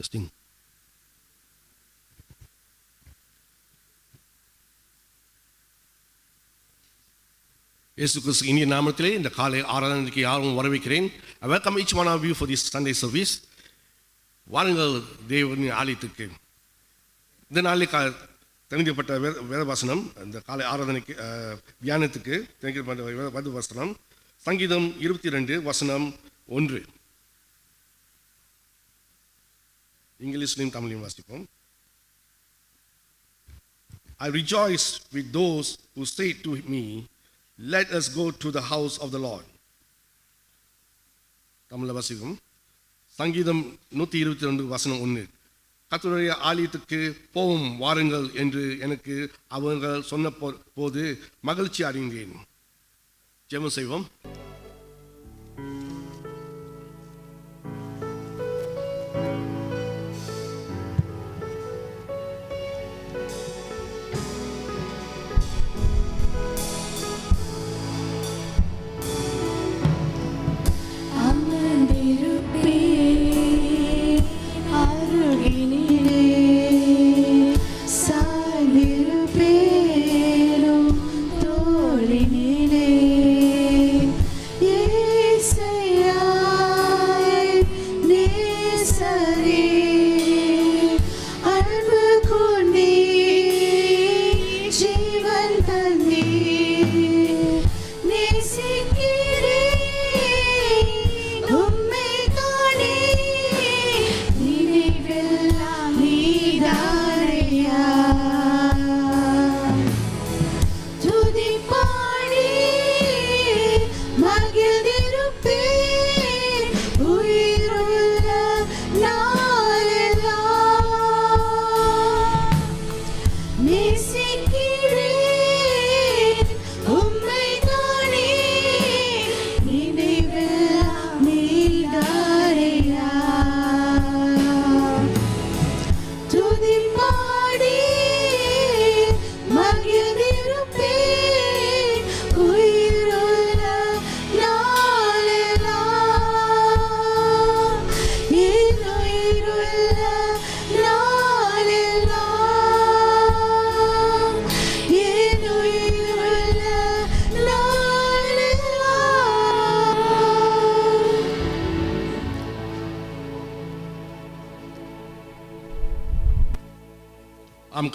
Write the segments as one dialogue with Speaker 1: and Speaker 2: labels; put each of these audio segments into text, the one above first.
Speaker 1: Testing. இயேசு கிறிஸ்து இனிய நாமத்திலே இந்த காலை ஆராதனைக்கு யாரும் வரவேற்கிறேன். I welcome each one of you for this Sunday service. வாருங்கள் தேவனின் ஆலயத்துக்கு. இந்த நாளில் தெரிவிக்கப்பட்ட வேதவசனம் இந்த காலை ஆராதனைக்கு தியானத்துக்கு தெரிவிக்கப்பட்ட வேதவசனம் சங்கீதம் 22 வசனம் 1. இங்கிலீஷ்லையும் தமிழையும் வாசிப்போம். I rejoice with those who say to me, let us go to the house of the Lord. Tamil வாசிக்கும் சங்கீதம் 122 வசனம் 1. கர்த்தருடைய ஆலயத்துக்கு போவோம் வாருங்கள் என்று எனக்கு அவர்கள் சொன்ன போது மகிழ்ச்சி அடைந்தேன். ஜெபம் செய்வோம்.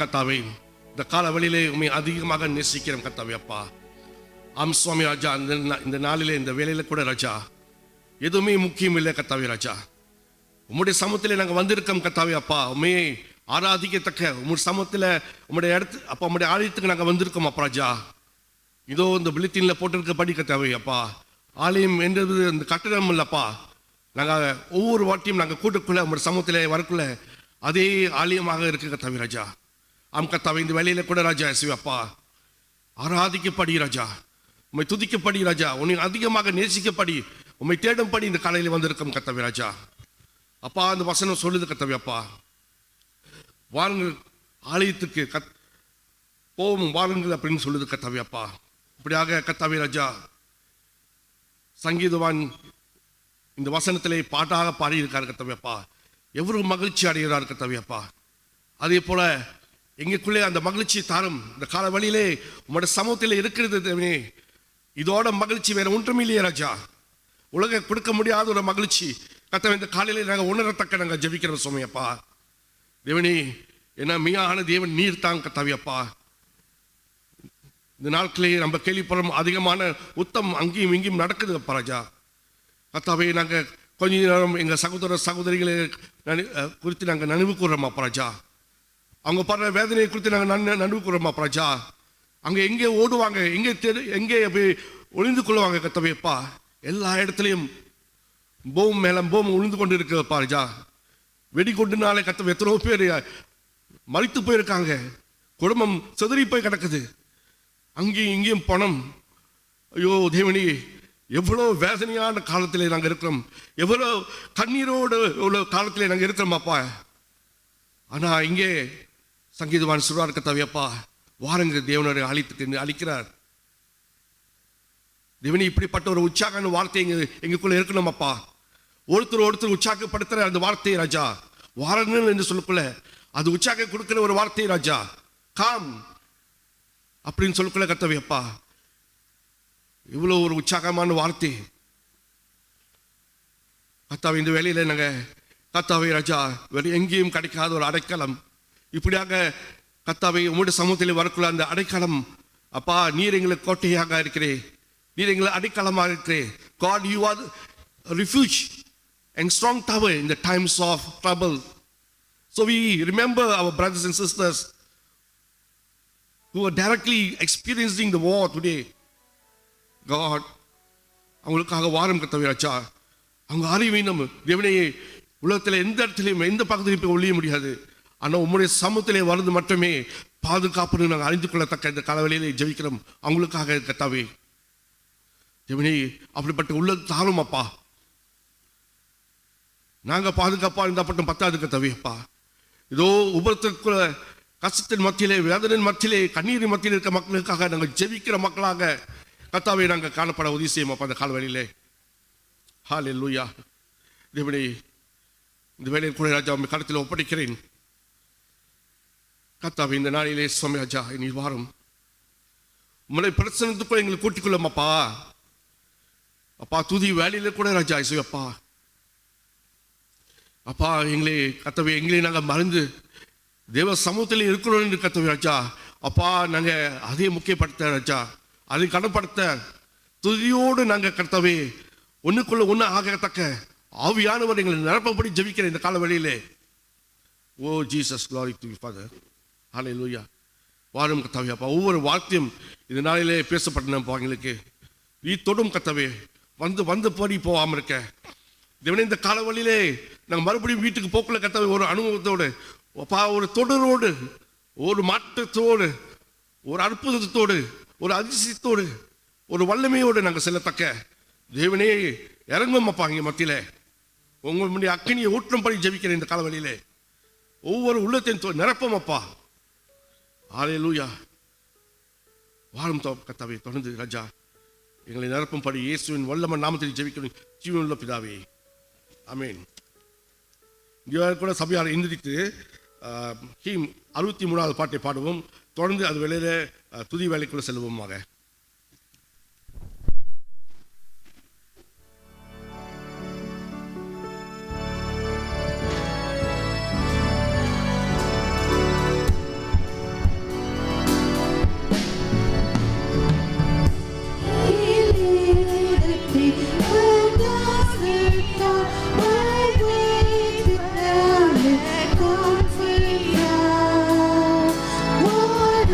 Speaker 1: கர்த்தாவே, இந்த காலவெளியிலே உண்மை அதிகமாக நேசிக்கிறோம் கர்த்தாவே அப்பா. சுவாமி ராஜா, இந்த நாளிலே இந்த வேலையில கூட ராஜா எதுவுமே முக்கியம் இல்லை கர்த்தாவே ராஜா. உம்முடைய சமூகத்திலே நாங்கள் வந்திருக்கோம் கர்த்தாவே அப்பா. உண்மையை ஆராதிக்கத்தக்க உம்முடைய சமூகத்தில் உம்முடைய இடத்து அப்பா உம்முடைய ஆலயத்துக்கு நாங்கள் வந்திருக்கோம் அப்பா ராஜா. இதோ இந்த பிலித்தீனில் போட்டிருக்கப்படி கர்த்தாவே அப்பா, ஆலயம் என்றது இந்த கட்டடம் இல்லப்பா. நாங்கள் ஒவ்வொரு வாட்டியும் நாங்கள் கூட்டுக்குள்ள உம்முடைய சமூகத்திலே வரக்குள்ள அதே ஆலயமாக இருக்கு கர்த்தாவே ராஜா. கர்த்தாவே, இந்த வேலையில கூட ராஜா சிவப்பா ஆராதிக்கப்படி ராஜா, உண்மை துதிக்கப்படி ராஜா, உன்னை அதிகமாக நேசிக்கப்படி உண்மை தேடும்படி இந்த காலையில் வந்திருக்கும் கர்த்தாவே ராஜா அப்பா. அந்த வசனம் சொல்லுது கர்த்தாவே அப்பா, வாருங்கள் ஆலயத்துக்கு போவோம் வாருங்கள் அப்படின்னு சொல்லுது கர்த்தாவே அப்பா. இப்படியாக கர்த்தாவே ராஜா சங்கீதவான் இந்த வசனத்திலே பாட்டாக பாடியிருக்கார் கர்த்தாவே அப்பா. எவ்வளவு மகிழ்ச்சி அடைகிறார் கர்த்தாவே அப்பா. அதே போல எங்களுக்குள்ளே அந்த மகிழ்ச்சி தாரும் இந்த கால வழியிலே உங்களோட சமூகத்தில் இருக்கிறது தேவனே. இதோட மகிழ்ச்சி வேற ஒன்றும் இல்லையே ராஜா. உலக கொடுக்க முடியாத ஒரு மகிழ்ச்சி கர்த்தாவே இந்த காலையிலே நாங்கள் உணரத்தக்க நாங்கள் ஜெபிக்கிறோம் சுமையப்பா தேவனே. ஏன்னா மெய்யான தேவன் நீர் தான் கர்த்தாவே அப்பா. இந்த நாட்களே நம்ம கேள்விப்படுறோம் அதிகமான உத்தம் அங்கேயும் இங்கேயும் நடக்குது அப்பா ராஜா கர்த்தாவே. நாங்கள் கொஞ்ச நேரம் எங்கள் சகோதர சகோதரிகளை குறித்து நாங்கள் நினைவு கூறுறோம் அப்பா ராஜா. அவங்க படுற வேதனையை குறித்து நாங்கள் நடுவு கூறோமா பிரஜா. அங்கே எங்கே ஓடுவாங்க, எங்கே போய் ஒளிந்து கொள்ளுவாங்க கர்த்தாவேப்பா. எல்லா இடத்துலையும் போம் மேலே போம் ஒளிந்து கொண்டு இருக்குப்பா ராஜா. வெடிகொண்டுனாலே கர்த்தாவே எத்தனையோ பேர் மறித்து போயிருக்காங்க. குடும்பம் செதறி போய் கிடக்குது. அங்கேயும் இங்கேயும் பணம். ஐயோ தேவனி, எவ்வளோ வேதனையான காலத்திலே நாங்கள் இருக்கிறோம், எவ்வளோ கண்ணீரோடு எவ்வளோ காலத்திலே நாங்கள் இருக்கிறோமாப்பா. ஆனால் இங்கே சங்கீதவான் சொல்றார் கர்த்தாவே அப்பா, வாருங்க தேவனுடைய ஆலயத்துக்கு அளிக்கிறார். தேவனி, இப்படிப்பட்ட ஒரு உற்சாக வார்த்தை எங்களுக்குள்ள இருக்கணும் அப்பா. ஒருத்தர் உற்சாகப்படுத்துற அந்த வார்த்தை ராஜா வாருங்கள் என்று சொல்லக்குள்ள அது உற்சாகம் கொடுக்கிற ஒரு வார்த்தை ராஜா. காம் அப்படின்னு சொல்லக்குள்ள கர்த்தாவே அப்பா, இவ்வளோ ஒரு உற்சாகமான வார்த்தை கர்த்தாவே. இந்த வேலையில நாங்கள் கர்த்தாவே ராஜா வேறு எங்கேயும் கிடைக்காத ஒரு அடைக்கலம், இப்படியாக கர்த்தாவே உங்களுடைய சமூகத்தில் வரக்குள்ள அந்த அடைக்கலம் அப்பா, நீர் எங்களுக்கு கோட்டையாக இருக்கிறே, நீர் எங்களை அடைக்கலமாக இருக்கிறே. God, you are a refuge and strong tower in the times of trouble. So we remember our brothers and sisters who are directly experiencing the war today. God, அவங்களுக்காக வாரம் கர்த்தாவே ராஜா. அவங்க அறிவீனம் தேவனே, உலகத்தில் எந்த இடத்துலையும் எந்த பக்கத்திலையும் போய் ஒழிய முடியாது. ஆனால் உங்களுடைய சமூகத்திலே வருது மட்டுமே பாதுகாப்புன்னு நாங்கள் அறிந்து கொள்ளத்தக்க இந்த காலவெளியிலே ஜெபிக்கிறோம் அவங்களுக்காக கர்த்தாவே. தேவனே, அப்படிப்பட்ட உள்ளது தாரும் அப்பா. நாங்கள் பாதுகாப்பாக இருந்தால் மட்டும் பத்தாது கர்த்தாவே அப்பா. இதோ உபத்திற்குள்ள கஷ்டத்தின் மத்தியிலே, வேதனின் மத்தியிலே, கண்ணீரின் மத்தியில் இருக்க மக்களுக்காக நாங்கள் ஜெபிக்கிற மக்களாக கர்த்தாவே நாங்கள் காணப்பட உதவி செய்யும் அப்பா அந்த காலவெளியிலே. ஹல்லேலூயா. தேவனே, இந்த வேலையில் கூட ராஜா உங்கள் கருத்தில் ஒப்படைக்கிறேன் கர்த்தாவே. இந்த நாளிலே சுவாமி ராஜா இனி வாரம் உங்களை பிரச்சனத்துக்குள்ள எங்களை கூட்டிக் கொள்ளும் அப்பா. அப்பா துதி வேலையில கூட ராஜா இசையப்பா அப்பா, எங்களை கர்த்தாவே எங்களை நாங்கள் மறந்து தேவ சமூகத்தில் இருக்கிறோம் என்று கர்த்தாவே ராஜா அப்பா, நாங்கள் அதை முக்கியப்படுத்த ராஜா, அதை கடன்படுத்த துதியோடு நாங்கள் கர்த்தாவே ஒன்றுக்குள்ள ஒன்று ஆகத்தக்க ஆவியானவர் எங்களை நிரப்பப்படி ஜெபிக்கிற இந்த கால வழியிலே. Oh Jesus, glory to you Father. Hallelujah. வாரும் கர்த்தாவே அப்பா, ஒவ்வொரு வார்த்தையும் இந்த நாளிலே பேசப்பட்டனப்பா எங்களுக்கு நீ தொடும் கர்த்தாவே, வந்து வந்து போடி போகாமல் இருக்க தேவனே. இந்த கால வழியிலே நாங்கள் மறுபடியும் வீட்டுக்கு போக்குள்ள கர்த்தாவே ஒரு அனுபவத்தோடு அப்பா, ஒரு தொடரோடு, ஒரு மாற்றத்தோடு, ஒரு அற்புதத்தோடு, ஒரு அதிசயத்தோடு, ஒரு வல்லமையோடு நாங்கள் செல்லத்தக்க தேவனே இறங்கும் அப்பா இங்கே மத்தியிலே. உங்களுடைய அக்கினியை ஊற்றம் படி ஜெபிக்கிற இந்த கால வழியிலே ஒவ்வொரு உள்ளத்தையும் நிரப்பம் அப்பா. ஹல்லேலூயா. வாழும் கர்த்தாவே தொடர்ந்து ராஜா எங்களை நிரப்பும் படி இயேசுவின் வல்லம நாமத்தில் ஜெபிக்கிறோம் ஜீவனுள்ள பிதாவே, ஆமென். இங்கே கூட சபையார் எந்திரித்து ஹீம் 63வது பாட்டை பாடுவோம். தொடர்ந்து அது வேலையில துதி வேலைக்குள்ள செல்வோமாக.
Speaker 2: What a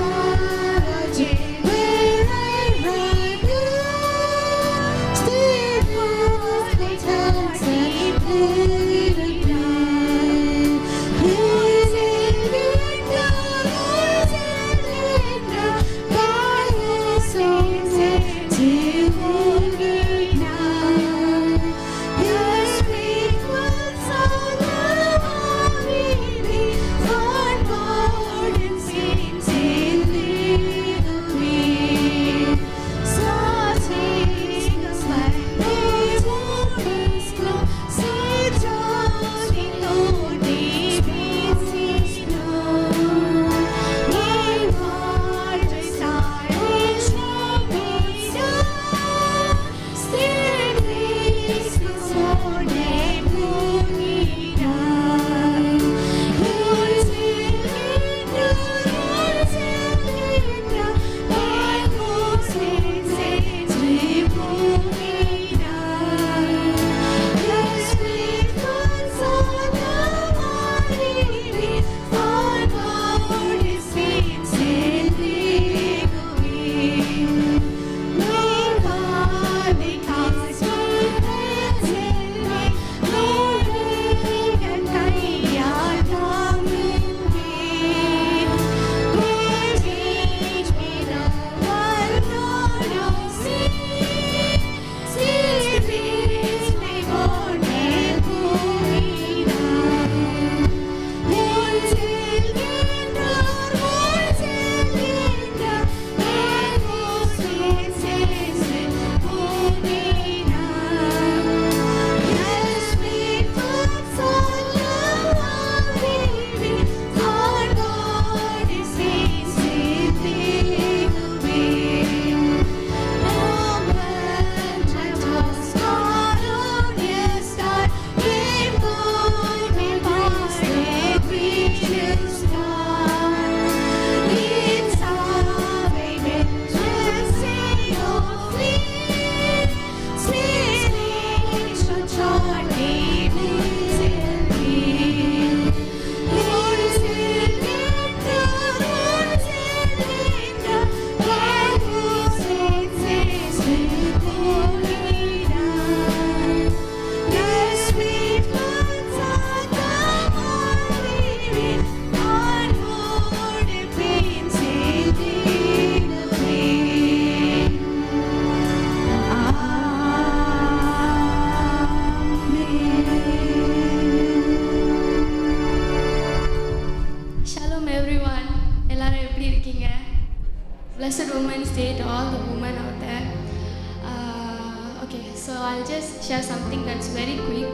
Speaker 2: So I'll just share something that's very quick.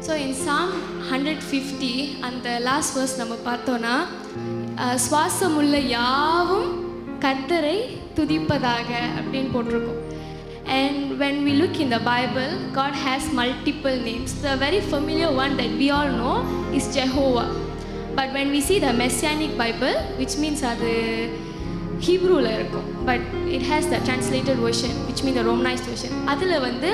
Speaker 2: So in Psalm 150 அந்த லாஸ்ட் வேர்ஸ் நம்ம பார்த்தோன்னா சுவாசமுள்ள யாவும் கர்த்தரை துதிப்பதாக அப்படின்னு போட்டிருக்கோம். And when we look in the Bible, God has multiple names. The very familiar one that we all know is Jehovah. But when we see the Messianic Bible, which means அது ஹீப்ரூவில் இருக்கும், but it has the translated version, which means the Romanized version. அதில் வந்து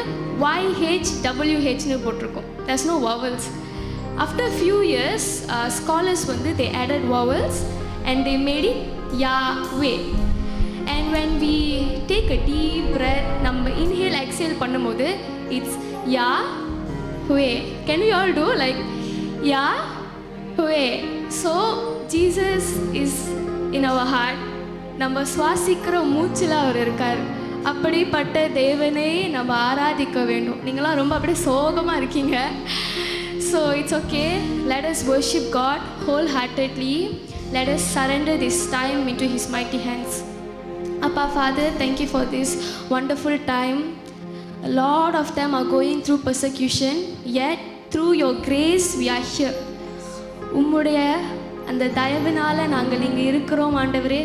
Speaker 2: YHWHன்னு போட்டிருக்கும். There's no vowels. After few years, scholars வந்து they added vowels and they made it Yahweh. And when we take a deep breath, நம்ம inhale exhale பண்ணும்போது it's Yahweh. Can we all do like Yahweh? So Jesus is in our heart. நம்ம சுவாசிக்கிற மூச்சில் அவர் இருக்கார். அப்படிப்பட்ட தேவனை நம்ம ஆராதிக்க வேண்டும். நீங்களாம் ரொம்ப அப்படியே சோகமாக இருக்கீங்க. So it's okay. Let us worship God wholeheartedly. Let us surrender this time into His mighty hands. Appa, Father, thank you for this wonderful time. A lot of them are going through persecution, yet through your grace we are here. உம்முடைய அந்த தயவினால் நாங்கள் இங்கே இருக்கிறோம் ஆண்டவரே.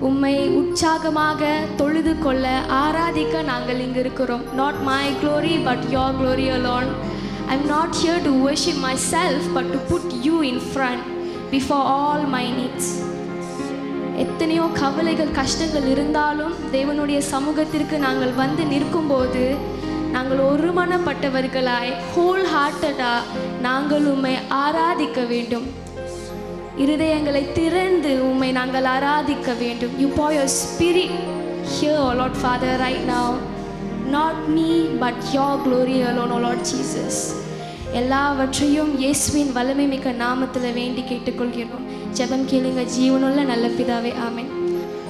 Speaker 2: உம்மை உற்சாகமாக தொழுது கொள்ள ஆராதிக்க நாங்கள் இங்கே இருக்கிறோம். Not my glory but your glory alone. I'm not here to worship myself but to put you in front before all my needs. எத்தனையோ கவலைகள் கஷ்டங்கள் இருந்தாலும் தேவனுடைய சமூகத்திற்கு நாங்கள் வந்து நிற்கும்போது நாங்கள் ஒருமனப்பட்டவர்களாய் ஹோல் ஹார்ட்டடாக நாங்கள் உம்மை ஆராதிக்க வேண்டும். இருதயங்களை திறந்து உம்மை நாங்கள் ஆராதிக்க வேண்டும். You pour your spirit here, O Lord Father, right now. Not me but your glory alone, O Lord Jesus. எல்லாவற்றையும் இயேசுவின் வல்லமை மிக்க நாமத்தில் வேண்டி கேட்டுக்கொள்கிறோம். ஜெபம் கேளுங்க ஜீவனுள்ள நல்ல பிதாவே, ஆமென்.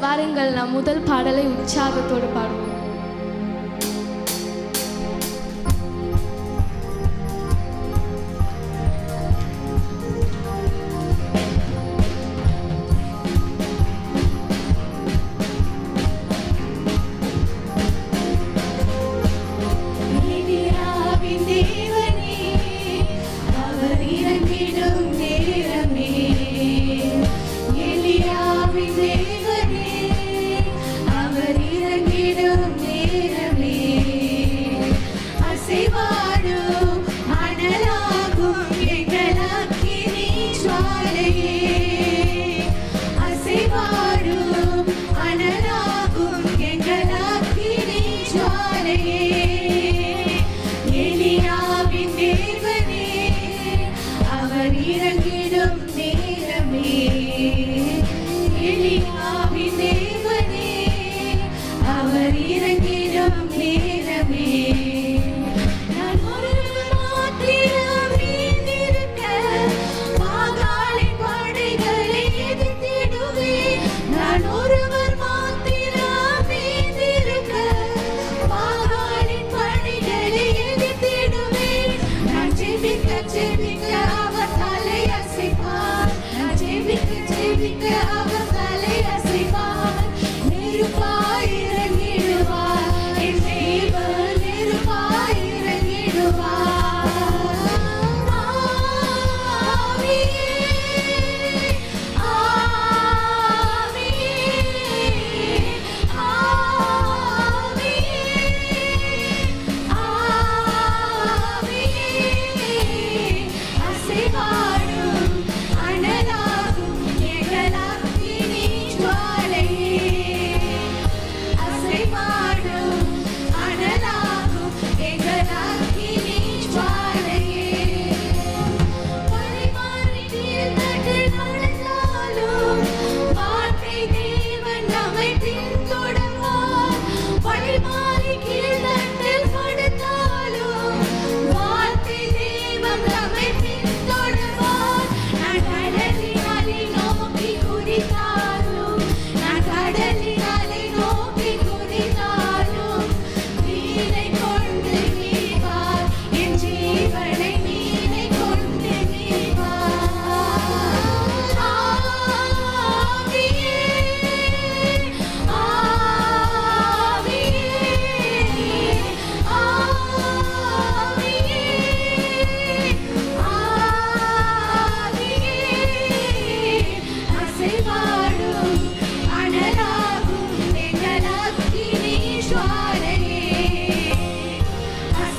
Speaker 2: வாருங்கள் நாம் முதல் பாடலை உற்சாகத்தோடு பாடுவோம்.
Speaker 3: அவர் இறங்கிடும்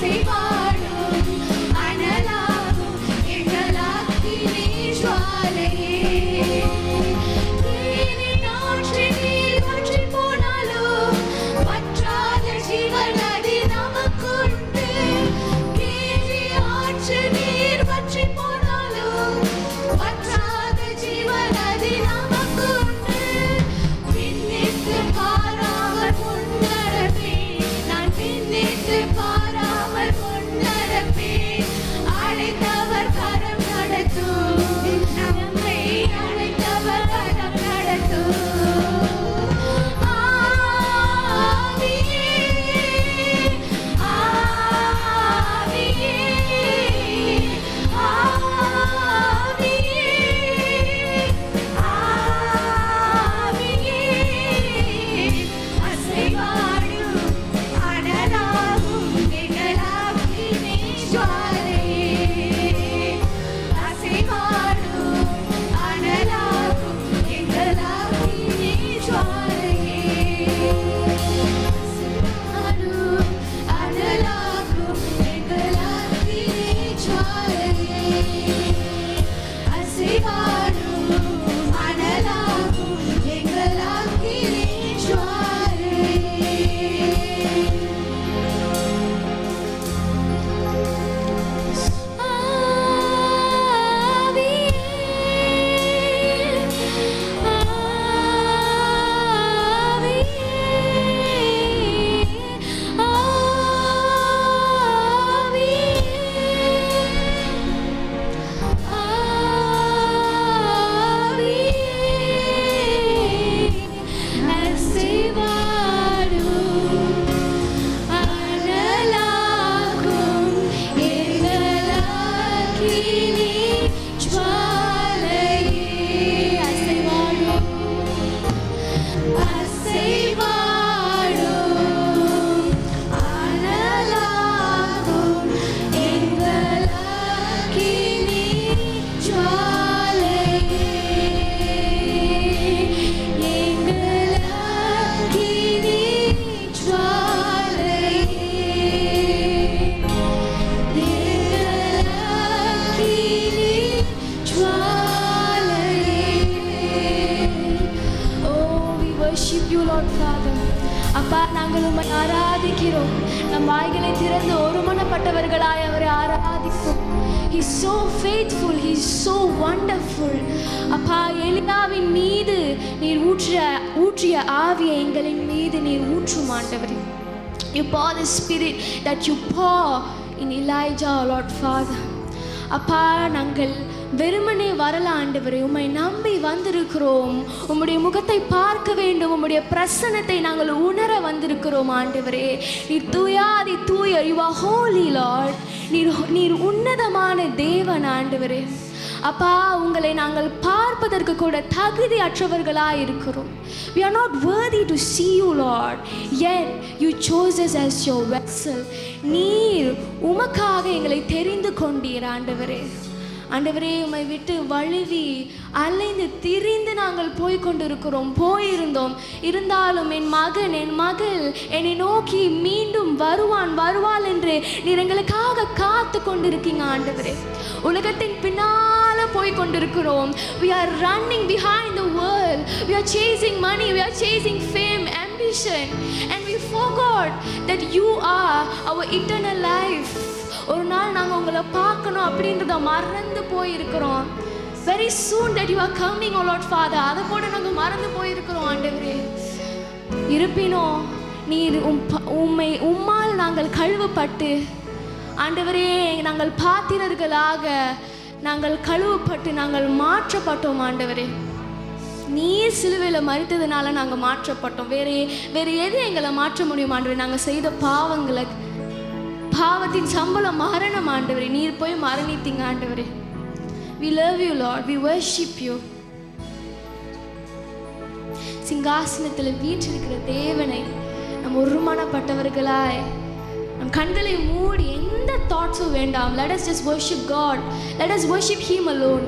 Speaker 2: அசைவாடும் அனலாகும் எங்கள் அக்கினி ஜுவாலையே. நீரின் ஆற்றில் நீர் வற்றிப் போனாலும் வற்றாத ஜீவநதி நமக்குண்டு. நீரி ஆற்றில் நீர் வற்றிப் போனாலும் வற்றாத ஜீவநதி நமக்குண்டு. பின்னிட்டு பாராமல் முன்னடப்பேன், நான் பின்னிட்டு பாராமல் முன்னடப்பேன். அழைத்தவர் கரம் நடத்தும், நம்மை அழைத்தவர் கரம் நடத்தும். ஆவியே, ஆவியே, ஆவியே, ஆவியே, அசைவாடும் அனலாகும் எங்கள் அக்கினி ஜுவாலையே. அசைவாடும் அனலாகும் எங்கள் அக்கினி ஜுவாலையே. அசைவாடும் அனலாகும் எங்கள் அக்கினி ஜுவாலையே. அசைவாடும் அனலாகும் எங்கள் அக்கினி ஜுவாலையே. அப்பா, நாங்கள் உம்மை ஆராதிக்கிறோம். நம் வாய்களை திறந்து ஒருமனப்பட்டவர்களாய் அவரை ஆராதிப்போம். He is so faithful, he is so wonderful. அப்பா, எலியாவின் மீது நீர் ஊற்றிய ஆவியை எங்களின் மீது நீர் ஊற்றும் ஆண்டவரே. You pour the spirit that you pour in Elijah, Lord Father. அப்பா, நாங்கள் வெறுமனே வரல ஆண்டவரே, உம்மை நம்பி வந்திருக்கிறோம். உம்முடைய முகத்தை பார்க்க வேண்டும், உம்முடைய பிரசன்னத்தை நாங்கள் உணர வந்திருக்கிறோம் ஆண்டவரே. நீர் தூயாதி தூயர், யூ ஆர் ஹோலி லார்ட். நீர் உன்னதமான தேவன் ஆண்டவரே. அப்பா, உங்களை நாங்கள் பார்ப்பதற்கு கூட தகுதியற்றவர்களாக இருக்கிறோம். We are not worthy to see you, Lord. Yet you chose us as your vessel. நீர் உமக்காக எங்களை தெரிந்து கொண்டீர் ஆண்டவரே. ஆண்டவரே, உம்மை விட்டு வழுவி அலைந்து திரிந்து நாங்கள் போயிருந்தோம். இருந்தாலும் என் மகன், என் மகள் என்னை நோக்கி மீண்டும் வருவாள் என்று நீர் எங்களுக்காக காத்து கொண்டிருக்கீங்க ஆண்டவரே. உலகத்தின் பின்னால போய் கொண்டிருக்கிறோம். We are running behind the world. We are chasing money. We are chasing fame, ambition, and we forgot that you are our eternal life. ஒரு நாள் நாங்கள் உங்களை பார்க்கணும் அப்படின்றத மறந்து போயிருக்கிறோம். Very soon that you are coming, O Lord Father. அதை கூட நாங்கள் மறந்து போயிருக்கிறோம் ஆண்டவரே. இருப்பினும் நீர் உம்மால் நாங்கள் கழுவப்பட்டு ஆண்டவரே, நாங்கள் பாத்திரர்களாக நாங்கள் கழுவப்பட்டு நாங்கள் மாற்றப்பட்டோம் ஆண்டவரே. நீர் சிலுவையில் மரித்ததுனால நாங்கள் மாற்றப்பட்டோம். வேறு எது எங்களை மாற்ற முடியும் ஆண்டவரே? நாங்கள் செய்த பாவத்தின் சம்பளம் மரணம் ஆண்டவரே. நீர் போய் மரணித்தீங்க ஆண்டவரே. We love you, Lord. We worship you. சிங்காசனத்தில் வீற்றிருக்கிற தேவனை நம் ஒருமனப்பட்டவர்களாய் நம் கண்களை மூடி எந்த தாட்ஸும் வேண்டாம். Let us just worship God. Let us worship Him alone.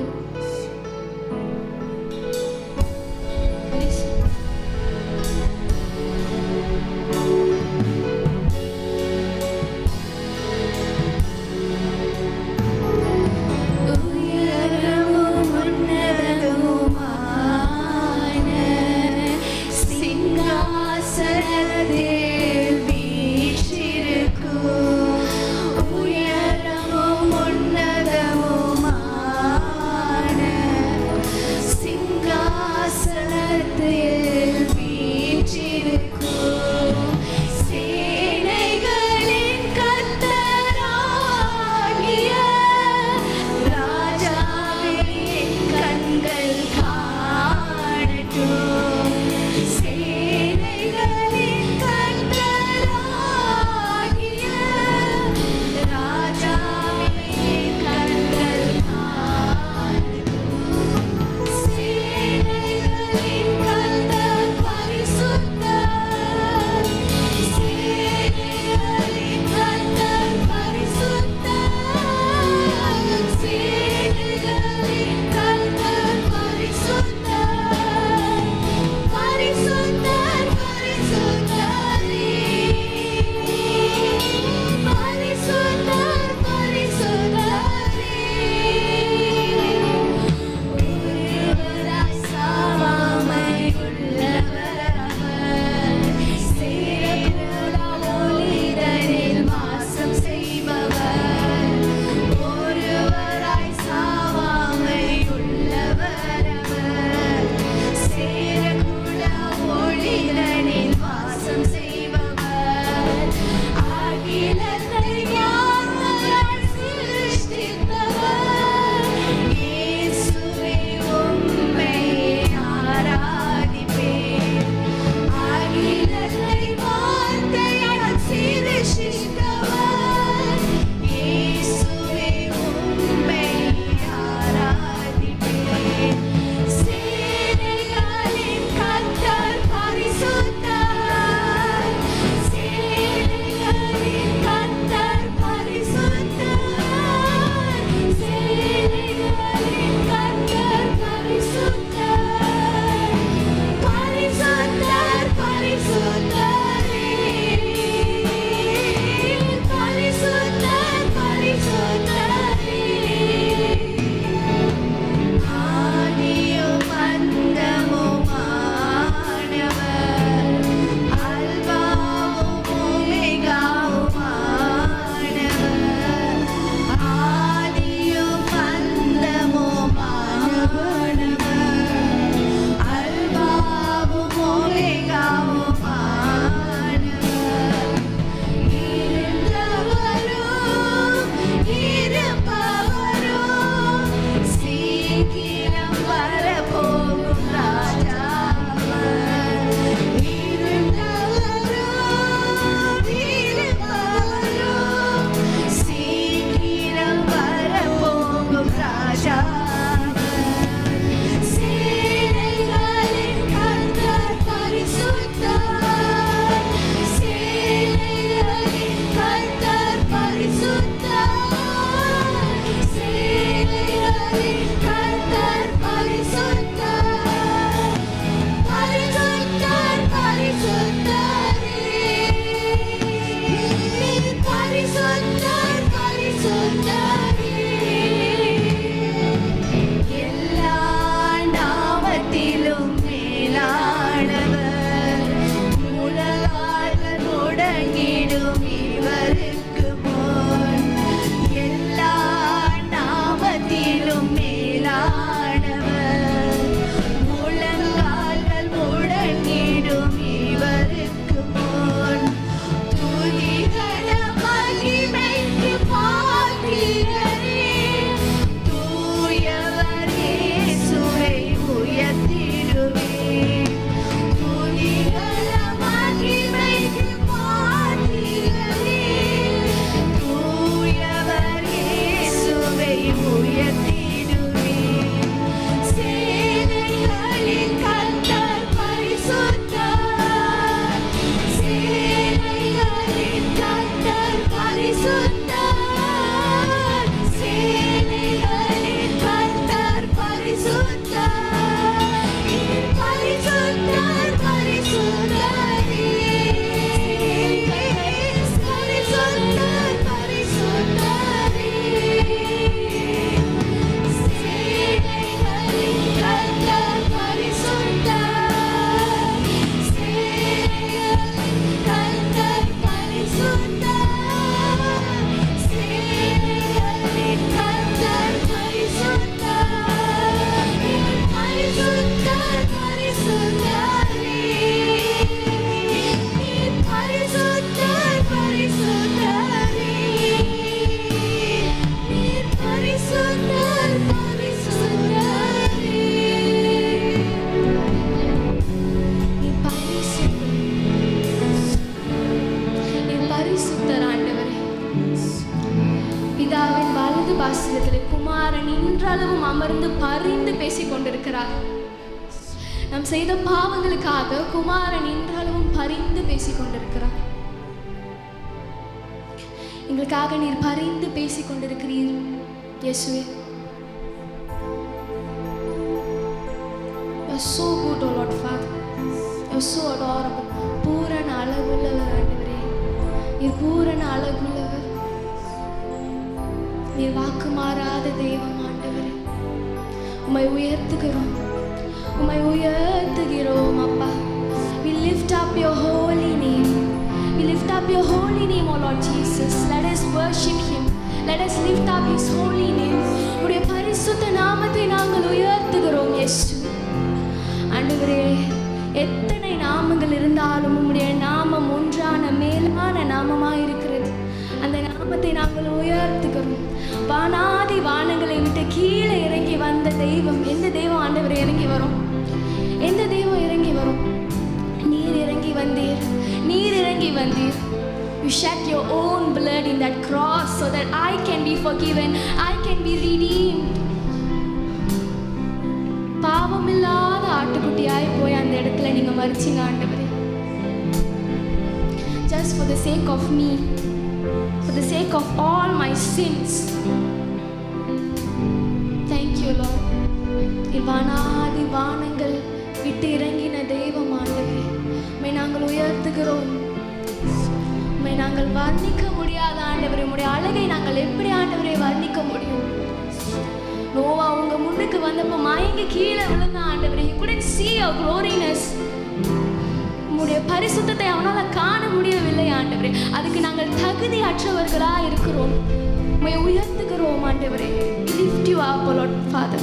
Speaker 2: பாசுரத்தில் குமாரன் இன்றளவும் அமர்ந்து பரிந்து பேசிக் கொண்டிருக்கிறார். நாம் செய்த பாவங்களுக்காக குமாரன் இன்றளவும் பரிந்து பேசிக் கொண்டிருக்கிறார். எங்களுக்காக நீர் பரிந்து பேசிக் கொண்டிருக்கிறீர் இயேசுவே. You're so good, O Lord Father. You're so adorable. பூரண அழகுள்ளவர் ஆண்டவரே, நீர் பூரண அழகுள்ளவர். நீர் வாக்கு மாறாத தெய்வம் ஆண்டவரே. உம்மை உயர்த்துகிறோம், உம்மை உயர்த்துகிறோம் அப்பா. We lift up your holy name. We lift up your holy name, O Lord Jesus. Let us worship him. Let us lift up his holy name. உம்முடைய பரிசுத்த நாமத்தை நாங்கள் உயர்த்துகிறோம் இயேசு. ஆண்டவரே, எத்தனை நாமங்கள் இருந்தாலும் உம்முடைய நாமம் ஒன்றான மேலான நாமமாய் இருக்கிறது. அந்த நாமத்தை நாங்கள் உயர்த்துகிறோம். வானாதி வானங்களை விட்டு கீழே இறங்கி வந்த தெய்வம், எந்த தெய்வம் ஆண்டவரை இறங்கி வரும்? எந்த தெய்வம் இறங்கி வரும்? நீர் இறங்கி வந்தீர், நீர் இறங்கி வந்தீர். You shed your own blood in that cross so that I can be forgiven, I can be redeemed. பாவமில்லாத ஆட்டுக்குட்டியாய் போய் அந்த இடத்துல நீங்க மரிச்சீங்க ஆண்டவரே. Just for the sake of me, for the sake of all my sins. Thank you Lord. வானாதி வானங்கள் விட்டு இறங்கின தெய்வம் ஆண்டவரே, உம்மை நாங்கள் உயர்த்துகிறோம். உம்மை நாங்கள் வர்ணிக்க முடியாத ஆண்டவரே, உம்முடைய அழகை நாங்கள் எப்படி ஆண்டவரை வர்ணிக்க முடியும்? நோவா உங்க முன்னுக்கு வந்தப்ப மயங்கி கீழே விழுந்த ஆண்டவரே. He couldn't see your gloriness. உம்முடைய பரிசுத்தத்தை அவனால காண முடியவில்லை ஆண்டவரே. அதுக்கு நாங்கள் தகுதி அற்றவர்களா இருக்கிறோம். உம்மை உயர்த்துகிறோம் ஆண்டவரே. Lift you up, Lord Father.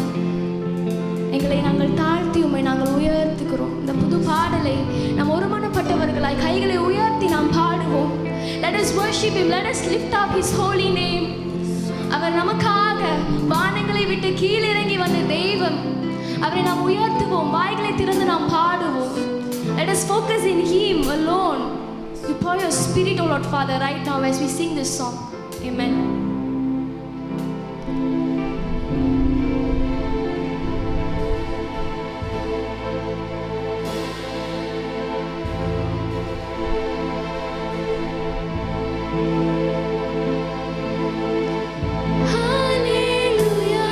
Speaker 2: எங்களை நாங்கள் தாழ்த்தி உம்மை நாங்கள் உயர்த்துகிறோம். இந்த புது பாடலை நாம் ஒருமனப்பட்டவர்களாய் கைகளை உயர்த்தி நாம் பாடுவோம். Let us worship him. Let us lift up his holy name. அவர் நமக்காக வானங்களை விட்டு கீழிறங்கி வந்த தெய்வம். அவரை நாம் உயர்த்துவோம், வாய்களை திறந்து நாம் பாடுவோம். Let us focus in him alone. You pour your spirit, O Lord Father, right now as we sing this song. Amen.
Speaker 3: Hallelujah.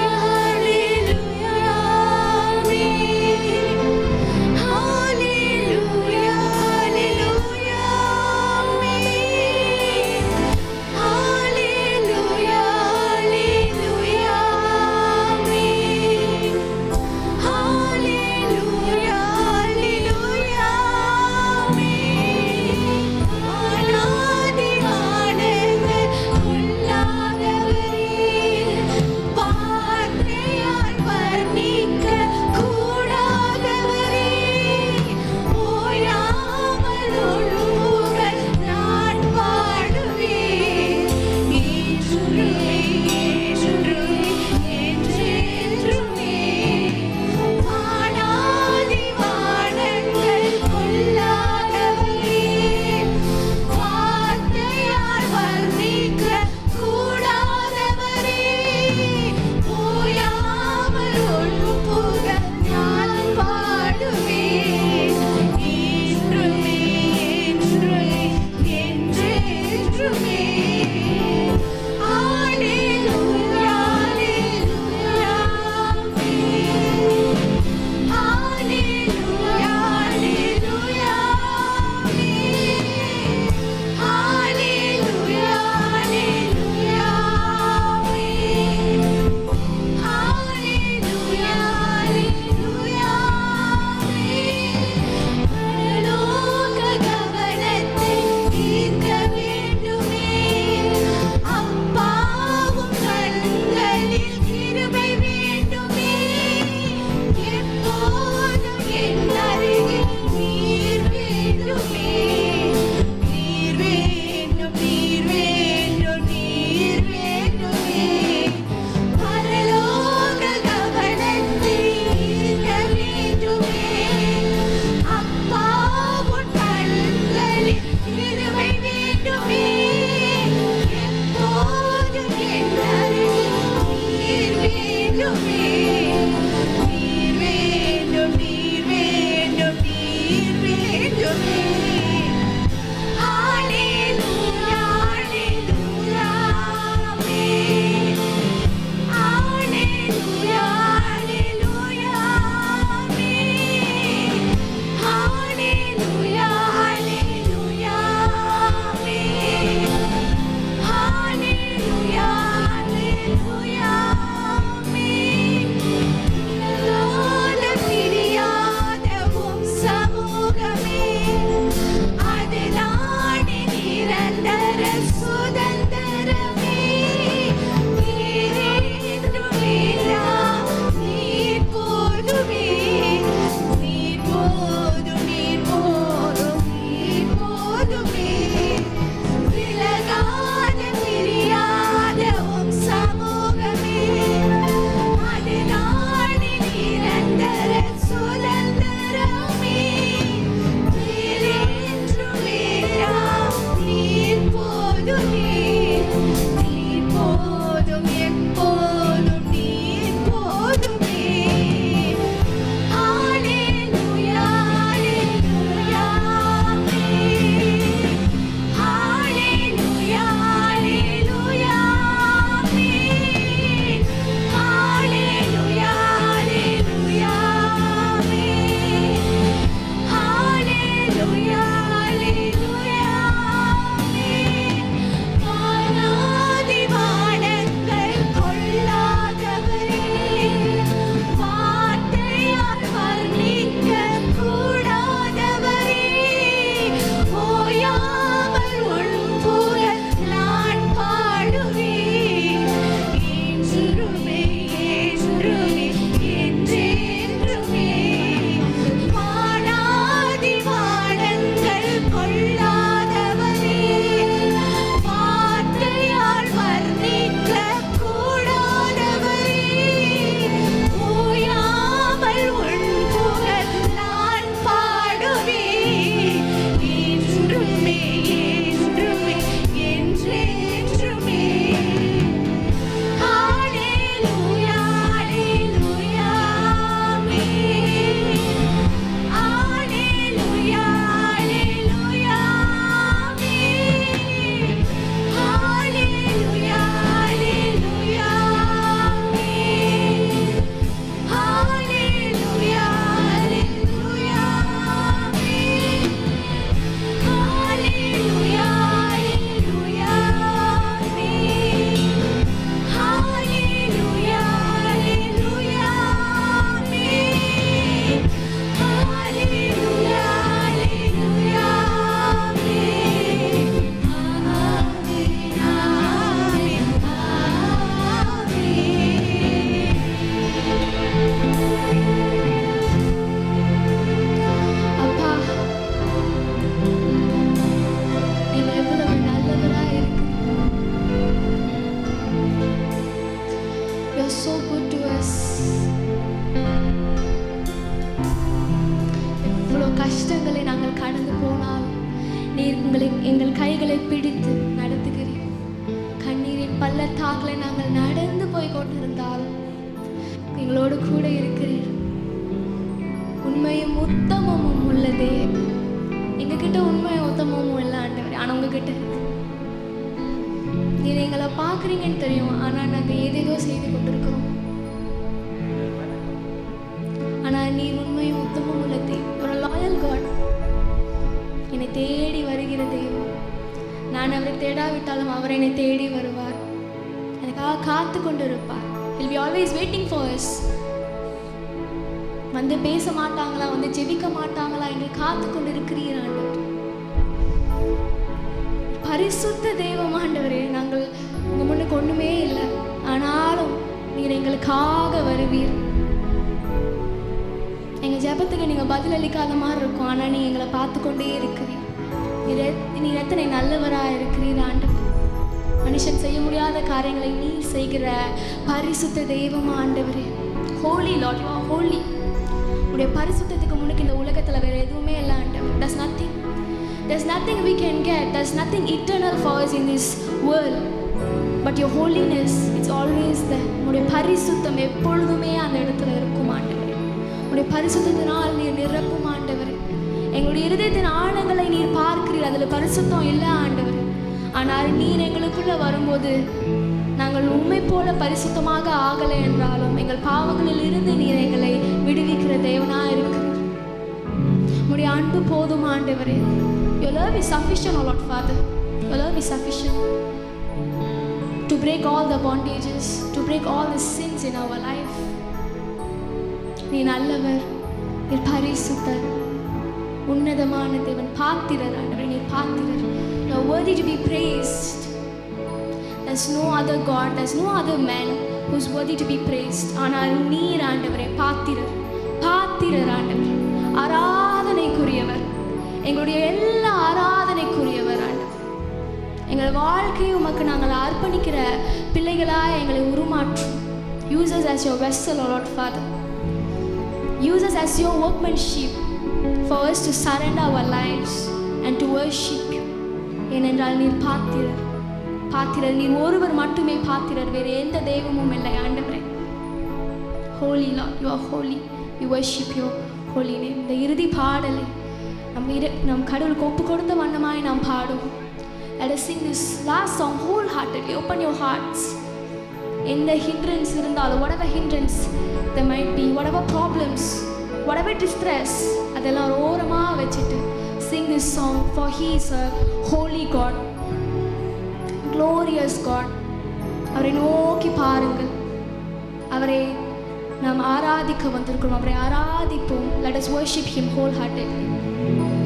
Speaker 2: are so good to us. எவ்வளோ கஷ்டங்களை நாங்கள் கடந்து போனால் நீர் எங்கள் கைகளை பிடித்து நடத்துகிறீர். கண்ணீரின் பள்ளத்தாக்கில் நாங்கள் நடந்து போய் கொண்டிருந்தாலும் எங்களோடு கூட இருக்கிறீர். உண்மையும் உத்தமமும் உள்ளதே. எங்ககிட்ட உண்மையும் உத்தமமும் இல்லை ஆண்டவரே, ஆனால் உங்ககிட்ட நீர் எங்களை பார்க்குறீங்கன்னு தெரியும். ஆனால் நாங்கள் ஏதேதோ செய்து கொண்டிருக்கிறோம். ஆனால் நீர் உண்மையும் உத்தமமும் உள்ளதே. ஒரு லாயல் காட், என்னை தேடி வருகிற தெய்வம். நான் அவரை தேடாவிட்டாலும் அவர் என்னை தேடி வருவார். எனக்காக காத்து கொண்டு இருப்பார். He'll be always waiting for us. வந்து பேச மாட்டாங்களா, வந்து ஜெபிக்க மாட்டாங்களா என்று காத்து கொண்டு இருக்கிறீர் ஆண்டவர். பரிசுத்த தெய்வம் ஆண்டவரே, நாங்கள் உங்க முன்னுக்கு ஒண்ணுமே இல்லை, ஆனாலும் நீர் எங்களுக்காக வருவீர். எங்க ஜெபத்துக்கு நீங்க பதில் அளிக்காத மாதிரி இருக்கும், ஆனா நீ எங்களை பார்த்து கொண்டே இருக்கிறீர். நீர் எத்தனை நல்லவரா இருக்கிறீர் ஆண்டவர். மனுஷன் செய்ய முடியாத காரியங்களை நீர் செய்கிற பரிசுத்த தெய்வம் ஆண்டவரே. Holy lord, you are holy. உடைய பரிசுத்தத்துக்கு முன்னுக்கு இந்த உலகத்துல வேற எதுவுமே இல்லை ஆண்டவர். There's nothing we can get. There's nothing eternal for us in this world. But your holiness, it's always there. உடைய பரிசுத்தம் எப்பொழுதுமே அந்த இடத்துல இருக்கும் ஆண்டவரே. உடைய பரிசுத்தத்தினால் நீர் நிரப்பும் ஆண்டவரே. எங்களுடைய இருதயத்தின் ஆழங்களை நீர் பார்க்கிறீர். அதுல பரிசுத்தம் இல்லை ஆண்டவரே. ஆனால் நீர் எங்களுக்குள்ள வரும்போது நாங்கள் உண்மை போல பரிசுத்தமாக ஆகலை என்றாலும் எங்கள் பாவங்களில் இருந்து நீர் எங்களை விடுவிக்கிற தேவனா இருக்கிறீர். உம்முடைய அன்பு போதும் ஆண்டவரே. Your love is sufficient, O Lord Father. Your love is sufficient to break all the bondages, to break all the sins in our life. நீ நல்லவர், நீ பரிசுத்தர், உன்னதமான தேவன், பாத்திரர் ஆண்டவரே. நீ பாத்திரர். You are worthy to be praised. There's no other God, there's no other man who's worthy to be praised. ஆனால் நீர் ஆண்டவரே பாத்திரர், பாத்திரர் ஆண்டவர், ஆராதனைக்குரியவர், எங்களுடைய எல்லா ஆராதனைக்குரியவர் ஆண்டவர். எங்கள் வாழ்க்கையை உமக்கு நாங்கள் அர்ப்பணிக்கிற பிள்ளைகளாய் எங்களை உருமாற்றும். Use us as your vessel, O Lord Father. Use us as your workmanship for us to surrender our lives and to worship you. ஏனென்றால் நீர் பாத்திரர், பாத்திரர். நீர் ஒருவர் மட்டுமே பாத்திரர், வேறு எந்த தெய்வமும் இல்லை ஆண்டவரே. Holy Lord, you are holy. We worship your holy name. இந்த இறுதி பாடலை நம் கடவுளுக்கு ஒப்பு கொடுத்த வண்ணமாய் நாம் பாடுவோம். Let us sing this last song wholeheartedly. Open your hearts. எந்த hindrance இருந்தாலும், whatever hindrance there might be, whatever problems, whatever distress, அதெல்லாம் ஓரமா வச்சுட்டு sing this song, for he is a holy God, glorious God. அவரை நோக்கி பாருங்கள். அவரை நாம் ஆராதிக்க வந்திருக்கிறோம். அவரை ஆராதிப்போம். Let us worship him wholeheartedly.
Speaker 3: Hallelujah.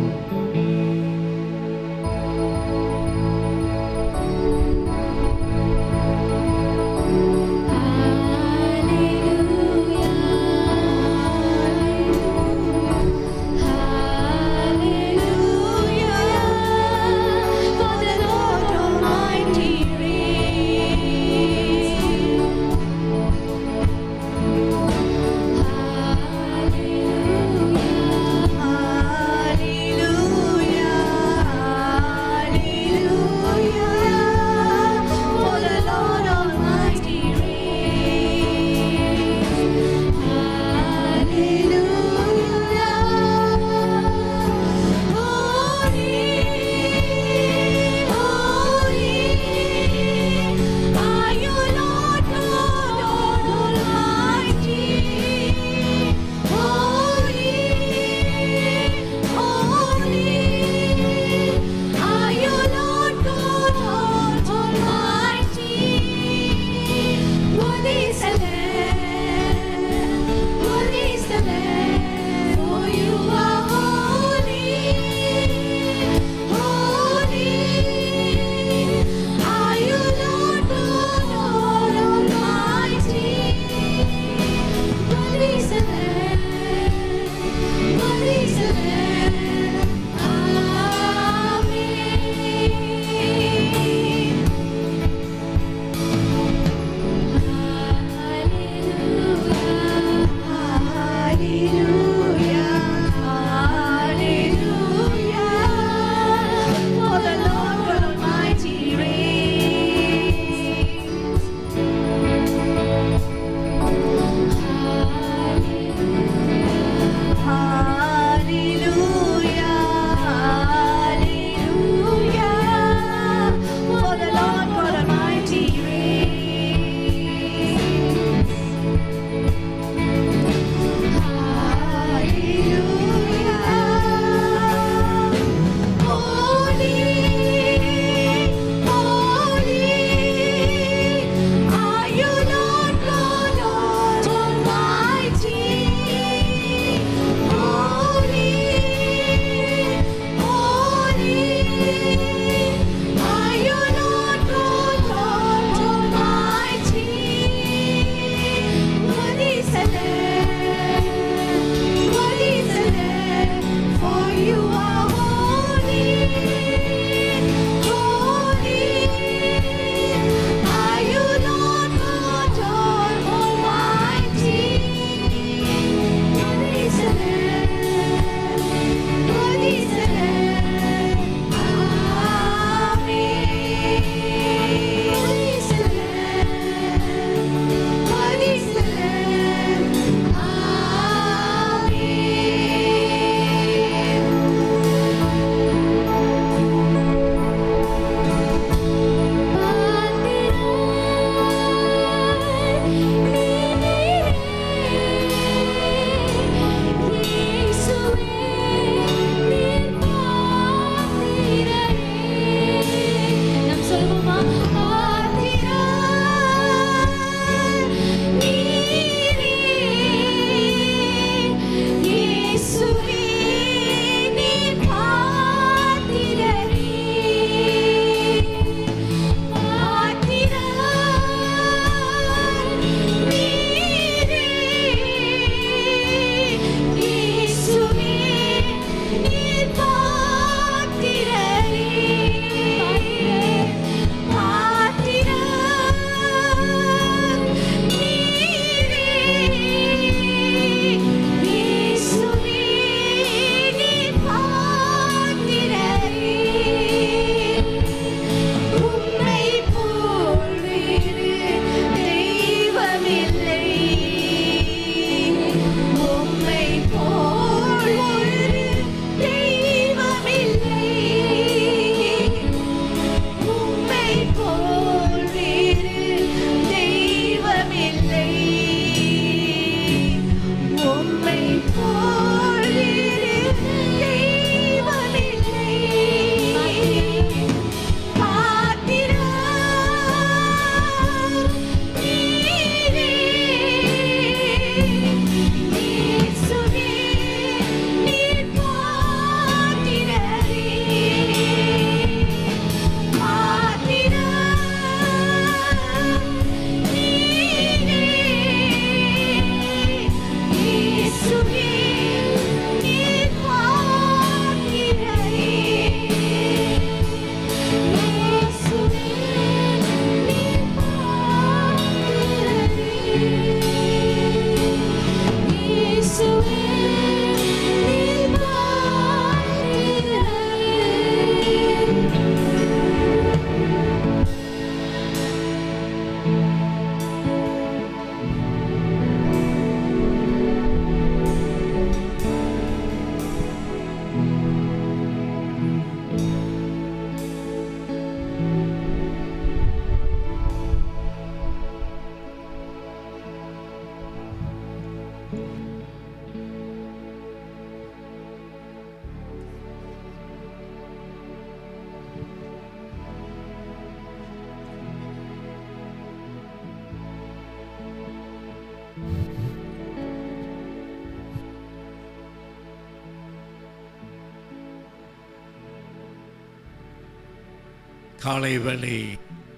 Speaker 3: காலை வேளை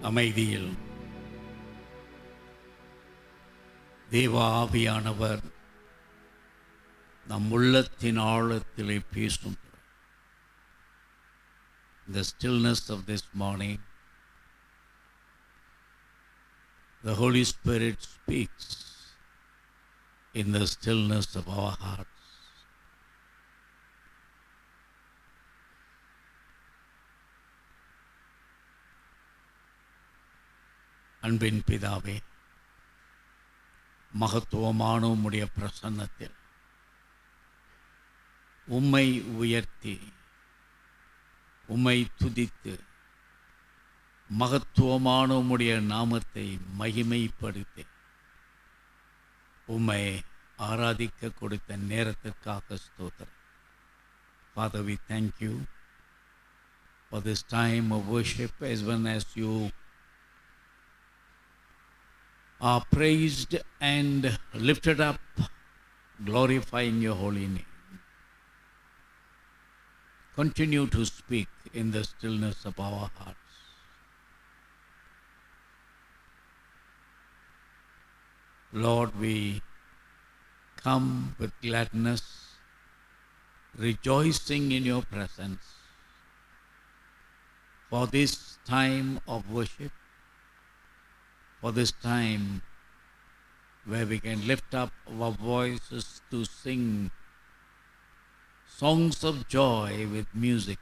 Speaker 3: அமைதியில் தேவ ஆவியானவர் நம் உள்ளத்தின் ஆழத்திலே பேசும். The stillness of this morning, the Holy Spirit speaks in the stillness of our hearts. அன்பின் பிதாவே, மகத்துவமான உம்முடைய பிரசன்னத்தில் உம்மை உயர்த்தி உம்மை துதித்து மகத்துவமான உம்முடைய நாமத்தை மகிமைப்படுத்தி உம்மை ஆராதிக்க கொடுத்த நேரத்திற்காக ஸ்தோத்திரம். Father, we thank you for this time of worship, as well as you are praised and lifted up, glorifying your holy name. Continue to speak in the stillness of our hearts. Lord, we come with gladness, rejoicing in your presence for this time of worship, for this time where we can lift up our voices to sing songs of joy with music.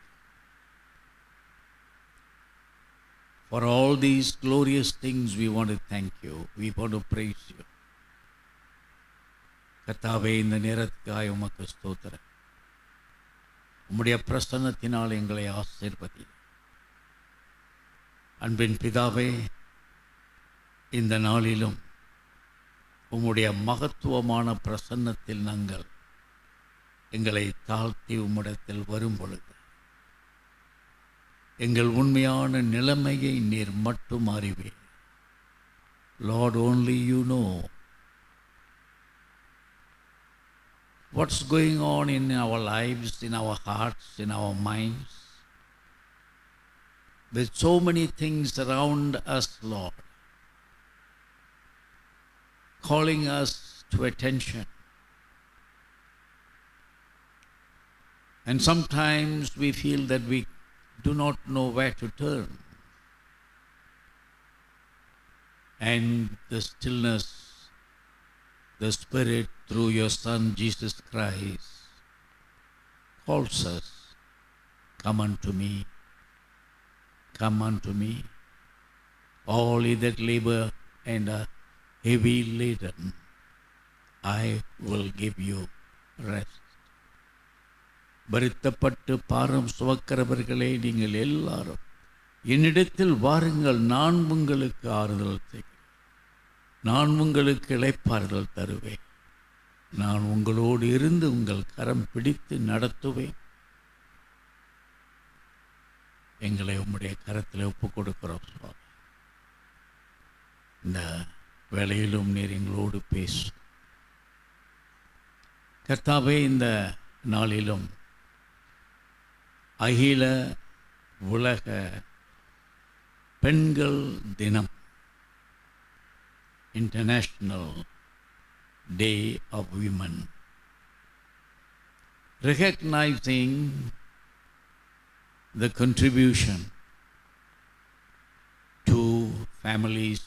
Speaker 3: For all these glorious things, we want to thank you. We want to praise you. கர்த்தாவே, இந்த நேரத்துக்காக உமக்கு ஸ்தோத்திரம். உம்முடைய பிரசன்னத்தினால் எங்களை ஆசீர்வதி. அன்பின் பிதாவே, இந்த நாளிலும் உம்முடைய மகத்துவமான பிரசன்னத்தில் நாங்கள் எங்களை தாழ்த்தி உம்மிடத்தில் வரும் பொழுது எங்கள் உண்மையான நிலைமையை நீர் மட்டும் அறிவே. Lord, only you know what's going on in our lives, in our hearts, in our minds. With so many things around us, Lord, calling us to attention. And sometimes we feel that we do not know where to turn. And the stillness, the Spirit through your Son Jesus Christ calls us, come unto me, come unto me, all ye that labor and are heavy laden, I will give you rest. வருத்தப்பட்டு பாரம் சுமக்கிறவர்களே, நீங்கள் எல்லாரும் என்னிடத்தில் வாருங்கள், நான் உங்களுக்கு ஆறுதல் செய்கிறேன், நான் உங்களுக்கு இளைப்பாறுதல் தருவேன், நான் உங்களோடு இருந்து உங்கள் கரம் பிடித்து நடத்துவேன். எங்களை உம்முடைய கரத்தில் ஒப்புக் கொடுக்கிறோம் சுவாமி. இந்த வேளையிலும் நீர் எங்களோடு பேசும் கர்த்தாவே. இந்த நாளிலும் அகில உலக பெண்கள் தினம், international day of women, recognizing the contribution to families,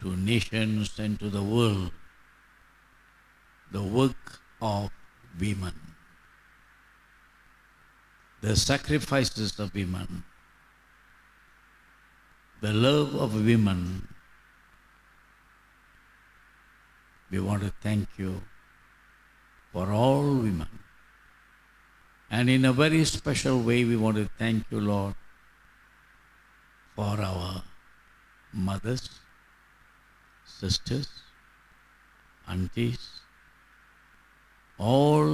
Speaker 3: to nations and to the world, the work of women, the sacrifices of women, the love of women. We want to thank you for all women. And in a very special way, we want to thank you, Lord, for our mothers, sisters, aunties, all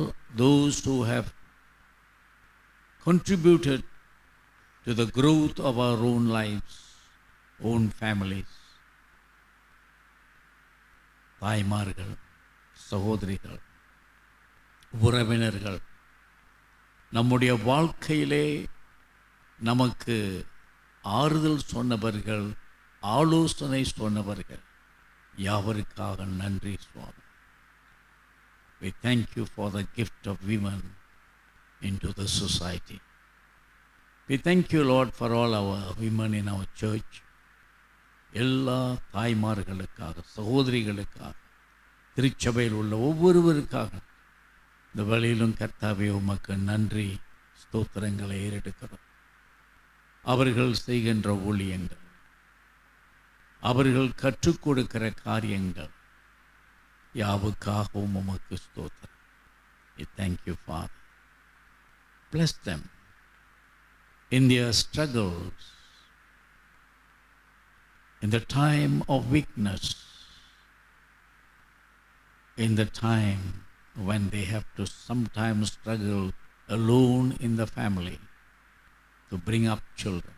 Speaker 3: those who have contributed to the growth of our own lives, own families. தாய்மார்கள், சகோதரிகள், உறவினர்கள் நம்முடைய வாழ்க்கையிலே நமக்கு ஆறுதல் சொன்னவர்கள், ஆலோசனை சொன்னவர்கள் யாவருக்காக நன்றி சுவாமி. We thank you for the gift of women into the society. We thank you, Lord, for all our women in our church. எல்லா தாய்மார்களுக்காக, சகோதரிகளுக்காக, திருச்சபையில் உள்ள ஒவ்வொருவருக்காக இந்த வழியிலும் கர்த்தாவே உமக்கு நன்றி ஸ்தோத்திரங்களை ஏறெடுக்கிறோம். அவர்கள் செய்கின்ற ஊழியங்கள், அவர்கள் கற்றுக் கொடுக்கிற காரியங்கள் யாவுக்காகவும் உமக்கு ஸ்தோத்திரம். We thank you, Father. Bless them in their struggles, in the time of weakness, in the time when they have to sometimes struggle alone in the family to bring up children.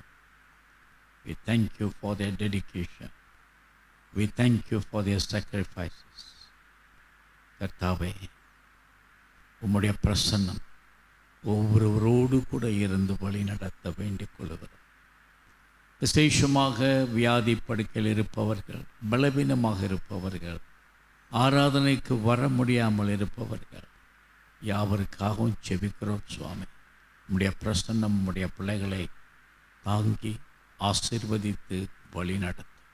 Speaker 3: We thank you for their dedication. We thank you for their sacrifices. கர்த்தாவே, உம்முடைய பிரசன்னம் ஒவ்வொருவரோடு கூட இருந்து வழி நடத்த வேண்டிக் கொள்கிறோம். விசேஷமாக வியாதி படுக்கையில் இருப்பவர்கள், பலவீனமாக இருப்பவர்கள், ஆராதனைக்கு வர முடியாமல் இருப்பவர்கள் யாவருக்காகவும் செபிக்கிறோம் சுவாமி. உம்முடைய பிரசன்னம் உம்முடைய பிள்ளைகளை தாங்கி ஆசீர்வதித்து வழி நடத்தும்.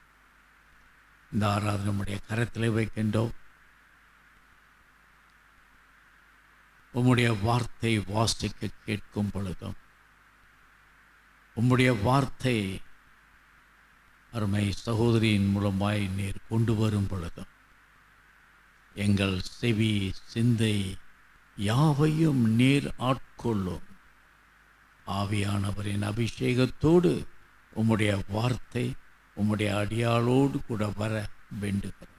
Speaker 3: இந்த ஆராதனை உம்முடைய கரத்தில் வைக்கின்றோம். உம்முடைய வார்த்தை வாசிக்க கேட்கும் பொழுதும், உம்முடைய வார்த்தை அருமை சகோதரியின் மூலமாய் நீர் கொண்டு வரும் பொழுதும் எங்கள் செவி சிந்தை யாவையும் நீர் ஆட்கொள்ளும். ஆவியானவரின் அபிஷேகத்தோடு உம்முடைய வார்த்தை உம்முடைய அடியாளோடு கூட வர வேண்டுகிறோம்.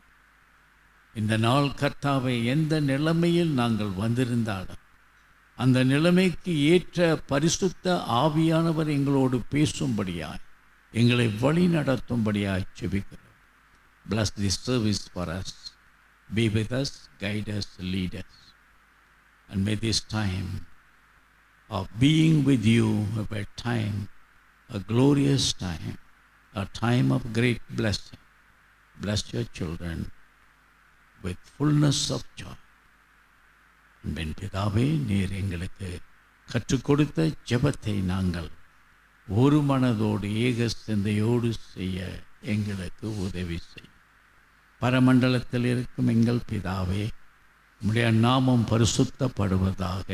Speaker 3: இந்த நாள் கர்த்தாவை எந்த நிலைமையில் நாங்கள் வந்திருந்தாலும் அந்த நிலைமைக்கு ஏற்ற பரிசுத்த ஆவியானவர் எங்களோடு பேசும்படியாய், எங்களை வழி நடத்தும்படியாய் செபிக்கிறோம். Bless this service for us. Be with us, guide us, lead us. And may this time of being with you be a time, a glorious time, a time of great blessing. Bless your children with fullness of joy. அன்பின் பிதாவே, நீர் எங்களுக்கு கற்றுக் கொடுத்த ஜெபத்தை நாங்கள் ஒரு மனதோடு ஏக சிந்தையோடு செய்ய எங்களுக்கு உதவி செய்யும். பரமண்டலத்தில் இருக்கும் எங்கள் பிதாவே, உம்முடைய நாமம் பரிசுத்தப்படுவதாக,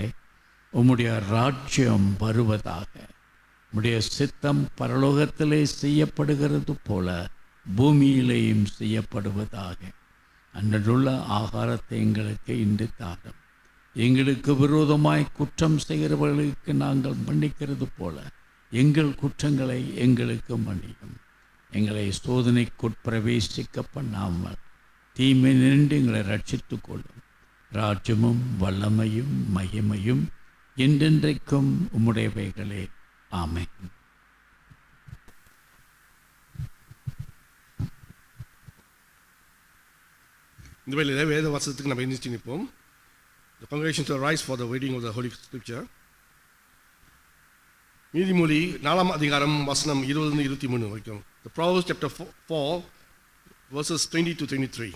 Speaker 3: உம்முடைய ராஜ்யம் வருவதாக, உம்முடைய சித்தம் பரலோகத்திலே செய்யப்படுகிறது போல பூமியிலேயும் செய்யப்படுவதாக. அன்றுள்ள ஆகாரத்தை எங்களுக்கு இன்று தாரும். எங்களுக்கு விரோதமாய் குற்றம் செய்கிறவர்களுக்கு நாங்கள் மன்னிக்கிறது போல எங்கள் குற்றங்களை எங்களுக்கு மன்னியும். எங்களை சோதனைக்குட்பிரவேசிக்க பண்ணாமல் தீமை நின்று எங்களை ரட்சித்து கொள்ளும். ராஜ்யமும் வல்லமையும் மகிமையும் என்றென்றைக்கும் உம்முடையவைகளே. ஆமென்.
Speaker 1: இந்த வேளையில் வேத வசனத்துக்கு நம்ம எந்திரிச்சு நிற்போம். The congregation to rise for the reading of the Holy Scripture. நீதிமொழி 4 அதிகாரம் வசனம் 20-23 வரைக்கும். The Proverbs chapter 4 verses 20 to 23.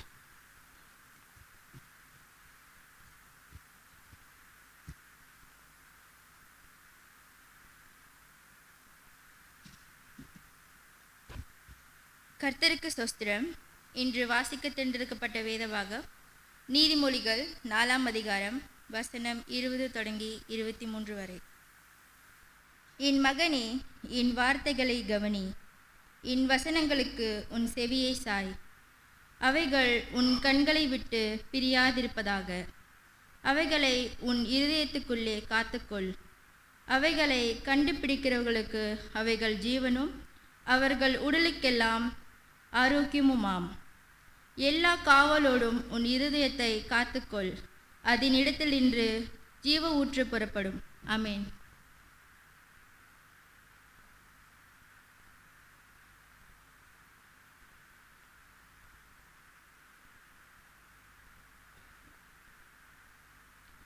Speaker 4: கர்த்தருக்கு ஸ்தோத்திரம். இன்று வாசிக்க தேர்ந்தெடுக்கப்பட்ட வேதவாக நீதிமொழிகள் 4 அதிகாரம் வசனம் 20 தொடங்கி 23 வரை. என் மகனே, என் வார்த்தைகளை கவனி, என் வசனங்களுக்கு உன் செவியை சாய். அவைகள் உன் கண்களை விட்டு பிரியாதிருப்பதாக. அவைகளை உன் இருதயத்துக்குள்ளே காத்துக்கொள். அவைகளை கண்டுபிடிக்கிறவர்களுக்கு அவைகள் ஜீவனும் அவர்கள் உடலுக்கெல்லாம் ஆரோக்கியமுமாம். எல்லா காவலோடும் உன் இருதயத்தை காத்துக்கொள். அதனிடத்தில் இன்று ஜீவ ஊற்று புறப்படும். ஆமென்.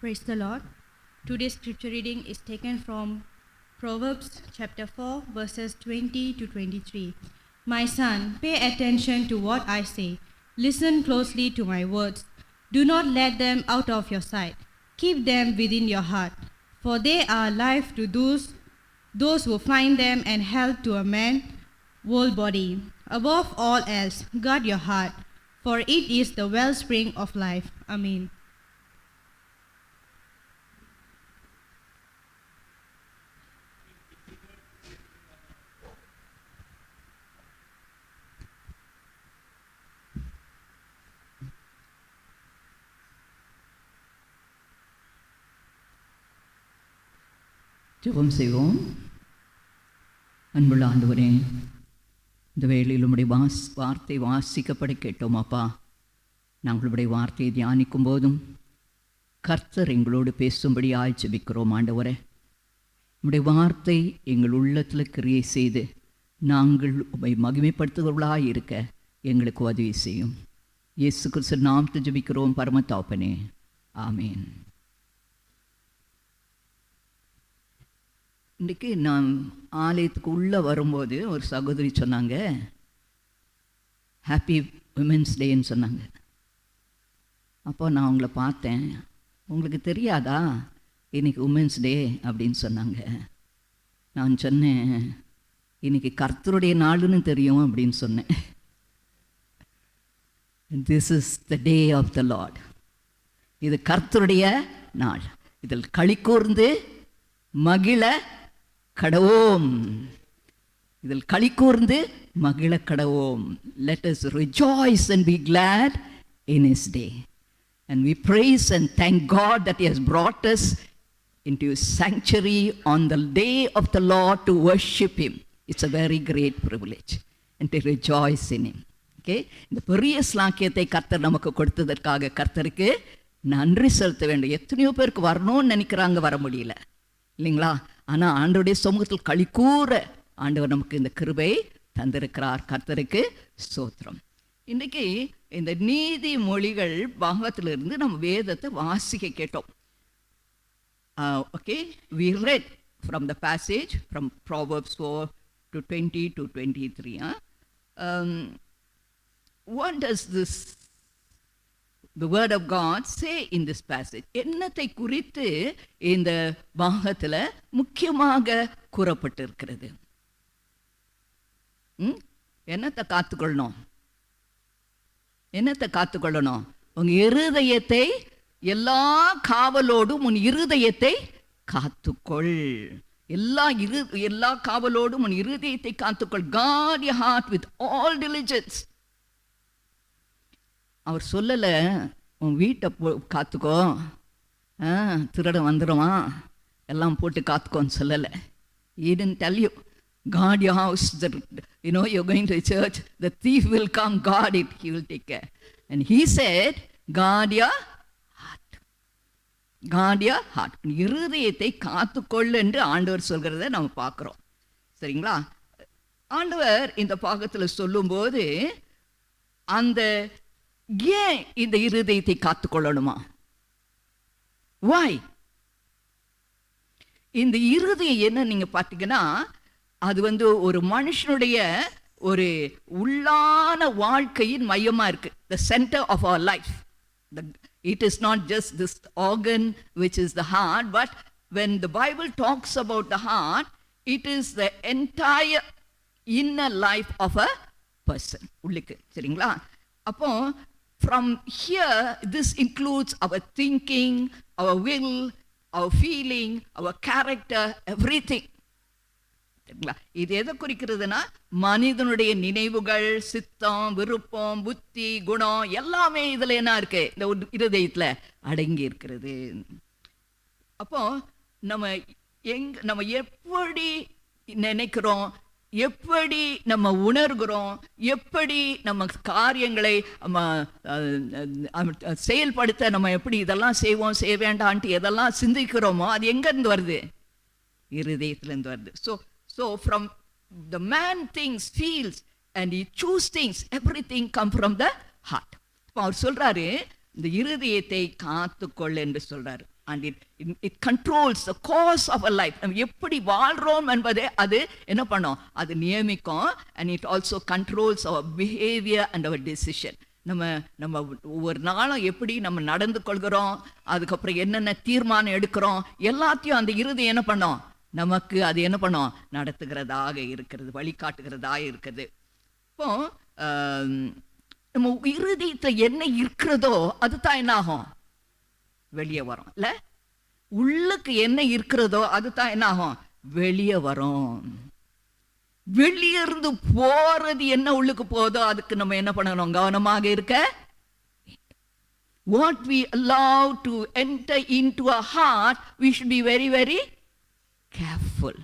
Speaker 5: Praise the Lord. Today's scripture reading is taken from Proverbs chapter 4 verses 20 to 23. My son, pay attention to what I say. Listen closely to my words. Do not let them out of your sight. Keep them within your heart, for they are life to those who find them and health to a man's whole body. Above all else, guard your heart, for it is the wellspring of life. Amen.
Speaker 6: ஜெபம் செய்வோம். அன்புள்ள ஆண்டவரே, இந்த வேளையில் உம்முடைய வார்த்தை வாசிக்கப்பட கேட்டோம் அப்பா. நாங்களுடைய வார்த்தையை தியானிக்கும் போதும் கர்த்தர் எங்களோடு பேசும்படியாய் ஜெபிக்கிறோம் ஆண்டவரே. உம்முடைய வார்த்தை எங்கள் உள்ளத்தில் கிரியை செய்து நாங்கள் உம்மை மகிமைப்படுத்துகிறவர்களாய் இருக்க எங்களுக்கு உதவி செய்யும். இயேசு கிறிஸ்து நாமத்தை ஜெபிக்கிறோம் பரமதாப்பனே, ஆமீன். இன்றைக்கி நான் ஆலயத்துக்கு உள்ளே வரும்போது ஒரு சகோதரி சொன்னாங்க, ஹாப்பி விமென்ஸ் டேன்னு சொன்னாங்க. அப்போ நான் அவங்கள பார்த்தேன். உங்களுக்கு தெரியாதா இன்றைக்கி உமென்ஸ் டே அப்படின்னு சொன்னாங்க. நான் சொன்னேன், இன்றைக்கி கர்த்தருடைய நாளுன்னு தெரியும் அப்படின்னு சொன்னேன். This is the day of the lord. இது கர்த்தருடைய நாள். இதில் களி கூர்ந்து மகிழ கடவோம். இதில் களி கூர்ந்து மகிழ கடவோம். Let us rejoice and be glad in His day. And we praise and thank God that He has brought us into His sanctuary on the day of the Lord to worship Him. It's a very great privilege and to rejoice in Him. Okay? இந்த பெரிய ஸ்லாக்கியத்தை கர்த்தர் நமக்கு கொடுத்ததற்காக கர்த்தருக்கு நன்றி செலுத்த வேண்டும். எத்தனையோ பேருக்கு வரணும்னு நினைக்கிறாங்க, வர முடியல இல்லைங்களா? ஆனால் ஆண்டவருடைய சமூகத்தில் களிக்கூற ஆண்டவர் நமக்கு இந்த கிருபை தந்திருக்கிறார். கர்த்தருக்கு ஸ்தோத்திரம். இன்றைக்கி இந்த நீதிமொழிகள் பாகத்திலிருந்து நம்ம வேதத்தை வாசிக்க கேட்டோம். Okay, we read from the passage from Proverbs 4 to 20 to 23. What does the word of God say in this passage? என்னத்தை குறித்து இந்த பாகத்தில் முக்கியமாக கூறப்பட்டிருக்கிறது? என்னத்தை காத்துக்கொள்ளணும்? என்னத்தை காத்துக்கொள்ளணும்? உங்கள் இருதயத்தை எல்லா காவலோடும் உன் இருதயத்தை காத்துக்கொள். எல்லா காவலோடும் உன் இருதயத்தை காத்துக்கொள். Guard your heart with all diligence. அவர் சொல்லலை உன் வீட்டை காத்துக்கோ, திருடன் வந்துடுவான், எல்லாம் போட்டு காத்துக்கோன்னு சொல்லலை. He didn't tell you, guard your house. You're going to church, the thief will come, guard it, he will take care. And he said, guard your heart. Guard your heart. இருதயத்தை காத்துக்கொள் என்று ஆண்டவர் சொல்கிறத நம்ம பார்க்குறோம். சரிங்களா? ஆண்டவர் இந்த பாகத்தில் சொல்லும்போது அந்த ஏன் இந்த இருதயத்தை காத்துக்கொள்ளணுமா? வாய்? இந்த இருதயம் என்ன நீங்க பார்த்தீங்கன்னா, அது ஒரு மனுஷனுடைய ஒரு உள்ளான வாழ்க்கையின் மையமா இருக்கு. The center of our life. It is not just this organ which is the heart, but when the Bible talks about the heart, it is the entire inner life of a person. உள்ளுக்கு. சரிங்களா? அப்போ from here, this includes our thinking, our will, our feeling, our character, everything. இது எதை குறிக்கிறதுனா, மனிதனுடைய நினைவுகள், சித்தம், விருப்பம், புத்தி, குணம் எல்லாமே இதுல என்ன இருக்கு? இந்த இருதயத்துல அடங்கி இருக்கிறது. அப்போ நம்ம எப்படி நினைக்கிறோம், எப்படி நம்ம உணர்கிறோம், எப்படி நம்ம காரியங்களை செயல்படுத்த நம்ம எப்படி இதெல்லாம் செய்வோம், செய்ய வேண்டான்ட்டு எதெல்லாம் சிந்திக்கிறோமோ அது எங்கேருந்து வருது? இருதயத்துலேருந்து வருது. So from the man thinks, feels and he choose things, everything come from the heart. இப்போ அவர் சொல்றாரு, இந்த இருதயத்தை காத்துக்கொள் என்று சொல்றாரு. and it controls the course of a life. நம்ம எப்படி வாழ்றோம் என்பதை அது என்ன பண்ணும், அது நியமிக்கும். and it also controls our behavior and our decision. நம்ம ஒவ்வொரு நாளும் எப்படி நம்ம நடந்து கொள்கிறோம், அதுக்கப்புறம் என்னென்ன தீர்மானம் எடுக்கிறோம், எல்லாத்தையும் அந்த இருதயம் என்ன பண்ணோம், நமக்கு அது என்ன பண்ணோம், நடத்துகிறதாக இருக்கிறது, வழிகாட்டுகிறதாக இருக்குது. இப்போ நம்ம இருதயத்தில் என்ன இருக்கிறதோ அதுதான் என்ன ஆகும், வெளியே வரும். இல்ல, உள்ளுக்கு என்ன இருக்கிறதோ அதுதான் என்ன ஆகும், வெளியே வரும். வெளியே இருந்து போறது என்ன உள்ளுக்கு போதோ அதுக்கு நம்ம என்ன பண்ணணும், கவனமாக இருக்க. What we allow to enter into our heart, we should be very very careful.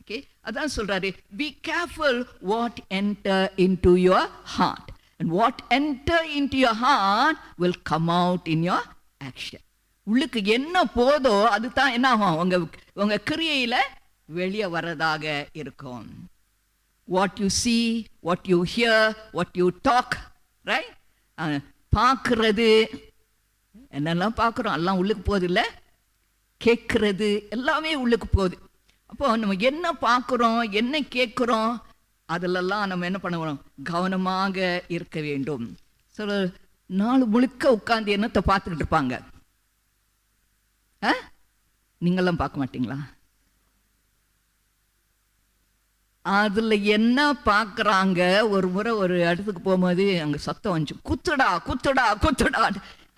Speaker 6: Okay, அதான் சொல்றாரு, be careful what enter into your heart, and what enter into your heart will come out in your action. உள்ளுக்கு என்ன போதோ அதுதான் என்ன ஆகும், உங்க கிரியையில வெளியே வரதாக இருக்கும். What you see, what you hear, what you talk, right? பார்க்கறது, என்னெல்லாம் பார்க்குறோம் எல்லாம் உள்ளுக்கு போகுது இல்லை, கேட்கறது எல்லாமே உள்ளுக்கு போகுது. அப்போ நம்ம என்ன பார்க்குறோம், என்ன கேட்குறோம், அதிலெல்லாம் நம்ம என்ன பண்ணணும், கவனமாக இருக்க வேண்டும். சில நாள் முழுக்க உட்காந்து என்னத்தை பார்த்துக்கிட்டு இருப்பாங்க. நீங்களாம் பார்க்க மாட்டீங்களா? அதில் என்ன பார்க்குறாங்க, ஒரு முறை ஒரு இடத்துக்கு போகும்போது அங்கே சத்தம் வந்துச்சு, குத்துடா குத்துடா குத்துடா.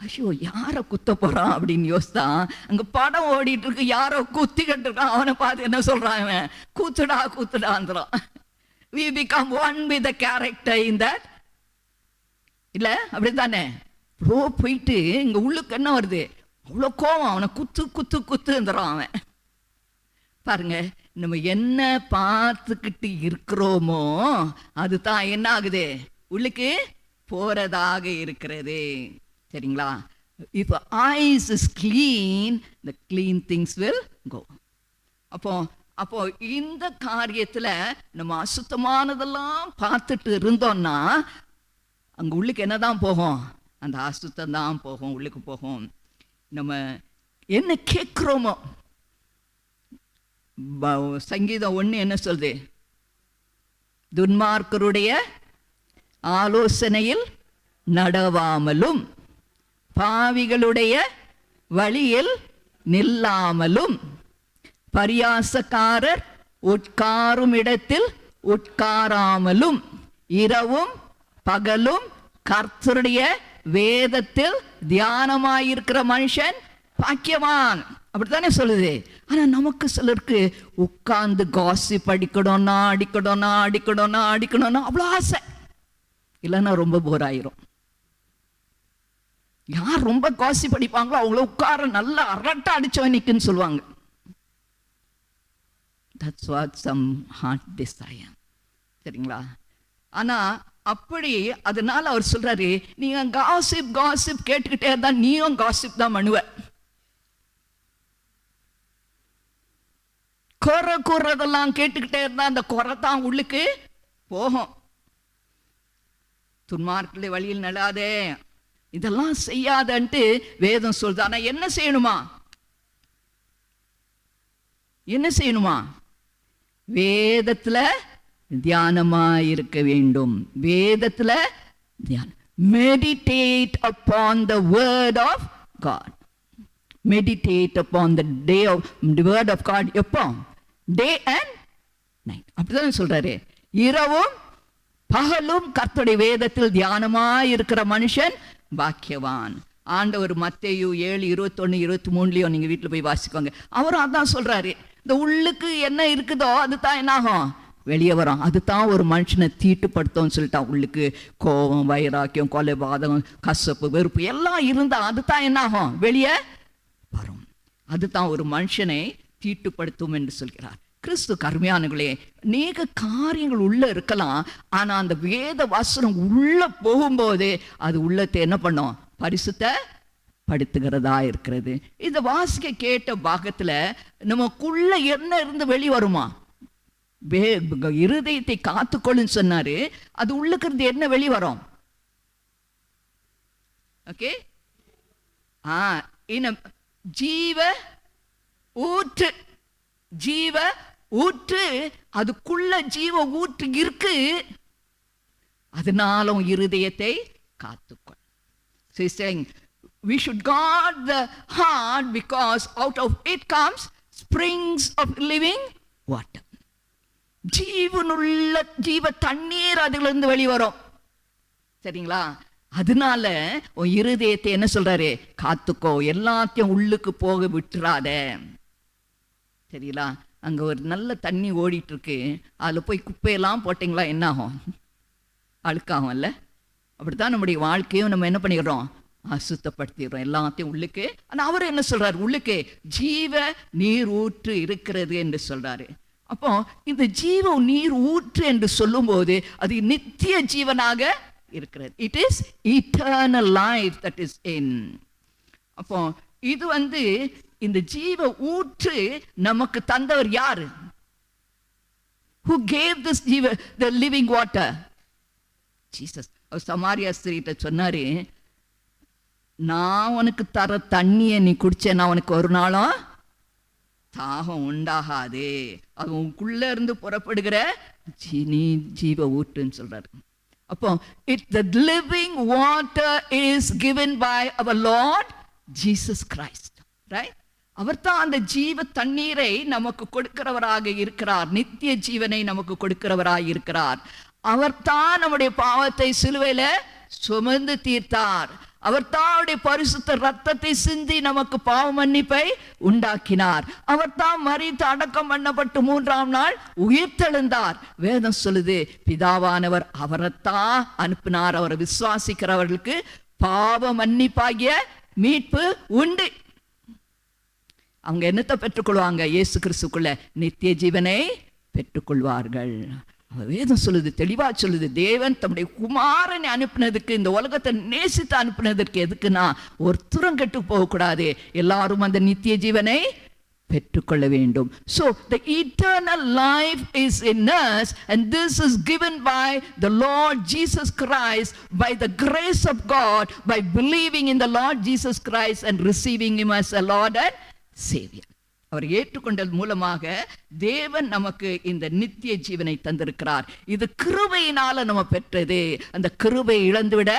Speaker 6: ஐயோ, யாரை குத்த போகிறான் அப்படின்னு யோசித்தான். அங்கே படம் ஓடிட்டு இருக்கு, யாரோ குத்திக்கிட்டு இருக்கான். அவனை பார்த்து என்ன சொல்கிறான், அவன் கூத்துடா கூத்துடான்றான். we become one with the character in that. இல்லை அப்படி தானே? போயிட்டு இங்கே உள்ளுக்கு என்ன வருது, அவ்வளோ கோவம், அவனை குத்து குத்து குத்துன்றான் அவன். பாருங்க, நம்ம என்ன பார்த்துக்கிட்டு இருக்கிறோமோ அதுதான் என்ன ஆகுது, உள்ளுக்கு போறதாக இருக்கிறது. சரிங்களா? if eyes is clean, the clean things will go. அப்போ இந்த காரியத்துல நம்ம அசுத்தமானதெல்லாம் பார்த்துட்டு இருந்தோம்னா அங்க உள்ளுக்கு என்னதான் போகும், அந்த அசுத்தம் தான் போகும், உள்ளுக்கு போகும். நம்ம என்ன கேட்குறோமோ, சங்கீதம் 1 என்ன சொல்லுது, துன்மார்க்கருடைய ஆலோசனையில் நடவாமலும் பாவிகளுடைய வழியில் நில்லாமலும் பரியாசக்காரர் உட்காரும் இடத்தில் உட்காராமலும் இரவும் பகலும் கர்த்தருடைய வேதத்தில் தியானமாயிருக்கிற மனுஷன் பாக்கியவான். அப்படித்தானே சொல்லுது. ஆனா நமக்கு சிலருக்கு உட்கார்ந்து காசிப் அடிக்கணும்னா அடிக்கணும்னா அடிக்கணும்னா அடிக்கணும்னா அவ்வளோ ஆசை, இல்லைன்னா ரொம்ப போர் ஆயிரும். யார் ரொம்ப காசிப் அடிப்பாங்களோ அவங்கள உட்கார நல்லா அரட்டை அடிச்சவனிக்குன்னு சொல்லுவாங்க. That's what some heart desire. சரிங்களா? ஆனா அப்படி அதனால அவர் சொல்றாரு, நீங்க காசிப் காசிப் கேட்டுக்கிட்டே இருந்தா நீயும் காசிப் தான் பண்ணுவ. குறதெல்லாம் கேட்டுக்கிட்டே இருந்தா அந்த குறை தான் உள்ளுக்கு போகும். துன்மார்க்கருடைய வழியில் நடாதே, இதெல்லாம் செய்யாதன்ட்டு வேதம் சொல்லுது. ஆனா என்ன செய்யணுமா, என்ன செய்யணுமா, வேதத்துல தியானமா இருக்க வேண்டும். வேதத்துல தியானம், meditate upon the word of God. meditate upon the word of God. எப்போ? day and night. அப்படிதான் சொல்றாரு. இரவும் பகலும் கர்த்தருடைய வேதத்தில் தியானமா இருக்கிற மனுஷன் பாக்கியவான். ஆண்டவர் மத்தேயு 7:21-23 நீங்க வீட்டுல போய் வாசிக்கோங்க. அவரும் அதான் சொல்றாரு. இந்த உள்ளுக்கு என்ன இருக்குதோ அதுதான் என்ன ஆகும், வெளியே வரும். அதுதான் ஒரு மனுஷனை தீட்டுப்படுத்தும் சொல்லிட்டான். உள்ளுக்கு கோபம், வைராக்கியம், கொலைபாதகம், கசப்பு, வெறுப்பு எல்லாம் இருந்தா அதுதான் என்ன ஆகும், வெளியே வரும். அதுதான் ஒரு மனுஷனை தீட்டுப்படுத்தும் என்று சொல்கிறார் கிறிஸ்து. கருமையானங்களே, அநேக காரியங்கள் உள்ள இருக்கலாம், ஆனா அந்த வேத வசனம் உள்ள போகும்போது அது உள்ளத்தை என்ன பண்ணும், பரிசுத்த படுத்துகிறதா இருக்கிறது. இந்த வாசிக்க கேட்ட பாகத்துல நமக்குள்ள என்ன இருந்து வெளி வருமா, இருதயத்தை காத்துக்கொள்ளுன்னு சொன்னாரு. அது உள்ளுக்கு என்ன வெளி வரும்? ஓகே, ஜீவ ஊற்று, ஜீவ ஊற்று, அதுக்குள்ள ஜீவ ஊற்று இருக்கு, அதனால உன் இருதயத்தை காத்துக்கொள். So he's saying we should guard the heart because out of it comes springs of living water. ஜீவனுள்ள ஜீவ தண்ணீர் அதிலிருந்து வெளிவரும். சரிங்களா? அதனால உன் இருதயத்தை என்ன சொல்றாரு? காத்துக்கோ, எல்லாத்தையும் உள்ளுக்கு போக விட்டுறாத. சரிங்களா? அங்க ஒரு நல்ல தண்ணி ஓடிட்டு இருக்கு, அதுல போய் குப்பையெல்லாம் போட்டீங்களா என்ன ஆகும்? அழுக்காகும்ல. அப்படித்தான் நம்முடைய வாழ்க்கையும் நம்ம என்ன பண்ணிடுறோம்? அசுத்தப்படுத்திடுறோம் எல்லாத்தையும் உள்ளுக்கு. ஆனால் அவர் என்ன சொல்றாரு? உள்ளுக்கு ஜீவ நீர் ஊற்று இருக்கிறது என்று சொல்றாரு. அப்போ இந்த ஜீவ நீர் ஊற்று என்று சொல்லும்போது அது நித்திய ஜீவனாக இருக்கிறது. It is eternal life that is in. அப்போ இது இந்த ஜீவ ஊற்று நமக்கு தந்தவர் யாரு? Who gave this the living water? Jesus. Samariya ஸ்திரீட்ட சொன்னாரு, நான் உனக்கு தர தண்ணியை நீ குடிச்சேன்னா உனக்கு ஒரு நாளும் தாகம் உண்டாகாது, அது உனக்குள்ள இருந்து புறப்படுகிற நீ ஜீவ ஊற்றுன்னு சொல்றாரு. அப்போ the living water is given by our Lord Jesus Christ, right? அவர் தான் அந்த ஜீவ தண்ணீரை நமக்கு கொடுக்கிறவராக இருக்கிறார், நித்திய ஜீவனை நமக்கு கொடுக்கிறவராக இருக்கிறார். அவர் தான் நம்முடைய பாவத்தை சிலுவையில சுமந்து தீர்த்தார். அவர் தான் அவருடைய பரிசுத்த ரத்தத்தை சிந்தி நமக்கு பாவ மன்னிப்பை உண்டாக்கினார். அவர் தான் மரித்து அடக்கம் பண்ணப்பட்டு 3ஆம் நாள் உயிர்த்தெழுந்தார். வேதம் சொல்லுது, பிதாவானவர் அவரைத்தான் அனுப்பினார். அவரை விசுவாசிக்கிறவர்களுக்கு பாவ மன்னிப்பாகிய மீட்பு உண்டு. அவங்க என்னத்தை பெற்றுக்கொள்வாங்க? இயேசு கிறிஸ்துக்குள்ள நித்திய ஜீவனை பெற்றுக்கொள்வார்கள். வேதம் சொல்லுது, தெளிவா சொல்லுது, தேவன் தம்முடைய குமாரனை அனுப்பினதுக்கு, இந்த உலகத்தை நேசித்து அனுப்பினதற்கு எதுக்குன்னா ஒருத்தரும் கெட்டு போகக்கூடாது, எல்லாரும் அந்த நித்திய ஜீவனை பெற்றுக்கொள்ள வேண்டும். So the eternal life is in us and this is given by the Lord Jesus Christ by the grace of God, by believing in the Lord Jesus Christ and receiving him as a Lord and Savior. அவர் ஏற்றுக்கொண்டது மூலமாக தேவன் நமக்கு இந்த நித்திய ஜீவனை தந்திருக்கிறார். இது கிருபையினால நம்ம பெற்றது, அந்த கிருபை இழந்துவிட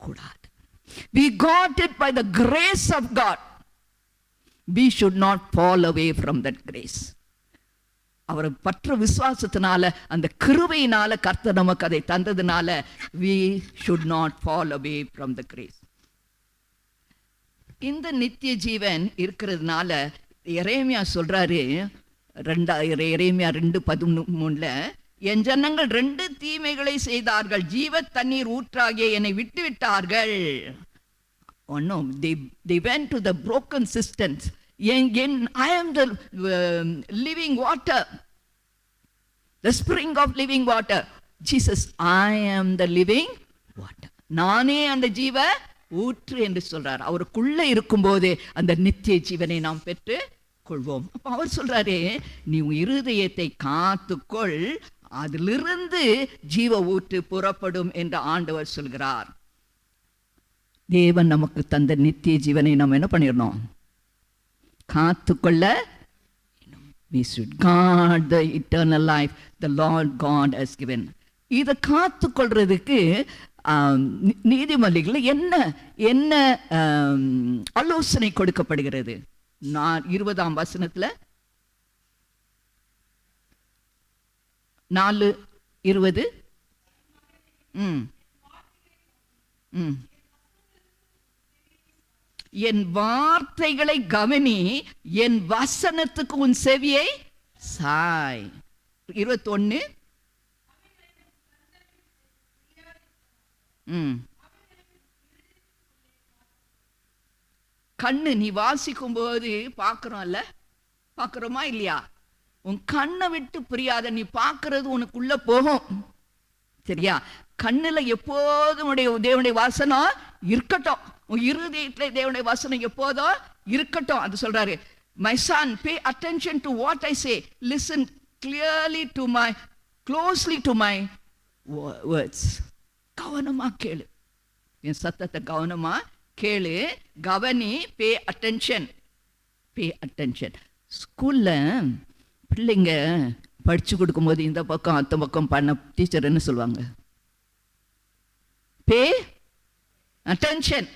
Speaker 6: கூடாது. We got it by the grace of God. We should not fall away from that grace. அவரை பற்ற விசுவாசத்தினால, அந்த கிருபையினால கர்த்தர் நமக்கு அதை தந்ததுனால we should not fall away from the grace. இந்த நித்திய ஜீவன் இருக்கிறதுனால எரேமியா சொல்றாரு, எரேமியா 2:13, என் ஜனங்கள் 2 தீமைகளை செய்தார்கள், ஜீவ தண்ணீர் ஊற்றாகிய என்னை விட்டு விட்டார்கள். They went to the broken cisterns. I am the living water, the spring of living water. Jesus, I am the living water. நானே அந்த ஜீவ ஊற்று என்று சொல்றார். அவருக்குள்ள இருக்கும்போது அந்த நித்திய ஜீவனை நாம் பெற்று கொள்வோம். அப்ப அவர் சொல்றாரு, நீ இருதயத்தை காத்துக்கொள், அதிலிருந்து ஜீவ ஊற்று புறப்படும் என்று ஆண்டவர் சொல்கிறார். தேவன் நமக்கு தந்த நித்திய ஜீவனை நாம் என்ன பண்ணிடணும்? காத்துக்கொள்ள. We should guard the eternal life the Lord God has given. இதை காத்துக்கொள்றதுக்கு நீதிமொழிகள் என்ன என்ன ஆலோசனை கொடுக்கப்படுகிறது? 20ஆம் வசனத்துல 4:20 என் வார்த்தைகளை கவனி, என் வசனத்துக்கு உன் செவியை சாய். 21 கண்ணு, நீ வாசிக்கும் போது பார்க்கிறோமா இல்லையா? உன் கண்ணை விட்டு புரியாத, நீ பார்க்கறது உனக்குள்ள போகும். சரியா? கண்ணுல எப்போதும் தேவனுடைய வாசனம் இருக்கட்டும், உன் இருதயத்துல தேவனுடைய வாசனம் எப்போதும் இருக்கட்டும். அது சொல்றாரு, my son, pay attention to what I say, listen closely to my words. கவனமா கேளு, என் சத்தத்தை கவனமா கேளு, கவனி, பே அட்டென்ஷன். Pay attention. ஸ்கூலில் பிள்ளைங்க படித்து கொடுக்கும்போது இந்த பக்கம் அந்த பக்கம் பண்ண டீச்சர் என்ன சொல்லுவாங்க? Pay attention.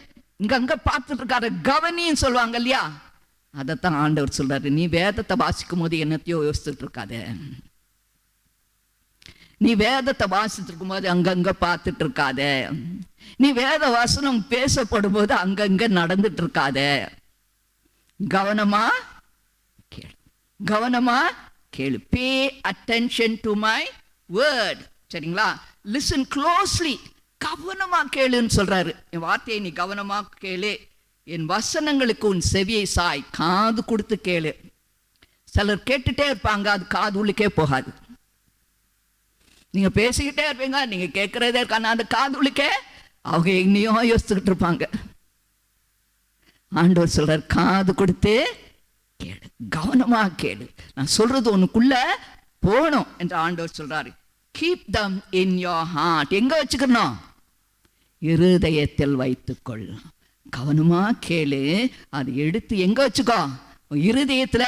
Speaker 6: இங்கே பார்த்துட்டு இருக்காரு, கவனின்னு சொல்லுவாங்க இல்லையா? அதைத்தான் ஆண்டவர் சொல்றாரு, நீ வேதத்தை வாசிக்கும் போது என்னத்தையோ யோசிச்சுட்டு இருக்காத. நீ வேதத்தை வாசித்து இருக்கும் போது அங்கங்க பார்த்துட்டு இருக்காத. நீ வேத வசனம் பேசப்படும் போது அங்கங்க நடந்துட்டு இருக்காத. கவனமா கேளு, கவனமா கேளு. Pay attention to my word. சரிங்களா? Listen closely. கவனமா கேளுன்னு சொல்றாரு. என் வார்த்தையை நீ கவனமா கேளு, என் வசனங்களுக்கு உன் செவியை சாய், காது கொடுத்து கேளு. சிலர் கேட்டுட்டே இருப்பாங்க, அது காது உள்ளுக்கே போகாது. நீங்க பேசிக்கிட்டே இருப்பீங்க, நீங்க கேட்கறதே இருக்கான அந்த காது உள்ளுக்கே அவங்க இன்னையும் யோசிச்சுக்கிட்டு இருப்பாங்க. ஆண்டவர் சொல்றார், காது கொடுத்து கேளு, கவனமா கேளு, நான் சொல்றது உனக்குள்ள போகணும் என்று ஆண்டவர் சொல்றாரு. Keep them in your heart. எங்க வச்சுக்கணும்? இருதயத்தில் வைத்துக்கொள். கவனமா கேளு, அது எடுத்து எங்க வச்சுக்கோ? இருதயத்துல.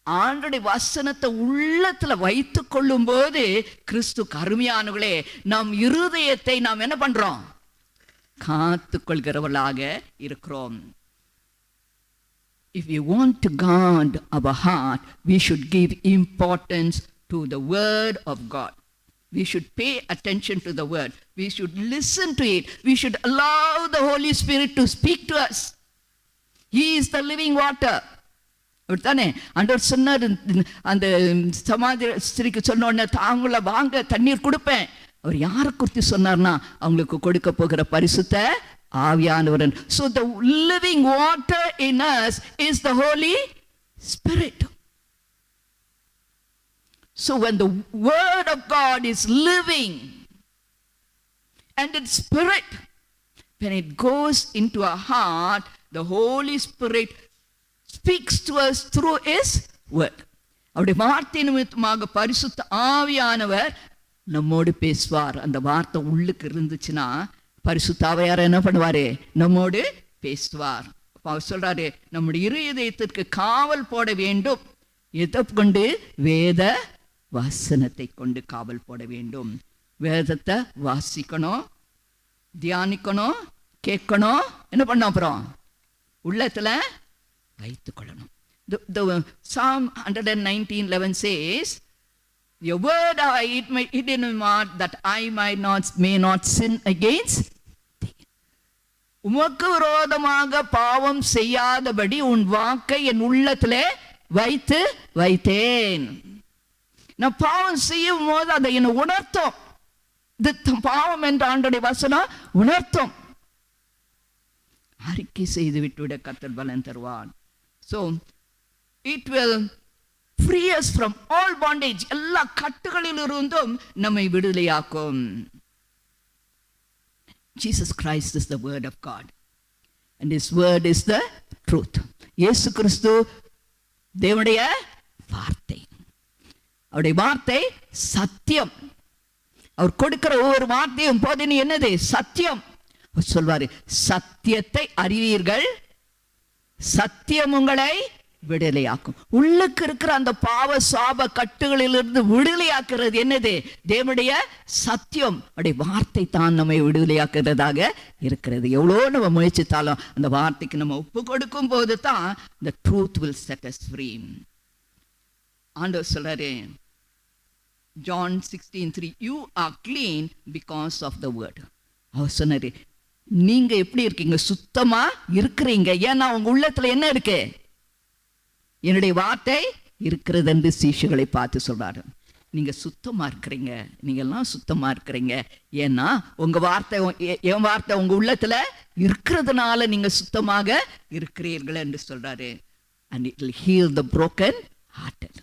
Speaker 6: ஆண்டோடைய வசனத்தை உள்ளத்துல வைத்து கொள்ளும் போது கிறிஸ்து கருமையானவர்களே, நம் இருதயத்தை நாம் என்ன பண்றோம்? காத்து கொள்கிறவர்களாக இருக்கிறோம். If we want to guard our heart, we should give importance to the word of God. We should pay attention to the word. We should listen to it. We should allow the Holy Spirit to speak to us. He is the living water. அப்படித்தானே ஆண்டவர் சொன்னார். அந்த சமாதி ஸ்திரிக்கு சொன்ன உடனே, தாங்கள வாங்க தண்ணீர் கொடுப்பேன். அவர் யாரை குறித்து சொன்னார்னா, அவங்களுக்கு கொடுக்க போகிற பரிசுத்த ஆவியானவரன். So the living water in us is the Holy Spirit. So when the word of God is living and its spirit, when it goes into our heart, the Holy Spirit speaks to us through his word. அவருடைய வார்த்தை நிமித்தமாக பரிசுத்த ஆவியானவர் நம்மோடு பேசுவார். அந்த வார்த்தை உள்ளுக்கு இருந்துச்சுன்னா பரிசுத்த ஆவியார் என்ன பண்ணுவாரு? நம்மோடு பேசுவார். அவர் சொல்றாரு, நம்முடைய இருதயத்திற்கு காவல் போட வேண்டும். எதை கொண்டு? வேத வசனத்தை கொண்டு காவல் போட வேண்டும். வேதத்தை வாசிக்கணும், தியானிக்கணும், கேட்கணும். என்ன பண்ணோம்? அப்புறம் உள்ளத்துல வைத்துக் கொள்ளணும். The Psalm 119:11 says, your word I hid in my heart that I may not sin against thee. உமக்கு விரோதமாக பாவம் செய்யாதபடி உன் வாக்கை என் உள்ளத்திலே வைத்தேன். நான் பாவம் செய்யும் போது அதை என்னை உணர்த்தும். இது பாவம் என்ற ஆண்டோடைய வசனம் உணர்த்தும். அறிக்கை செய்து விட்டுவிட கர்த்தர் பலன் தருவான். So it will free us from all bondage. எல்லா கட்டுகளில் இருந்தும் நம்மை விடுதலையாக்கும். Jesus Christ is the word of God and his word is the truth. இயேசு கிறிஸ்து தேவனுடைய வார்த்தை. அவருடைய வார்த்தை சத்தியம். அவர் கொடுக்கிற ஒவ்வொரு வார்த்தையும் போதினி என்னது? சத்தியம். அவர் சொல்வாரு, சத்தியத்தை அறிவீர்கள், சத்தியம் உங்களை விடுதலையாக்கும். உள்ளுக்கு இருக்கிற அந்த பாவ சாப கட்டுகளிலிருந்து விடுதலையாக்குறது என்னது? தேவனுடைய சத்தியம். அவருடைய வார்த்தை தான் நம்மை விடுதலையாக்குறதாக இருக்கிறது. எவ்வளோ நம்ம முயற்சித்தாலும் அந்த வார்த்தைக்கு நம்ம ஒப்பு கொடுக்கும் போது தான் the truth will set us free. ஆண்டவர் சொல்றாரு John 16:3, you are clean because of the word. அவர் சொன்னாரு, நீங்க எப்படி இருக்கீங்க? சுத்தமா இருக்கிறீங்க. ஏன்னா உங்க உள்ளத்துல என்ன இருக்கு? என்னுடைய வார்த்தை இருக்கிறது என்று சீஷர்களை பார்த்து சொல்றாரு. நீங்க சுத்தமா இருக்கிறீங்க, நீங்க எல்லாம் சுத்தமா இருக்கிறீங்க. ஏன்னா உங்க வார்த்தை, என் வார்த்தை உங்க உள்ளத்துல இருக்கிறதுனால நீங்க சுத்தமாக இருக்கிறீர்கள் என்று சொல்றாரு. And it will heal the broken hearted.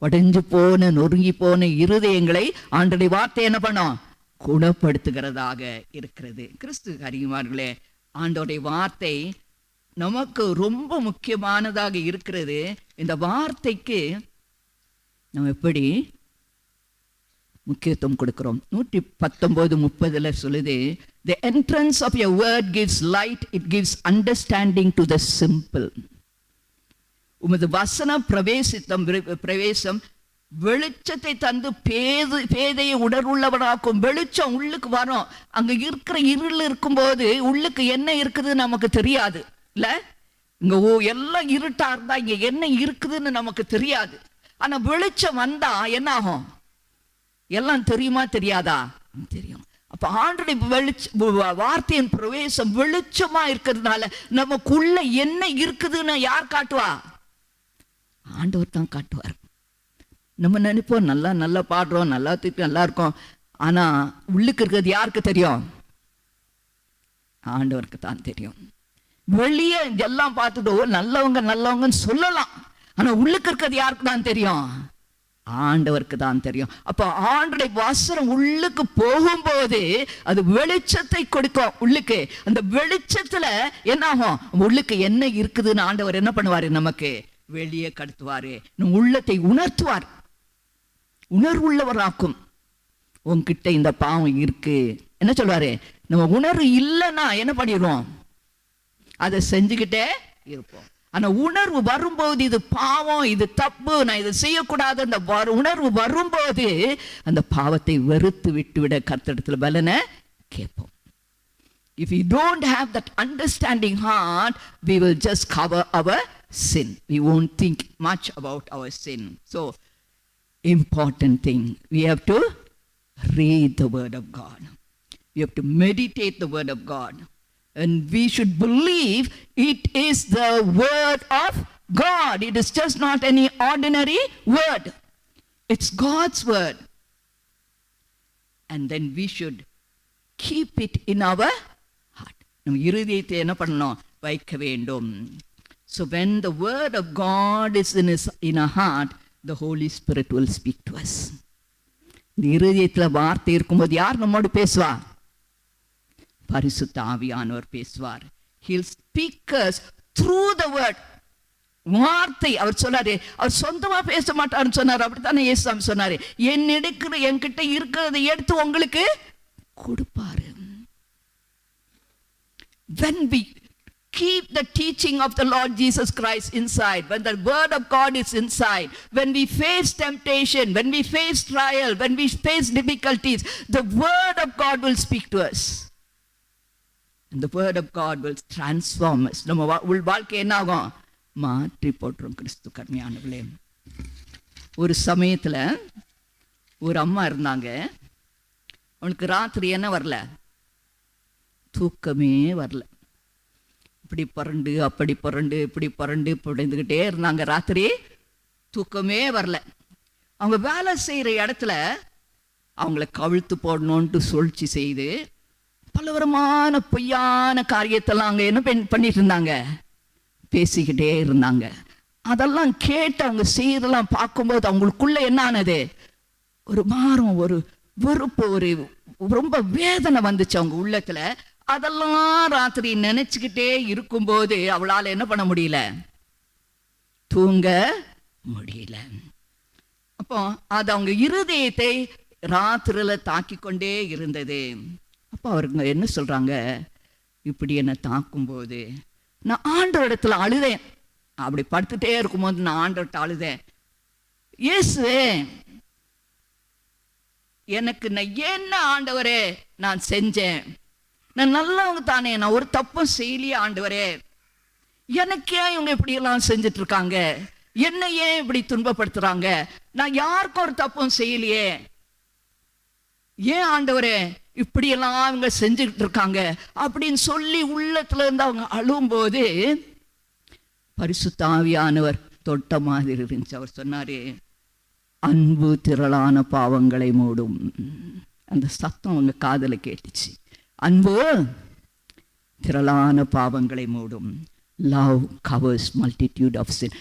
Speaker 6: உடைஞ்சு போன நொறுங்கி போன இருதயங்களை ஆண்டவருடைய வார்த்தை என்ன பண்ணும்? குணப்படுத்துகிறதாக இருக்கிறது. கிறிஸ்து அறியுமார்களே, ஆண்டவருடைய வார்த்தை நமக்கு ரொம்ப முக்கியமானதாக இருக்கிறது. இந்த வார்த்தைக்கு நம்ம எப்படி முக்கியத்துவம் கொடுக்கிறோம்? 119:30 சொல்லுது, the entrance of your word gives light, it gives understanding to the simple. உமது வசனம் பிரவேசம் வெளிச்சத்தை தந்து பேதையை உணர்வுள்ளவனாக்கும். வெளிச்சம் உள்ளுக்கு வரும். அங்க இருக்கிற இருள் இருக்கும்போது உள்ளுக்கு என்ன இருக்குதுன்னு நமக்கு தெரியாது இல்ல. இங்க எல்லாம் இருட்டா இருந்தா இங்க என்ன இருக்குதுன்னு நமக்கு தெரியாது. ஆனா வெளிச்சம் வந்தா என்ன ஆகும்? எல்லாம் தெரியுமா தெரியாதா? தெரியும். அப்ப ஆண்டுடைய வார்த்தையின் பிரவேசம் வெளிச்சமா இருக்கிறதுனால நமக்குள்ள என்ன இருக்குதுன்னு யார் காட்டுவா? ஆண்டவர் தான் காட்டுவார். நம்ம நினைப்போம் நல்லா நல்லா பாடுறோம், நல்லா இருக்கும். ஆனா உள்ளுக்கு இருக்கிறது யாருக்கு தெரியும்? ஆண்டவருக்கு தான் தெரியும். வெளியே எல்லாம் பார்த்துட்டு நல்லவங்கன்னு சொல்லலாம். ஆனா உள்ளுக்கு இருக்கிறது யாருக்கு தான் தெரியும்? ஆண்டவருக்கு தான் தெரியும். அப்ப ஆண்டுடைய வசனம் உள்ளுக்கு போகும்போது அது வெளிச்சத்தை கொடுக்கும். உள்ளுக்கு அந்த வெளிச்சத்துல என்ன ஆகும்? உள்ளுக்கு என்ன இருக்குதுன்னு ஆண்டவர் என்ன பண்ணுவாரு? நமக்கு வெளியே கடத்துவாரு. உள்ளத்தை உணர்த்துவார், உணர்வுள்ளவராக்கும். உன்கிட்ட இந்த பாவம் இருக்கு என்ன சொல்வாரு? நம்ம உணர்வு இல்லைன்னா என்ன பண்ணிடுவோம்? அதை செஞ்சுக்கிட்டே இருப்போம். ஆனா உணர்வு வரும்போது இது பாவம், இது தப்பு, நான் இதை செய்யக்கூடாது, அந்த உணர்வு வரும்போது அந்த பாவத்தை வெறுத்து விட்டுவிட கர்த்தரிடத்துல பலனை கேட்போம். If we don't have that understanding heart, we will just cover our sin. We won't think much about our sin. So, important thing, we have to read the word of God. We have to meditate the word of God. And we should believe it is the word of God. It is just not any ordinary word. It's God's word. And then we should keep it in our heart. நம்ம இருதயத்தை என்ன பண்ணணும்? வைக்க வேண்டும். So when the word of God is in our heart, the Holy Spirit will speak to us. இந்த இருதயத்துல வார்த்தை இருக்கும்போது யார் நம்மோடு பேசுவா? பரிசுத்த ஆவியானவர் பேசுவார். He'll speak us through the word. வார்த்தை அவர் சொன்னாரு, அவர் சொந்தமா பேச மாட்டார்னு சொன்னார். அப்படித்தானே இயேசு சொன்னாரு, என்கிட்ட இருக்கிறதை எடுத்து உங்களுக்கு கொடுப்பாரு. When we keep the teaching of the Lord Jesus Christ inside, when the word of God is inside, when we face temptation, when we face trial, when we face difficulties, the word of God will speak to us. And the word of God will transform us. நம்ம வாழ்க்கை என்ன ஆகும்? மாற்றி போட்டுரும். கிறிஸ்து கர்மியானவர்களே, ஒரு சமயத்துல ஒரு அம்மா இருந்தாங்க. அவனுக்கு ராத்திரி என்ன வரல? தூக்கமே வரல. இப்படி புரண்டு அப்படி புரண்டு இப்படி புரண்டு புடைந்துக்கிட்டே இருந்தாங்க. ராத்திரி தூக்கமே வரல. அவங்க வேலை செய்யற இடத்துல அவங்கள கவிழ்த்து போடணும்ட்டு சூழ்ச்சி செய்து பலவிதமான பொய்யான காரியத்தெல்லாம் அங்கே என்ன பண்ணிட்டு இருந்தாங்க? பேசிக்கிட்டே இருந்தாங்க. அதெல்லாம் கேட்டு அவங்க செய்யறதெல்லாம் பார்க்கும்போது அவங்களுக்குள்ள என்ன ஆனது? ஒரு மாறும், ஒரு வெறுப்பு, ஒரு ரொம்ப வேதனை வந்துச்சு அவங்க உள்ளத்துல. அதெல்லாம் ராத்திரி நினைச்சுக்கிட்டே இருக்கும்போது அவளால் என்ன பண்ண முடியல? தூங்க முடியல. அப்போ அது அவங்க இருதயத்தை ராத்திரில தாக்கி கொண்டே இருந்தது. அப்போ அவருங்க என்ன சொல்றாங்க? இப்படி என்னை தாக்கும்போது நான் ஆண்டவரிடத்துல அழுதேன். அப்படி படுத்துட்டே இருக்கும்போது நான் ஆண்டவர்கிட்ட அழுதேன், இயேசுவே எனக்கு நான் என்ன ஆண்டவரே நான் செஞ்சேன்? நான் நல்லவங்க தானே, நான் ஒரு தப்பும் செய்யலையே ஆண்டவரே. எனக்கு ஏன் இவங்க இப்படி எல்லாம் செஞ்சுட்டு இருக்காங்க? என்ன ஏன் இப்படி துன்பப்படுத்துறாங்க? நான் யாருக்கும் ஒரு தப்பும் செய்யலையே, ஏன் ஆண்டவரே இப்படியெல்லாம் அவங்க செஞ்சுக்கிட்டு இருக்காங்க அப்படின்னு சொல்லி உள்ளத்துல இருந்து அவங்க அழும்போது பரிசுத்த ஆவியானவர் தொட்ட மாதிரி இருந்துச்சு. அவர் சொன்னாரு, அன்பு திரளான பாவங்களை மூடும். அந்த சத்தம் அவங்க காதுல கேட்டுச்சு. அன்பு திரளான பாவங்களை மூடும். Love covers multitude of sin.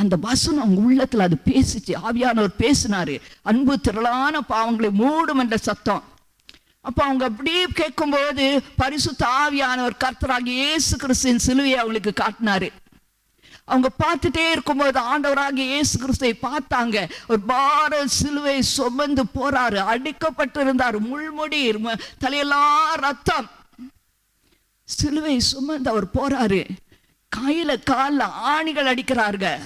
Speaker 6: அந்த வசனம் அவங்க உள்ளத்துல அது பேசிச்சு. ஆவியானவர் பேசினாரு, அன்பு திரளான பாவங்களை மூடும் என்ற சத்தம். அப்ப அவங்க அப்படியே கேட்கும்போது பரிசுத்த ஆவியானவர் கர்த்தராகிய இயேசு கிறிஸ்துவின் சிலுவையை அவங்களுக்கு காட்டினாரு. அவங்க பார்த்துட்டே இருக்கும்போது ஆண்டவராகிய இயேசு கிறிஸ்துவை பார்த்தாங்க. ஒரு பார சிலுவை சுமந்து போறாரு, அடிக்கப்பட்டு இருந்தார், முள்முடி, தலையெல்லாம் ரத்தம், சிலுவை சுமந்து அவர் போறாரு. கையில காலில் ஆணிகள் அடிக்கிறார்கள்.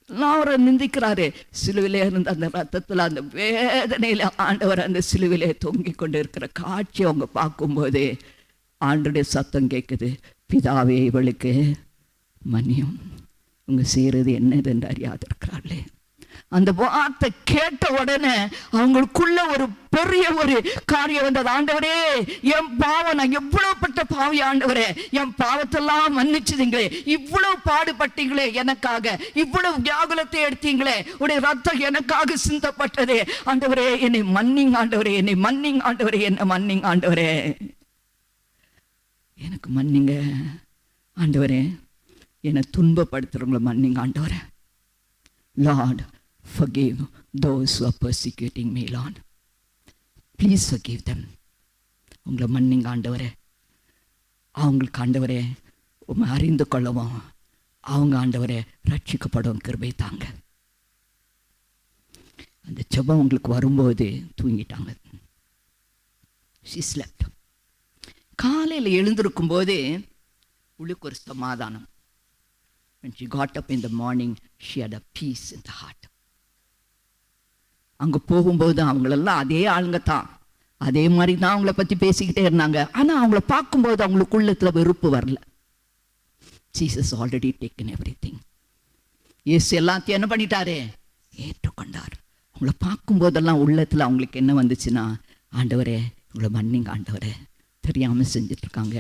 Speaker 6: அவரை நிந்திக்கிறாரு. சிலுவிலே இருந்த அந்த ரத்தத்தில், அந்த வேதனையில் ஆண்டவர் அந்த சிலுவிலே தொங்கிக் கொண்டு இருக்கிற காட்சி அவங்க பார்க்கும்போது ஆண்டருடைய சத்தம் கேட்குது, பிதாவே இவளுக்கு மன்னியும், உங்க செய்யறது என்னது என்று அறியாது இருக்கிறார்களே. அந்த வார்த்தை கேட்ட உடனே அவங்களுக்குள்ள ஒரு பெரிய ஒரு காரியம் வந்தது. ஆண்டவரே, என் பாவம், நான் எவ்வளவு பட்ட பாவி ஆண்டவரே, என் பாவத்தெல்லாம் மன்னிச்சுதீங்களே, இவ்வளவு பாடுபட்டீங்களே எனக்காக, இவ்வளவு வியாகுலத்தை எடுத்தீங்களே, உடைய ரத்தம் எனக்காக சிந்தப்பட்டதே ஆண்டவரே, என்னை மன்னிங் ஆண்டவரே, என்னை மன்னிங் ஆண்டவரே, என்ன மன்னிங் ஆண்டவரே, எனக்கு மன்னிங்க ஆண்டவரே, என்னை துன்பப்படுத்துறவங்களை மன்னிங்க ஆண்டவரே. Lord, forgive those who are persecuting me, Lord. Please forgive them. உங்களை மன்னிங்க ஆண்டவரே. அவங்களுக்கு ஆண்டவரே உண்மை அறிந்து கொள்ளவும், அவங்க ஆண்டவரே ரட்சிக்கப்படும் கிருபை தாங்க. அந்த ஜெபம் உங்களுக்கு வரும்போது தூங்கிட்டாங்க. She slept. காலையில் எழுந்திருக்கும் போது உள்ளுக்கு ஒரு சமாதானம். When she got up in the morning, she had a peace in the heart. அங்கே போகும்போது அவங்களெல்லாம் அதே ஆளுங்க தான், அதே மாதிரி தான் அவங்கள பற்றி பேசிக்கிட்டே இருந்தாங்க. ஆனால் அவங்கள பார்க்கும்போது அவங்களுக்கு உள்ளத்தில் வெறுப்பு வரல. Jesus already taken everything. இயேசு எல்லாத்தையும் என்ன பண்ணிட்டாரு? ஏற்றுக்கொண்டார். அவங்கள பார்க்கும்போதெல்லாம் உள்ளத்தில் அவங்களுக்கு என்ன வந்துச்சுன்னா, ஆண்டவரே இவங்களை மன்னிங்க ஆண்டவரே, தெரியாமல் செஞ்சிட்ருக்காங்க,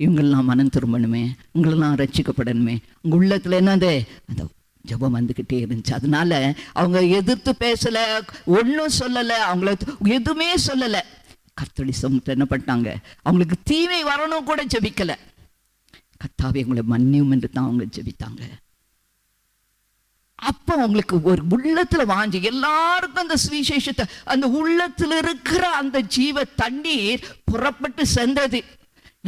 Speaker 6: இவங்களெலாம் மனம் திரும்பணுமே, உங்களெல்லாம் ரட்சிக்கப்படணுமே. உங்கள் உள்ளத்தில் என்னது? அந்த ஜெபம் வந்துக்கிட்டே இருந்துச்சு. அதனால அவங்க எதிர்த்து பேசலை, ஒன்றும் சொல்லலை, அவங்கள எதுவுமே சொல்லலை. கர்த்தருடைய சமூகத்தை என்ன பண்ணிட்டாங்க? அவங்களுக்கு தீமை வரணும் கூட ஜெபிக்கலை. கர்த்தாவே உங்களை மன்னியும் என்று தான் அவங்க ஜெபித்தாங்க. அப்போ அவங்களுக்கு ஒரு உள்ளத்துல வாஞ்சி, எல்லாருக்கும் அந்த சுவிசேஷத்தை, அந்த உள்ளத்தில் இருக்கிற அந்த ஜீவ தண்ணீர் புறப்பட்டு சென்றது,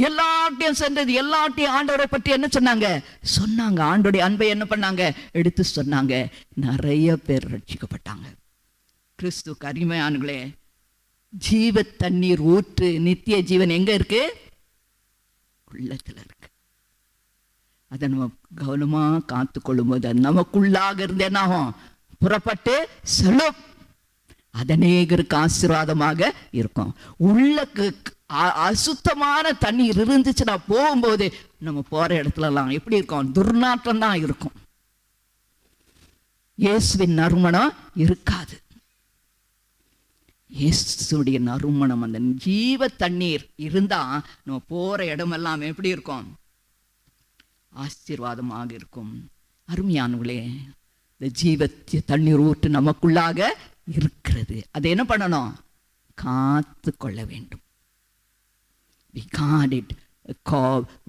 Speaker 6: எல்லார்ட்டையும் சென்றது. எல்லார்ட்டையும் ஆண்டவரை பற்றி என்ன சொன்னாங்க? சொன்னாங்க. ஆண்டோடைய அன்பை என்ன பண்ணாங்க? எடுத்து சொன்னாங்க. நிறைய பேர் ரட்சிக்கப்பட்டாங்க. கிறிஸ்துவுக்கு அருமையானவர்களே, ஜீவ தண்ணீர் ஊற்று, நித்திய ஜீவன் எங்க இருக்கு? உள்ளத்துல இருக்கு. அதை நம்ம கவனமா காத்து கொள்ளும் போது அது நமக்குள்ளாக இருந்து என்ன ஆகும்? புறப்பட்டு செல்லும். அது அநேகருக்கு ஆசீர்வாதமாக இருக்கும். உள்ளக்கு அசுத்தமான தண்ணீர் இருந்துச்சுன்னா போகும்போது நம்ம போற இடத்துலலாம் எப்படி இருக்கும்? துர்நாற்றம் தான் இருக்கும். இயேசுவின் நறுமணம் இருக்காது. இயேசுடைய நறுமணம், அந்த ஜீவ தண்ணீர் இருந்தா நம்ம போற இடமெல்லாம் எப்படி இருக்கும்? ஆசீர்வாதமாக இருக்கும். அருமையானவர்களே, இந்த ஜீவ தண்ணீர் ஊற்று நமக்குள்ளாக இருக்கிறது. அதை என்ன பண்ணணும்? காத்து கொள்ள வேண்டும். We guard it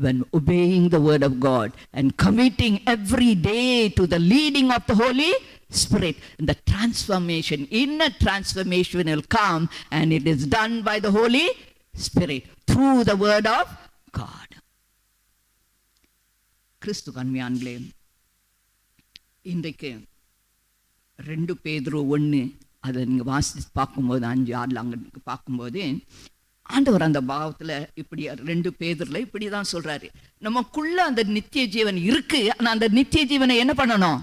Speaker 6: when obeying the word of God and committing every day to the leading of the Holy Spirit. And the transformation, inner transformation will come, and it is done by the Holy Spirit through the word of God. கிறிஸ்து கண்மையான்களே, இன்றைக்கு 2 பேதுரு 1 அதை நீங்கள் வாசித்து பார்க்கும்போது 5-6 அங்கே பார்க்கும்போது ஆண்டவர் அந்த பாவத்தில் இப்படி 2 பேதுருல இப்படி தான் சொல்கிறாரு. நமக்குள்ள அந்த நித்திய ஜீவன் இருக்கு. ஆனால் அந்த நித்திய ஜீவனை என்ன பண்ணணும்?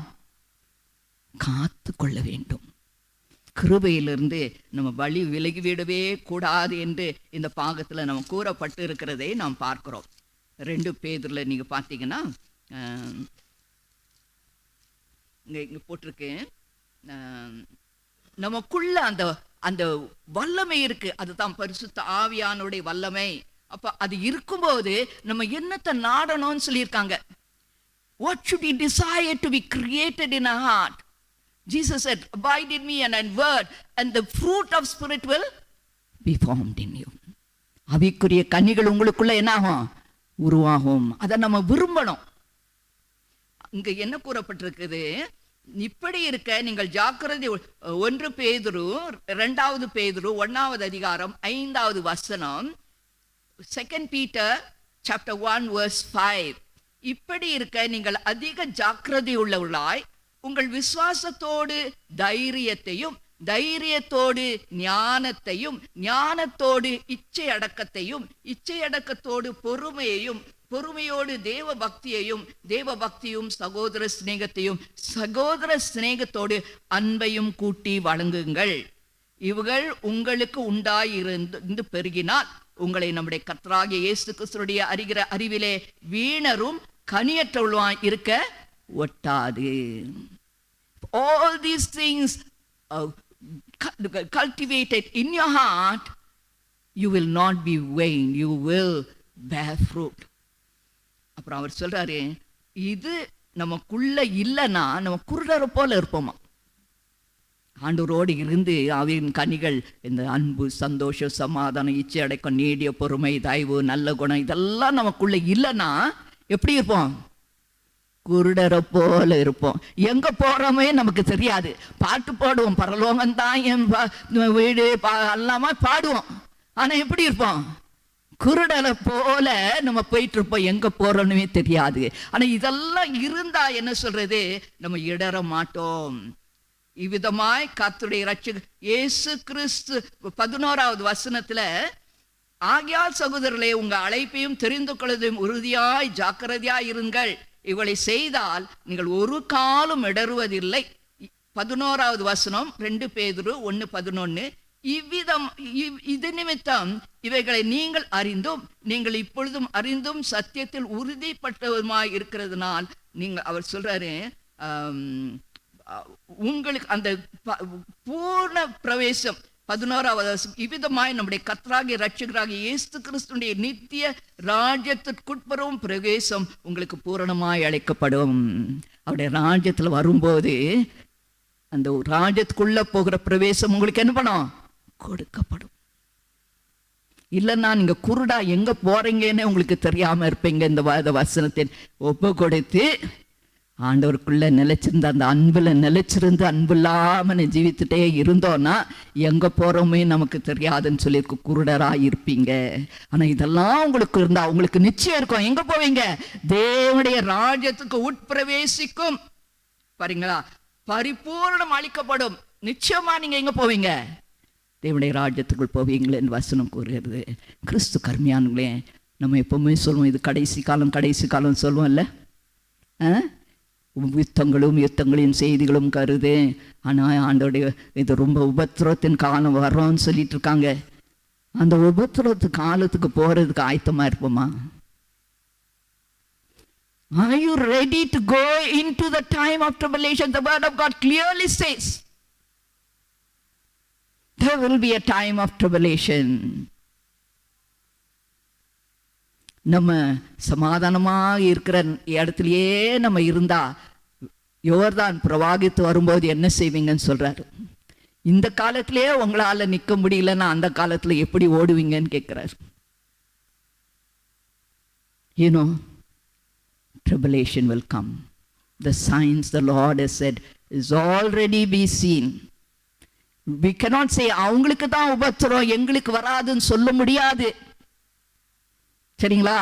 Speaker 6: காத்து கொள்ள வேண்டும். கிருபையிலிருந்து நம்ம வழி விலகிவிடவே கூடாது என்று இந்த பாகத்தில் நம்ம கூறப்பட்டு இருக்கிறதை நாம் பார்க்கிறோம். 2 பேதுருல நீங்கள் பார்த்தீங்கன்னா இங்கே போட்டிருக்கு, நமக்குள்ள அந்த அந்த வல்லமை இருக்கு. அதுதான் பரிசுத்த ஆவியானுடைய வல்லமை. அப்ப அது இருக்கும்போது நம்ம என்னத்தை நாடணும்னு சொல்லியிருக்காங்க. What should we desire to be created in our heart? Jesus said, abide in me and in word, and the fruit of spirit will be formed in you. ஆவிக்குரிய கனிகள் உங்களுக்குள்ள என்ன ஆகும்? உருவாகும். அதை நம்ம விரும்பணும். இங்க என்ன கூறப்பட்டிருக்குது? இப்படி இருக்க நீங்கள் ஜாக்கிரதை. 1 பேதுரு 2 பேதுரு 1 அதிகாரம் 5 வசனம், 2 Peter chapter 1 verse 5. இப்படி இருக்க நீங்கள் அதிக ஜாக்கிரதை உள்ளவர்களாய் உங்கள் விசுவாசத்தோடு தைரியத்தையும், தைரியத்தோடு ஞானத்தையும், ஞானத்தோடு இச்சை அடக்கத்தையும், இச்சை அடக்கத்தோடு பொறுமையையும், பொறுமையோடு தேவ பக்தியும் சகோதர சிநேகத்தோடு அன்பையும் கூட்டி வழங்குங்கள். இவர்கள் உங்களுக்கு உண்டாயிருந்து பெருகினால் உங்களை நம்முடைய கர்த்தராகிய இயேசு கிறிஸ்துவுடைய அறிவிலே வீணரும் கனியற்றவளுமாய் இருக்க ஒட்டாது. All these things cultivated in your heart, you will not be vain, you will bear fruit. அப்புறம் அவர் சொல்றாரு, இது நமக்குள்ள இல்லைன்னா நம்ம குருடரை போல இருப்போமா. ஆண்டவரோடு இருந்து அவையின் கனிகள் இந்த அன்பு, சந்தோஷம், சமாதானம், இச்சை அடக்கம், நீடிய பொறுமை, தயவு, நல்ல குணம் இதெல்லாம் நமக்குள்ள இல்லைன்னா எப்படி இருப்போம்? குருடரை போல இருப்போம். எங்க போறோமே நமக்கு தெரியாது. பாட்டு பாடுவோம், பரலோகம் தான் என் வீடு எல்லாமே பாடுவோம். ஆனா எப்படி இருப்போம்? குருடரை போல நம்ம போயிட்டு இருப்போம், எங்க போறோம்னுமே தெரியாது. ஆனா இதெல்லாம் இருந்தா என்ன சொல்றது? நம்ம இடற மாட்டோம். இவ்விதமாய் கர்த்தருடைய இரட்சகர் இயேசு கிறிஸ்து 11வது வசனத்துல, ஆகையால் சகோதரர்களே உங்க அழைப்பையும் தெரிந்து கொள்வதையும் உறுதியாய் ஜாக்கிரதையாய் இருங்கள், இவளை செய்தால் நீங்கள் ஒரு காலம் இடறுவதில்லை. 11வது வசனம் 2 பேதுரு 1:11, இது நிமித்தம் இவைகளை நீங்கள் அறிந்தும் நீங்கள் இப்பொழுதும் அறிந்தும் சத்தியத்தில் உறுதிப்பட்டதுமாய் இருக்கிறதுனால் நீங்கள், அவர் சொல்றாரு, உங்களுக்கு அந்த பூர்ண பிரவேசம் 11வது இவ்விதமாய் நம்முடைய கர்த்தராகிய இரட்சகராகிய இயேசு கிறிஸ்துவினுடைய நித்திய ராஜ்யத்திற்குட்பரும் பிரவேசம் உங்களுக்கு பூரணமாய் அழைக்கப்படும். அவருடைய ராஜ்யத்தில் வரும்போது அந்த ராஜ்யத்துக்குள்ள போகிற பிரவேசம் உங்களுக்கு என்ன பண்ணும்? கொடுக்கப்படும். இல்லைன்னா நீங்க குருடா எங்க போறீங்கன்னு உங்களுக்கு தெரியாம இருப்பீங்க. இந்த வசனத்தின் ஒப்பு கொடுத்து ஆண்டவருக்குள்ள நிலைச்சிருந்த அந்த அன்புல நிலைச்சிருந்து அன்பு இல்லாம ஜீவித்துட்டே இருந்தோம்னா எங்க போறோமே நமக்கு தெரியாதுன்னு சொல்லி குருடரா இருப்பீங்க. ஆனா இதெல்லாம் உங்களுக்கு இருந்தா உங்களுக்கு நிச்சயம் இருக்கும். எங்க போவீங்க? தேவனுடைய ராஜ்யத்துக்கு உட்பிரவேசிக்கும். பாருங்களா, பரிபூர்ணம் அளிக்கப்படும். நிச்சயமா நீங்க எங்க போவீங்க? தேவனுடைய ராஜ்யத்துக்குள் போவீங்களேன்னு வசனம் கூறுகிறது. கிறிஸ்து கர்மியானுங்களே, நம்ம எப்பவுமே சொல்லுவோம் இது கடைசி காலம் சொல்லுவோம்ல. யுத்தங்களின் செய்திகளும் கருது. ஆனால் ஆண்டோடைய இது ரொம்ப உபத்திரத்தின் காலம் வரோன்னு சொல்லிட்டு இருக்காங்க. அந்த உபத்திரத்து காலத்துக்கு போறதுக்கு ஆயத்தமா இருப்போமா? Are you ready to go into the time of tribulation? The word of God clearly says there will be a time of tribulation. நம்ம சமாதானமாக இருக்கிற இடத்துலையே நம்ம இருந்தா யோர்தான் பிரவாகித்து வரும்போது என்ன செய்வீங்கன்னு சொல்றாரு. இந்த காலத்திலே உங்களால நிற்க முடியலன்னா அந்த காலத்துல எப்படி ஓடுவீங்கன்னு கேட்கிறாரு. You know, tribulation will come. The signs the Lord has said is already be seen. We cannot say அவங்களுக்கு தான் உபத்திரம் எங்களுக்கு வராதுன்னு சொல்ல முடியாது. சரிங்களா?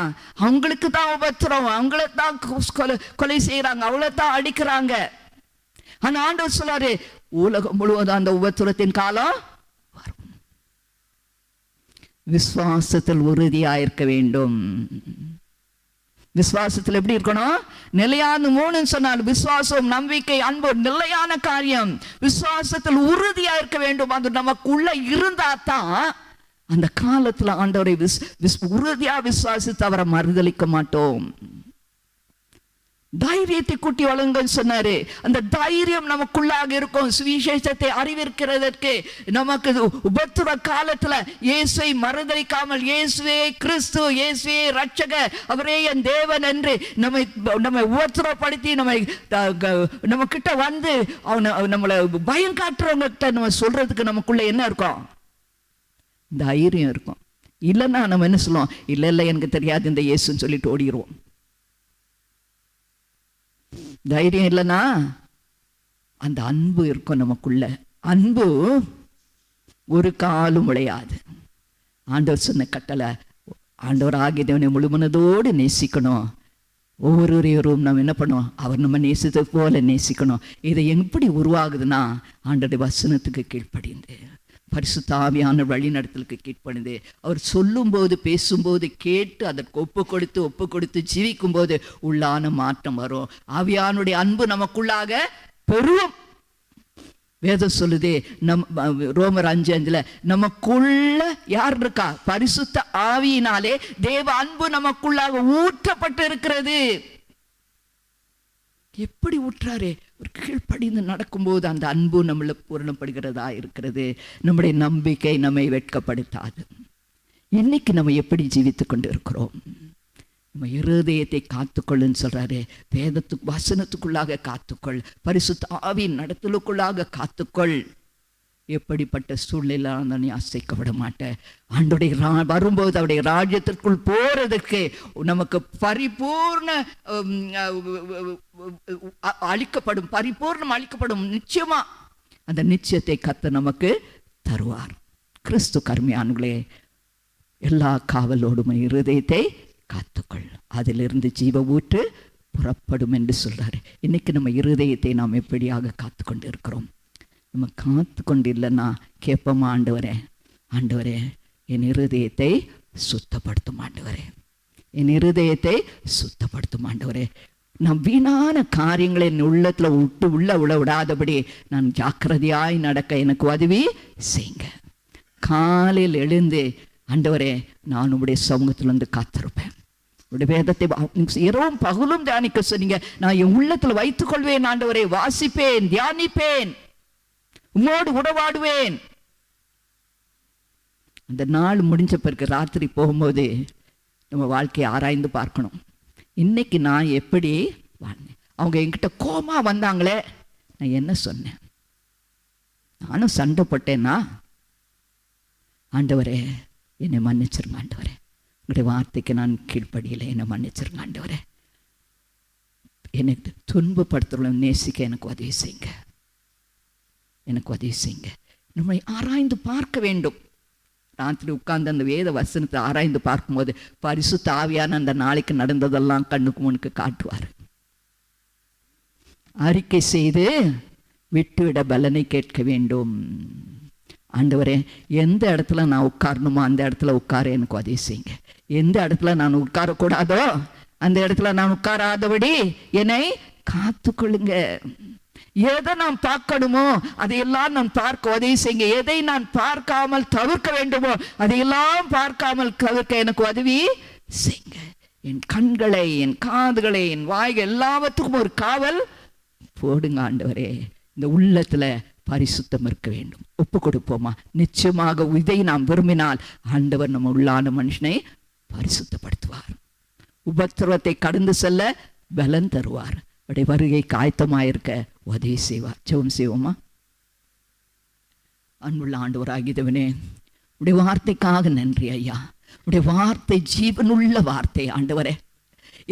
Speaker 6: அவங்களுக்கு தான் உபத்திரம், அவங்கள தான் கொலை செய்யறாங்க, அவங்கள தான் அடிக்கிறாங்க. ஆனா ஆண்டவர் சொல்றாரு உலகம் முழுவதும் அந்த உபத்திரத்தின் காலம் வரும். விசுவாசத்தில் உறுதியாயிருக்க வேண்டும். விசுவாசத்தில் எப்படி இருக்கணும்? நிலையான 3 சொன்னால் விசுவாசம், நம்பிக்கை, அன்பு நிலையான காரியம். விசுவாசத்தில் உறுதியா இருக்க வேண்டும். அது நமக்குள்ள இருந்தா தான் அந்த காலத்துல ஆண்டவரை உறுதியா விசுவாசித்து அவரை மறுதலிக்க மாட்டோம். தைரியத்தை கூட்டி வழங்கன்னு சொன்னாரு. அந்த தைரியம் நமக்குள்ளாக இருக்கும். சுவிசேஷத்தை அறிவிக்கிறதற்கு நமக்கு உபத்திர காலத்துல இயேசுவை மறுதலிக்காமல் இயேசுவே கிறிஸ்து, இயேசுவே ரட்சகர், அவரே என் தேவன் என்று நம்மை உபத்திரப்படுத்தி நம்ம கிட்ட வந்து நம்மளை பயம் காட்டுறவங்க கிட்ட நம்ம சொல்றதுக்கு நமக்குள்ள என்ன இருக்கும்? தைரியம் இருக்கும். இல்லைன்னா நம்ம என்ன சொல்லுவோம்? இல்லை எனக்கு தெரியாது இந்த இயேசுன்னு சொல்லிட்டு ஓடிடுவோம். தைரியம் இல்லைன்னா அந்த அன்பு இருக்கும் நமக்குள்ள. அன்பு ஒரு காலும் உடையாது. ஆண்டவர் சொன்ன கட்டளை, ஆண்டவர் ஆகியவனை முழுமனதோடு நேசிக்கணும். ஒவ்வொருவரையும் நம்ம என்ன பண்ணுவோம்? அவர் நம்ம நேசித்தது போல நேசிக்கணும். இதை எப்படி உருவாகுதுன்னா ஆண்டோடைய வசனத்துக்கு கீழ்ப்படிந்து பரிசுத்த ஆவியான வழிநடத்தலுக்கு கீழ்ப்படிந்து அவர் சொல்லும்போது பேசும்போது கேட்டு அதற்கு ஒப்பு கொடுத்து ஜீவிக்கும்போது உள்ளான மாற்றம் வரும். ஆவியானுடைய அன்பு நமக்குள்ளாக பெருகும். வேதம் சொல்லுதே, ரோமர் 5:5 நமக்குள்ள யார் இருக்கா? பரிசுத்த ஆவியினாலே தேவ அன்பு நமக்குள்ளாக ஊற்றப்பட்டு இருக்கிறது. எப்படி ஊற்றாரு? ஒரு கீழ்ப்படிந்து நடக்கும்போது அந்த அன்பு நம்மள பூரணப்படுகிறதா இருக்கிறது. நம்முடைய நம்பிக்கை நம்மை வெட்கப்படுத்தாது. இன்னைக்கு நம்ம எப்படி ஜீவித்து கொண்டு இருக்கிறோம்? நம்ம இருதயத்தை காத்துக்கொள்ளுன்னு சொல்றாரு. வசனத்துக்குள்ளாக காத்துக்கொள், பரிசுத்த ஆவியின் நடத்தலுக்குள்ளாக காத்துக்கொள். எப்படிப்பட்ட சூழ்நிலை நீ அசைக்கப்பட மாட்டேன். ஆண்டோடைய வரும்போது அவருடைய ராஜ்யத்திற்குள் போறதுக்கு நமக்கு பரிபூர்ணம் அளிக்கப்படும். நிச்சயமா அந்த நிச்சயத்தை கர்த்தர் நமக்கு தருவார். கிறிஸ்து கர்மியானுங்களே, எல்லா காவலோடும் இருதயத்தை காத்துக்கொள், அதிலிருந்து ஜீவ ஊற்று புறப்படும் என்று சொல்றாரு. இன்னைக்கு நம்ம இருதயத்தை நாம் எப்படியாக காத்து கொண்டு இருக்கிறோம்? நம்ம காத்து கொண்டு இல்லைன்னா கேட்போமா, ஆண்டவரே என் இருதயத்தை சுத்தப்படுத்தும் ஆண்டவரே, என் இருதயத்தை சுத்தப்படுத்தும் ஆண்டவரே. நான் வீணான காரியங்களை என் உள்ளத்தில் உள்ள விடாதபடி நான் ஜாக்கிரதையாய் நடக்க எனக்கு உதவி செய்யுங்க. காலையில் எழுந்து ஆண்டவரே நான் உங்களுடைய சமூகத்திலிருந்து காத்திருப்பேன். உடைய வேதத்தை இரவும் பகலும் தியானிக்க சொன்னீங்க. நான் என் உள்ளத்தில் வைத்துக் கொள்வேன் ஆண்டவரே, வாசிப்பேன், தியானிப்பேன், உம்மோடு உறவாடுவேன். அந்த நாள் முடிஞ்ச பிறகு ராத்திரி போகும்போது நம்ம வாழ்க்கையை ஆராய்ந்து பார்க்கணும். இன்னைக்கு நான் எப்படி வாழ்ந்தேன்? அவங்க என்கிட்ட கோமா வந்தாங்களே, நான் என்ன சொன்னேன்? நானும் சண்டை போட்டேன்னா, ஆண்டவரே என்னை மன்னிச்சிருங்க ஆண்டவரே, உங்களுடைய வார்த்தைக்கு நான் கீழ்ப்படியில, என்னை மன்னிச்சிருங்க ஆண்டவரே. எனக்கு துன்பப்படுத்துறவங்களை நேசிக்க எனக்கு உதவி செய்யுங்க, எனக்கு உதவி செய்யுங்க. நம்மை ஆராய்ந்து பார்க்க வேண்டும். ராத்திரி உட்கார்ந்து அந்த வேத வசனத்தை ஆராய்ந்து பார்க்கும்போது பரிசுத்த ஆவியான அந்த நாளைக்கு நடந்ததெல்லாம் கண்ணுக்கு முன்னுக்கு காட்டுவார். அறிக்கை செய்து விட்டுவிட பலனை கேட்க வேண்டும். ஆண்டவரே எந்த இடத்துல நான் உட்காரணுமோ அந்த இடத்துல உட்கார எனக்கு உதவி செய்யுங்க. எந்த இடத்துல நான் உட்காரக்கூடாதோ அந்த இடத்துல நான் உட்காராதபடி என்னை காத்துக்கொள்ளுங்க. எதை நான் பார்க்கணுமோ அதையெல்லாம் நான் பார்க்க உதவி செய்யுங்க. எதை நான் பார்க்காமல் தவிர்க்க வேண்டுமோ அதையெல்லாம் பார்க்காமல் தவிர்க்க எனக்கு உதவி செய்யுங்க. என் கண்களை, என் காதுகளை, என் வாய்கள் எல்லாவற்றுக்கும் ஒரு காவல் போடுங்க ஆண்டவரே. இந்த உள்ளத்துல பரிசுத்தம் இருக்க வேண்டும். ஒப்பு கொடுப்போமா? நிச்சயமாக இதை நாம் விரும்பினால் ஆண்டவர் நம்ம உள்ளான மனுஷனை பரிசுத்தப்படுத்துவார். உபத்திரவத்தை கடந்து செல்ல பலன் தருவார். அவருடைய வருகை காயத்தமாயிருக்க உதவி செய்வார். ஜெபம் செய்வோமா? அன்புள்ள ஆண்டவராகியவனே, உடைய வார்த்தைக்காக நன்றி ஐயா. உடைய வார்த்தை ஜீவனுள்ள வார்த்தை ஆண்டவரே.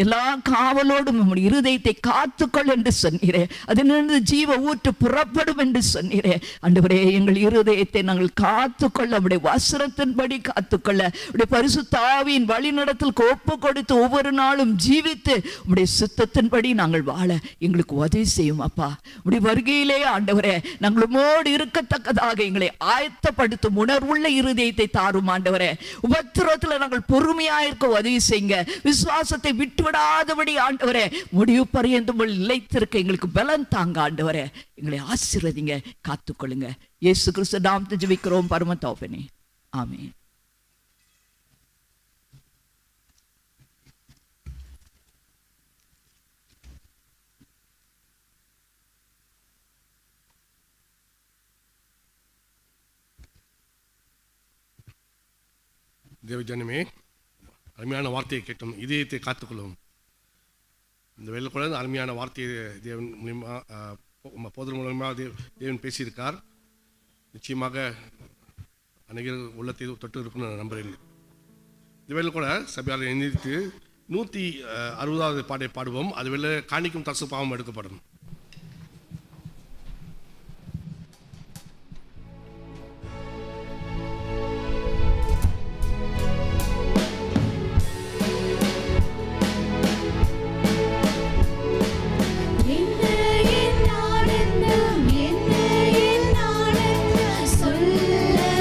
Speaker 6: எல்லா காவலோடும் நம்முடைய இருதயத்தை காத்துக்கொள் என்று சொன்னீரே, அதிலிருந்து ஜீவ ஊற்று புறப்படும் என்று சொன்னீரே. ஆண்டவரே எங்கள் இருதயத்தை நாங்கள் காத்துக்கொள்ள, நம்முடைய வசனத்தின்படி காத்துக்கொள்ள, உடைய பரிசுத்த ஆவியின் வழிநடத்தலுக்கு ஒப்பு கொடுத்து ஒவ்வொரு நாளும் ஜீவித்து உடைய சித்தத்தின்படி நாங்கள் வாழ எங்களுக்கு உதவி செய்யும் அப்பா. உடைய வருகையிலே ஆண்டவரே நாங்கள் உம்மோடு இருக்கத்தக்கதாக எங்களை ஆயத்தப்படுத்தும் உணர்வுள்ள இருதயத்தை தாரும் ஆண்டவரே. உபத்திரவத்தில் நாங்கள் பொறுமையாயிருக்க உதவி செய்யுங்க. விசுவாசத்தை விட்டு விடாதபடி ஆண்டவரே முடிவு பரியந்தம் நிலைத்திருக்க எங்களுக்கு பலன் தாங்க ஆண்டவரே. எங்களை ஆசீர்வதிங்க, காத்துக்கொள்ளுங்க. இயேசு கிறிஸ்து நாமத்தில் ஜெபிக்கிறோம் பரம தகப்பனே, ஆமென்.
Speaker 1: தேவஜனமே, அருமையான வார்த்தையை கேட்டோம். இதயத்தை காத்துக்கொள்ளும். இந்த வேலை கூட அருமையான வார்த்தையை தேவன் மூலியமாக போதல் மூலமாக தேவன் பேசியிருக்கார். நிச்சயமாக அநேகர் உள்ளத்தை தொட்டு இருக்குன்னு நான் நம்புகிறேன். இந்த வேலை கூட சபையால் எந்திரித்து 160வது பாட்டை பாடுவோம். அது வேலை காணிக்கும் தசு பாவம் எடுக்கப்படும்.
Speaker 2: சொல்ல